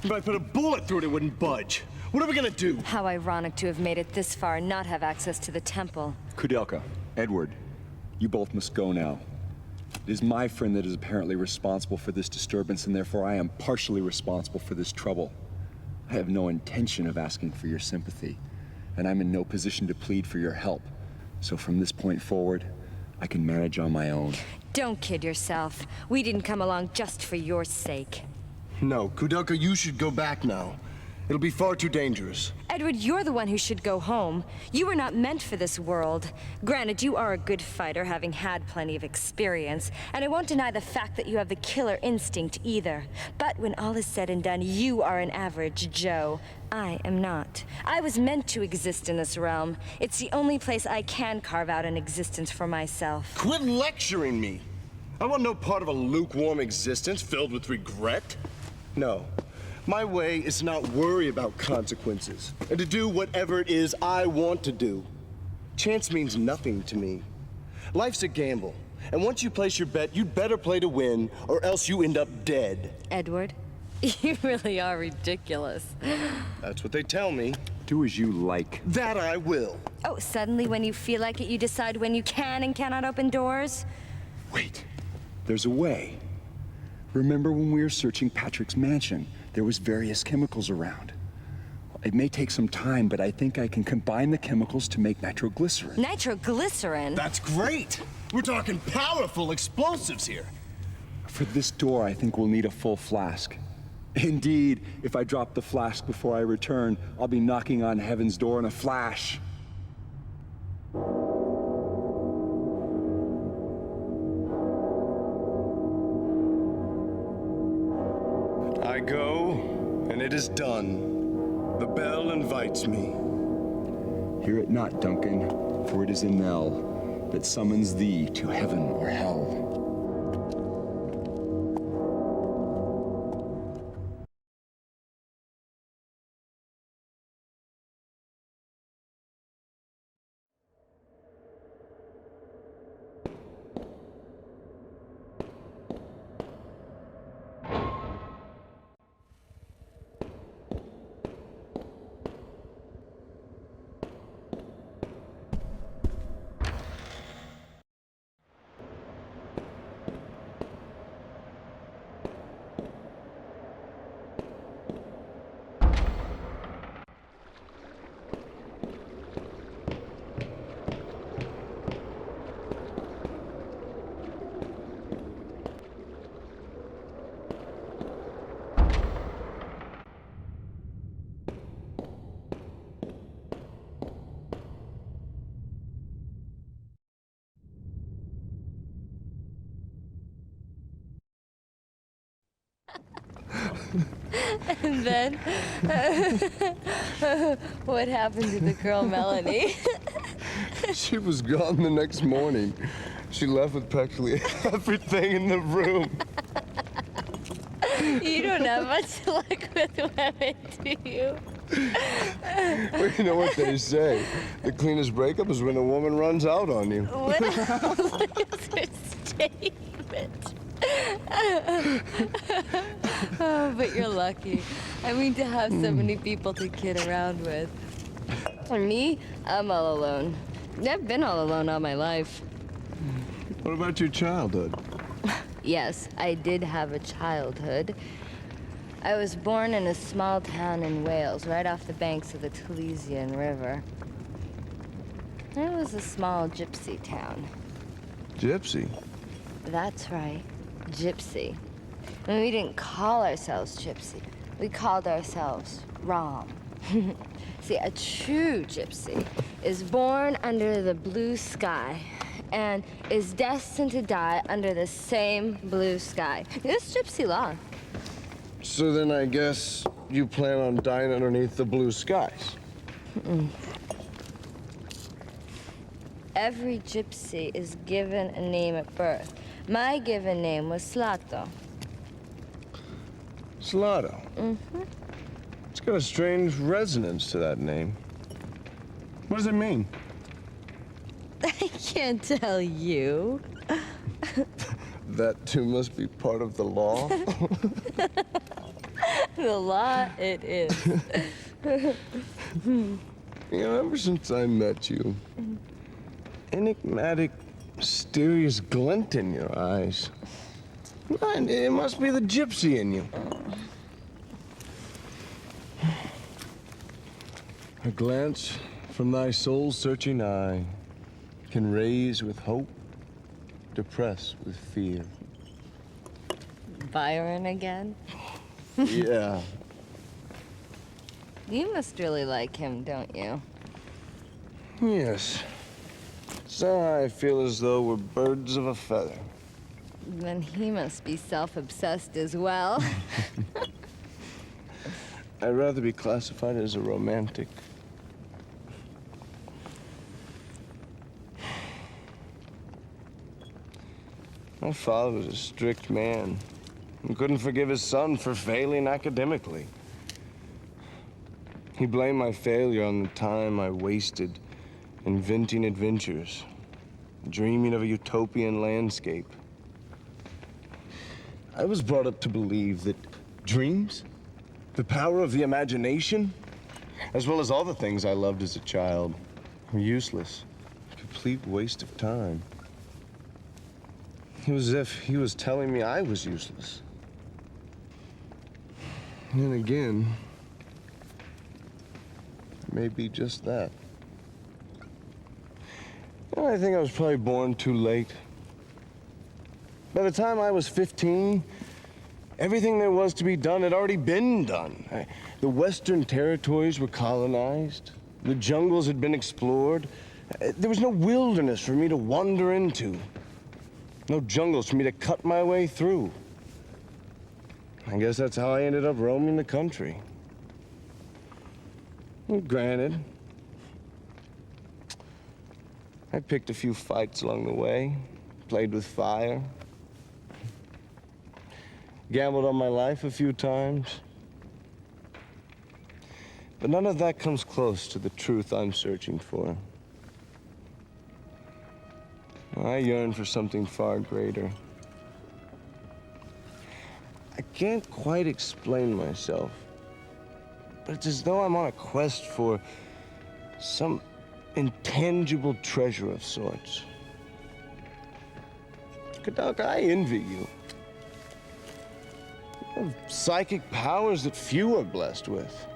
If I put a bullet through it, it wouldn't budge. What are we gonna do? How ironic to have made it this far and not have access to the temple. Koudelka, Edward, you both must go now. It is my friend that is apparently responsible for this disturbance, and therefore I am partially responsible for this trouble. I have no intention of asking for your sympathy, and I'm in no position to plead for your help. So from this point forward, I can manage on my own. Don't kid yourself. We didn't come along just for your sake. No, Koudelka, you should go back now. It'll be far too dangerous. Edward, you're the one who should go home. You were not meant for this world. Granted, you are a good fighter, having had plenty of experience, and I won't deny the fact that you have the killer instinct either. But when all is said and done, you are an average Joe. I am not. I was meant to exist in this realm. It's the only place I can carve out an existence for myself. Quit lecturing me! I want no part of a lukewarm existence filled with regret. No. My way is to not worry about consequences, and to do whatever it is I want to do. Chance means nothing to me. Life's a gamble, and once you place your bet, you'd better play to win, or else you end up dead. Edward, you really are ridiculous. That's what they tell me. Do as you like. That I will. Oh, suddenly when you feel like it, you decide when you can and cannot open doors? Wait, there's a way. Remember when we were searching Patrick's mansion? There was various chemicals around. It may take some time, but I think I can combine the chemicals to make nitroglycerin. Nitroglycerin? That's great! We're talking powerful explosives here. For this door, I think we'll need a full flask. Indeed, if I drop the flask before I return, I'll be knocking on heaven's door in a flash. I go, and it is done. The bell invites me. Hear it not, Duncan, for it is a knell that summons thee to heaven or hell. And then, what happened to the girl Melanie? She was gone the next morning. She left with practically everything in the room. You don't have much luck with women, do you? Well, you know what they say. The cleanest breakup is when a woman runs out on you. What else is her statement? Oh, but you're lucky. I mean, to have so many people to kid around with. For me, I'm all alone. I've been all alone all my life. What about your childhood? Yes, I did have a childhood. I was born in a small town in Wales, right off the banks of the Taliesin River. It was a small gypsy town. Gypsy? That's right, gypsy. I mean, we didn't call ourselves gypsy. We called ourselves Rom. See, a true gypsy is born under the blue sky and is destined to die under the same blue sky. It's gypsy law. So then I guess you plan on dying underneath the blue skies. Every gypsy is given a name at birth. My given name was Slato. Slato? Mm-hmm. It's got a strange resonance to that name. What does it mean? I can't tell you. That too must be part of the law. The law it is. You know, ever since I met you, enigmatic, mysterious glint in your eyes. Man, it must be the gypsy in you. A glance from thy soul-searching eye can raise with hope, depress with fear. Byron again? Yeah. You must really like him, don't you? Yes. So I feel as though we're birds of a feather. Then he must be self-obsessed as well. I'd rather be classified as a romantic. My father was a strict man. He couldn't forgive his son for failing academically. He blamed my failure on the time I wasted inventing adventures, dreaming of a utopian landscape. I was brought up to believe that dreams, the power of the imagination, as well as all the things I loved as a child, were useless, a complete waste of time. It was as if he was telling me I was useless. And again, it may be just that. You know, I think I was probably born too late. By the time I was 15, everything there was to be done had already been done. The Western territories were colonized. The jungles had been explored. There was no wilderness for me to wander into. No jungles for me to cut my way through. I guess that's how I ended up roaming the country. Well, granted, I picked a few fights along the way, played with fire, gambled on my life a few times. But none of that comes close to the truth I'm searching for. I yearn for something far greater. I can't quite explain myself, but it's as though I'm on a quest for some intangible treasure of sorts. Koudelka, I envy you. You have psychic powers that few are blessed with.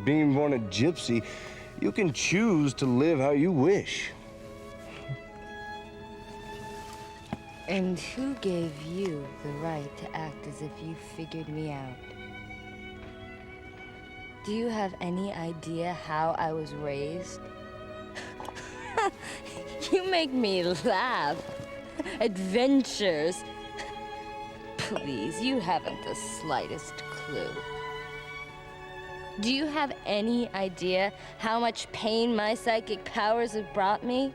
Being born a gypsy, you can choose to live how you wish. And who gave you the right to act as if you figured me out? Do you have any idea how I was raised? You make me laugh. Adventures. Please, you haven't the slightest clue. Do you have any idea how much pain my psychic powers have brought me?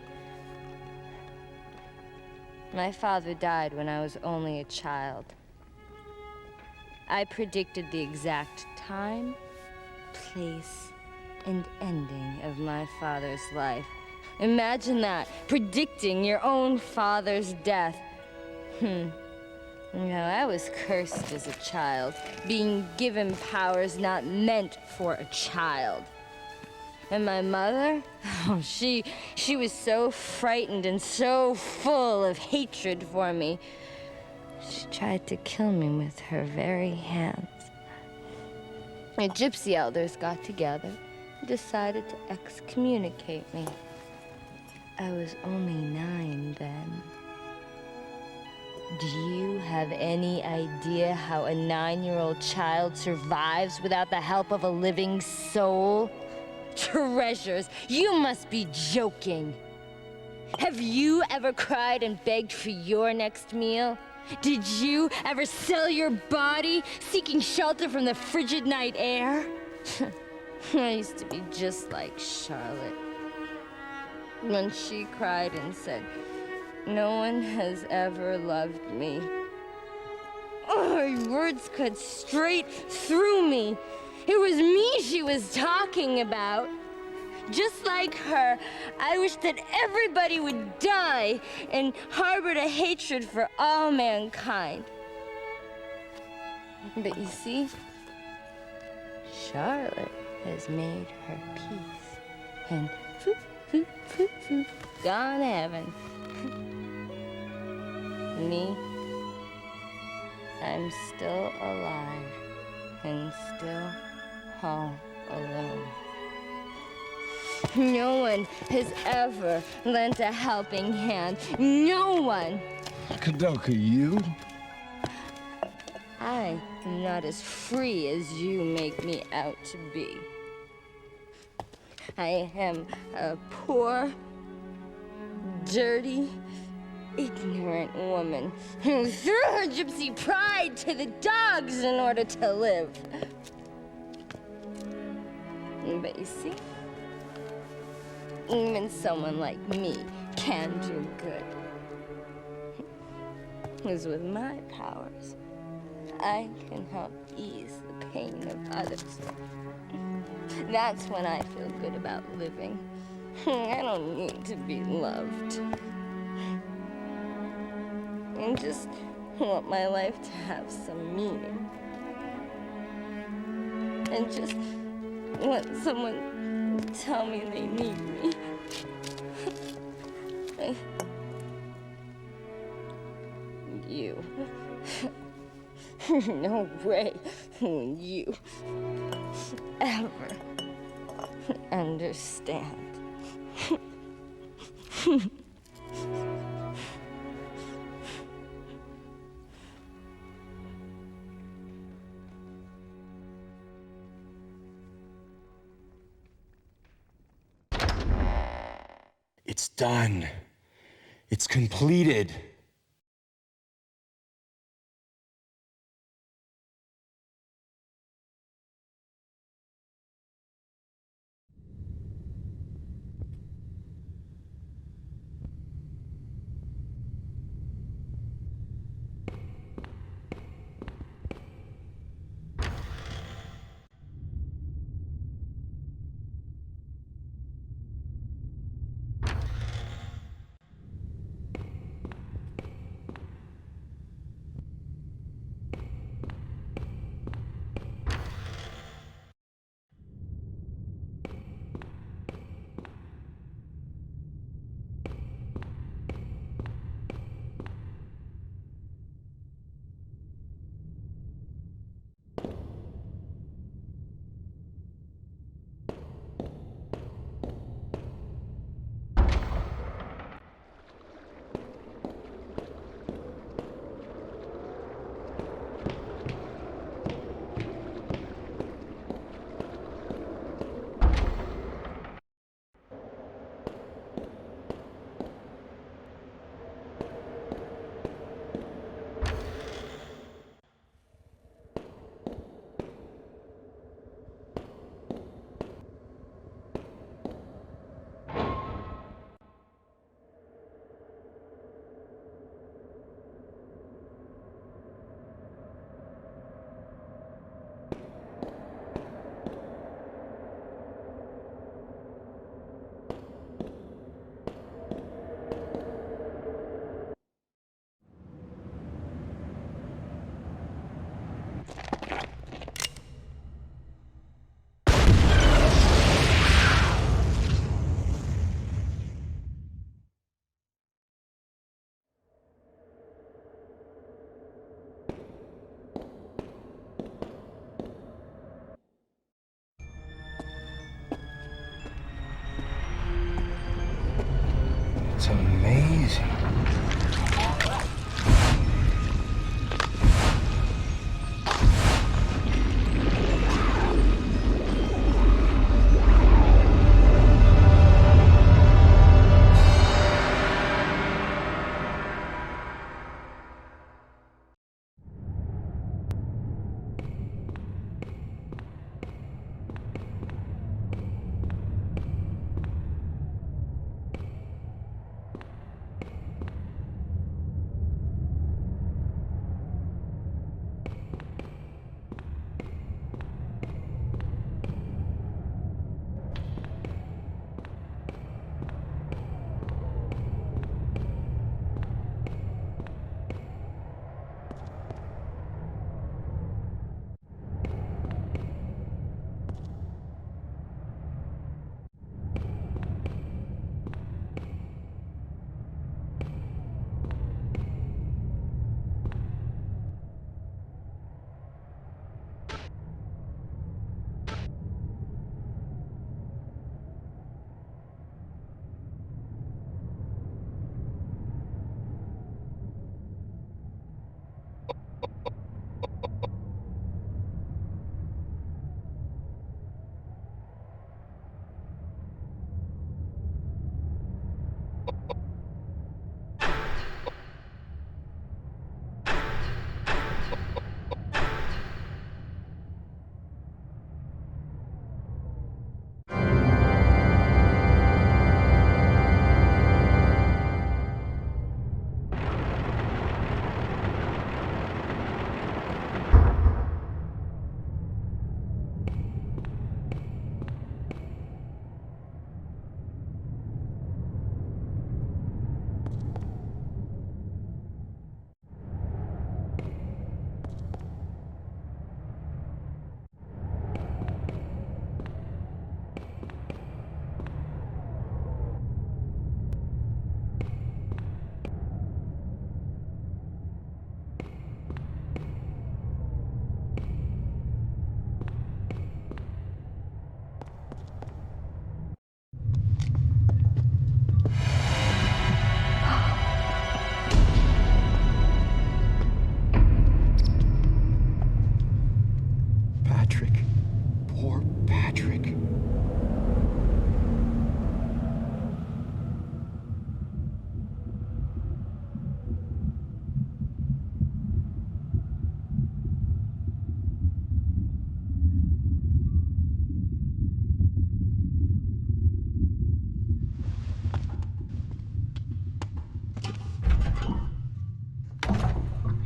My father died when I was only a child. I predicted the exact time, place, and ending of my father's life. Imagine that, predicting your own father's death. You know, I was cursed as a child, being given powers not meant for a child. And my mother, oh, she was so frightened and so full of hatred for me. She tried to kill me with her very hands. The gypsy elders got together and decided to excommunicate me. I was only 9 then. Do you have any idea how a 9-year-old child survives without the help of a living soul? Treasures, you must be joking. Have you ever cried and begged for your next meal? Did you ever sell your body, seeking shelter from the frigid night air? I used to be just like Charlotte. When she cried and said, "No one has ever loved me." Oh, her words cut straight through me. It was me she was talking about. Just like her, I wish that everybody would die and harbored a hatred for all mankind. But you see, Charlotte has made her peace and gone to heaven. Me, I'm still alive and still all alone. No one has ever lent a helping hand. No one. Koudelka, you? I am not as free as you make me out to be. I am a poor, dirty, ignorant woman who threw her gypsy pride to the dogs in order to live. But you see, even someone like me can do good. Because with my powers, I can help ease the pain of others. That's when I feel good about living. I don't need to be loved. I just want my life to have some meaning. And just want someone to tell me they need me. You. No way will you ever understand. It's done. It's completed. It's amazing.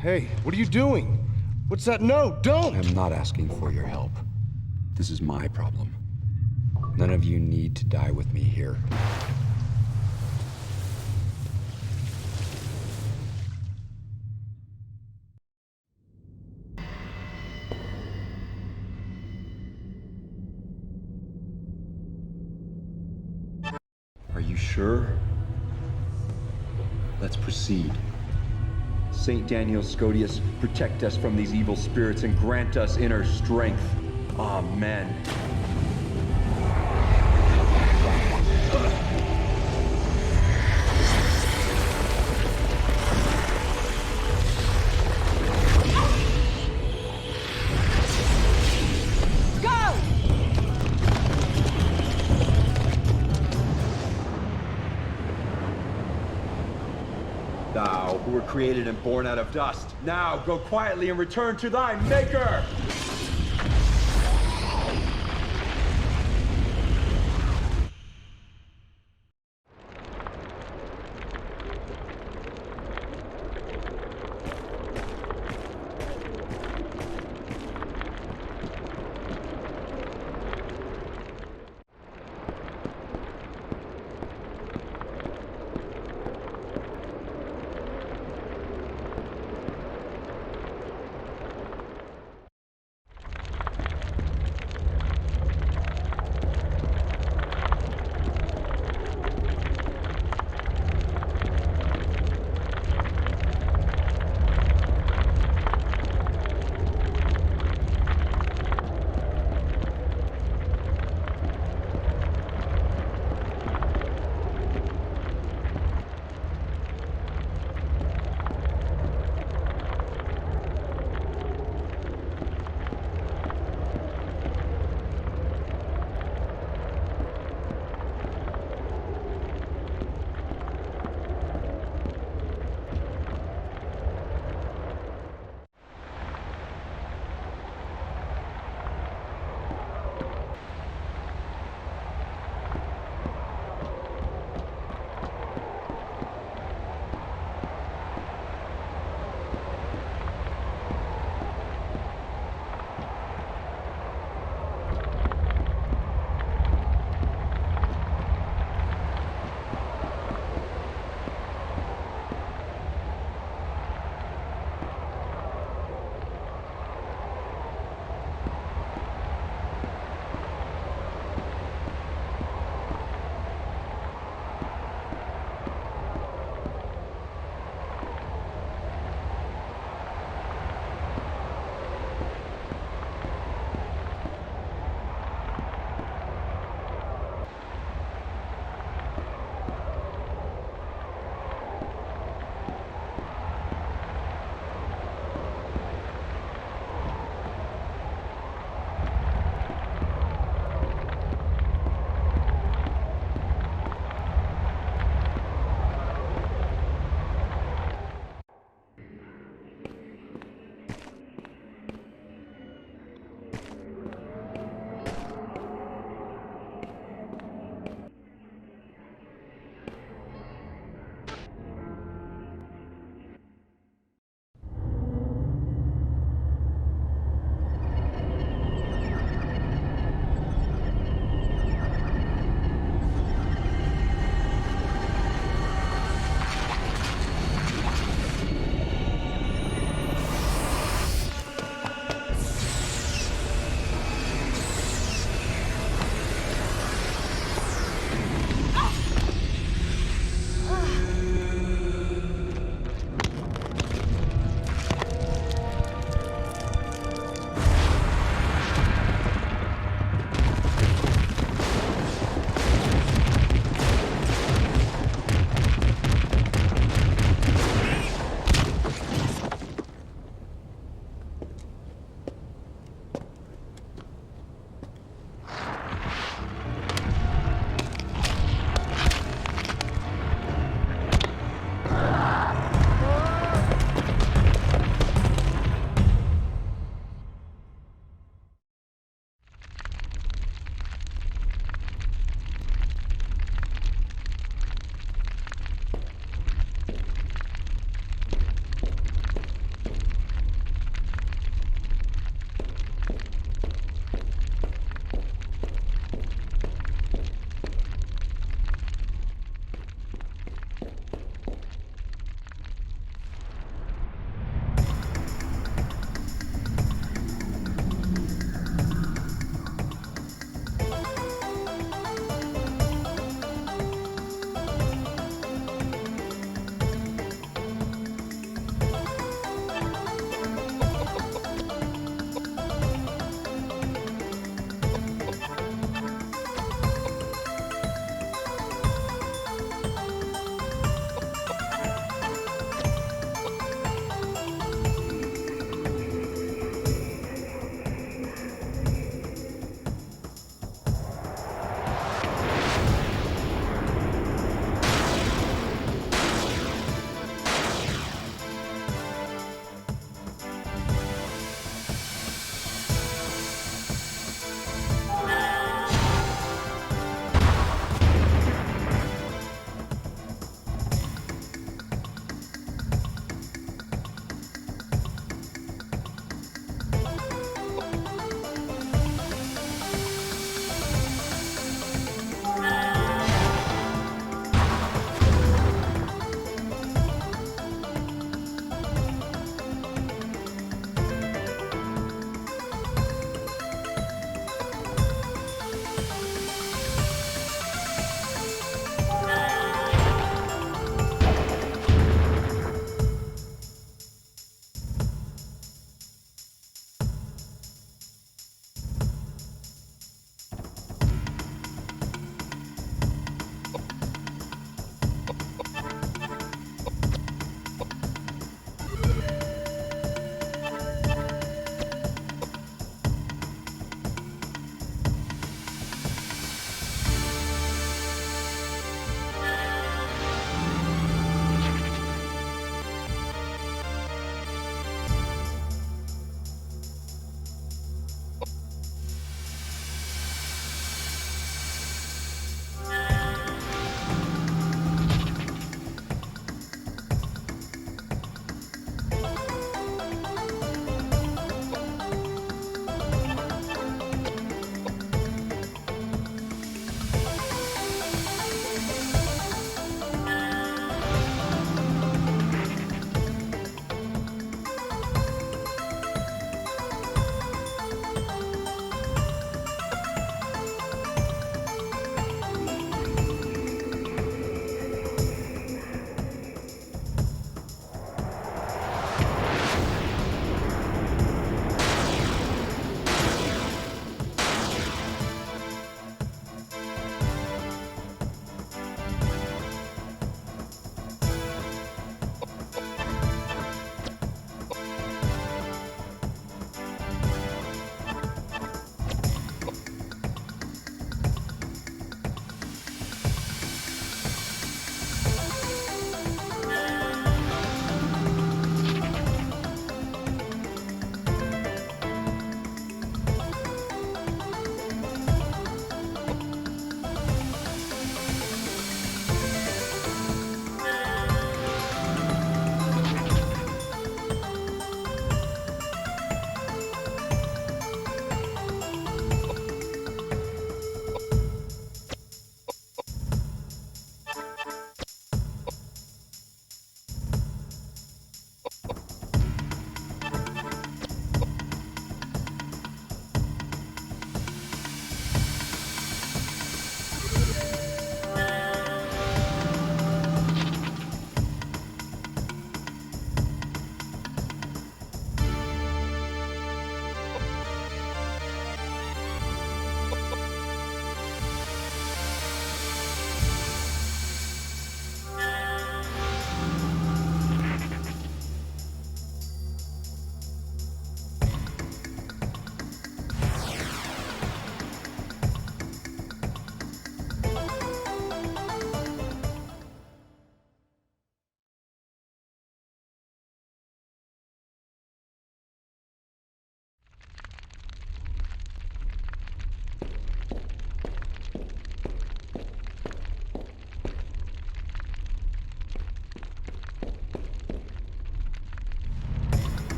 Hey, what are you doing? What's that? No, don't! I'm not asking for your help. This is my problem. None of you need to die with me here. Are you sure? Let's proceed. Saint Daniel Scotius, protect us from these evil spirits and grant us inner strength. Amen. Thou, who were created and born out of dust, now go quietly and return to thy Maker!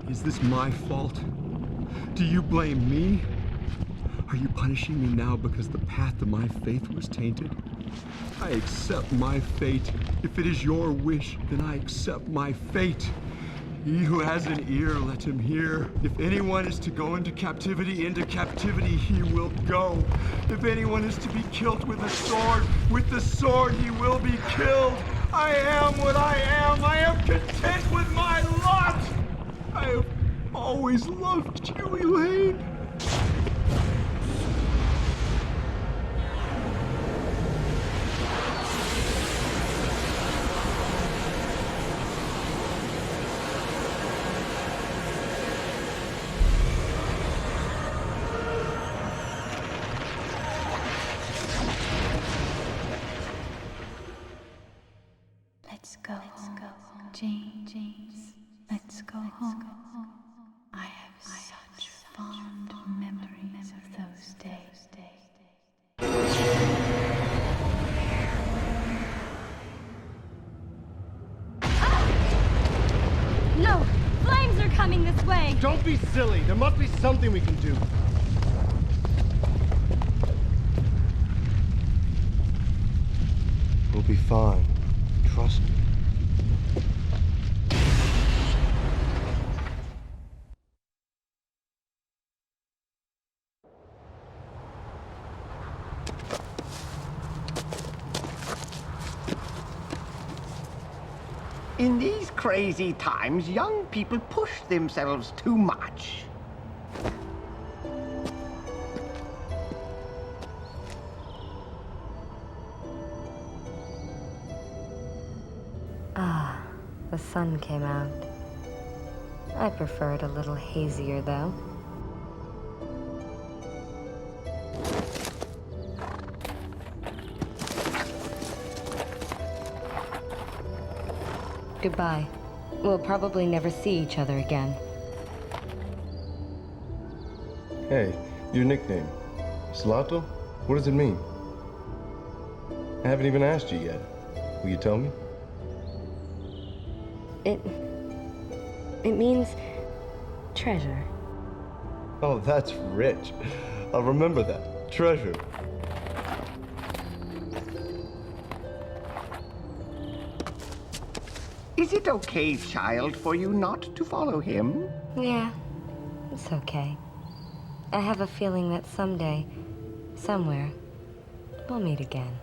Is this my fault? Do you blame me? Are you punishing me now because the path of my faith was tainted? I accept my fate. If it is your wish, then I accept my fate. He who has an ear, let him hear. If anyone is to go into captivity he will go. If anyone is to be killed with the sword he will be killed. I am what I am. I am content with my lot. I have always loved you, Elaine. Let's go home, James. Let's go home. I have such fond memories of those days. No! Flames are coming this way! Don't be silly. There must be something we can do. We'll be fine. Trust me. In these crazy times, young people push themselves too much. Ah, the sun came out. I prefer it a little hazier, though. Goodbye. We'll probably never see each other again. Hey, your nickname. Slato? What does it mean? I haven't even asked you yet. Will you tell me? It means treasure. Oh, that's rich. I'll remember that. Treasure. Is it okay, child, for you not to follow him? Yeah, it's okay. I have a feeling that someday, somewhere, we'll meet again.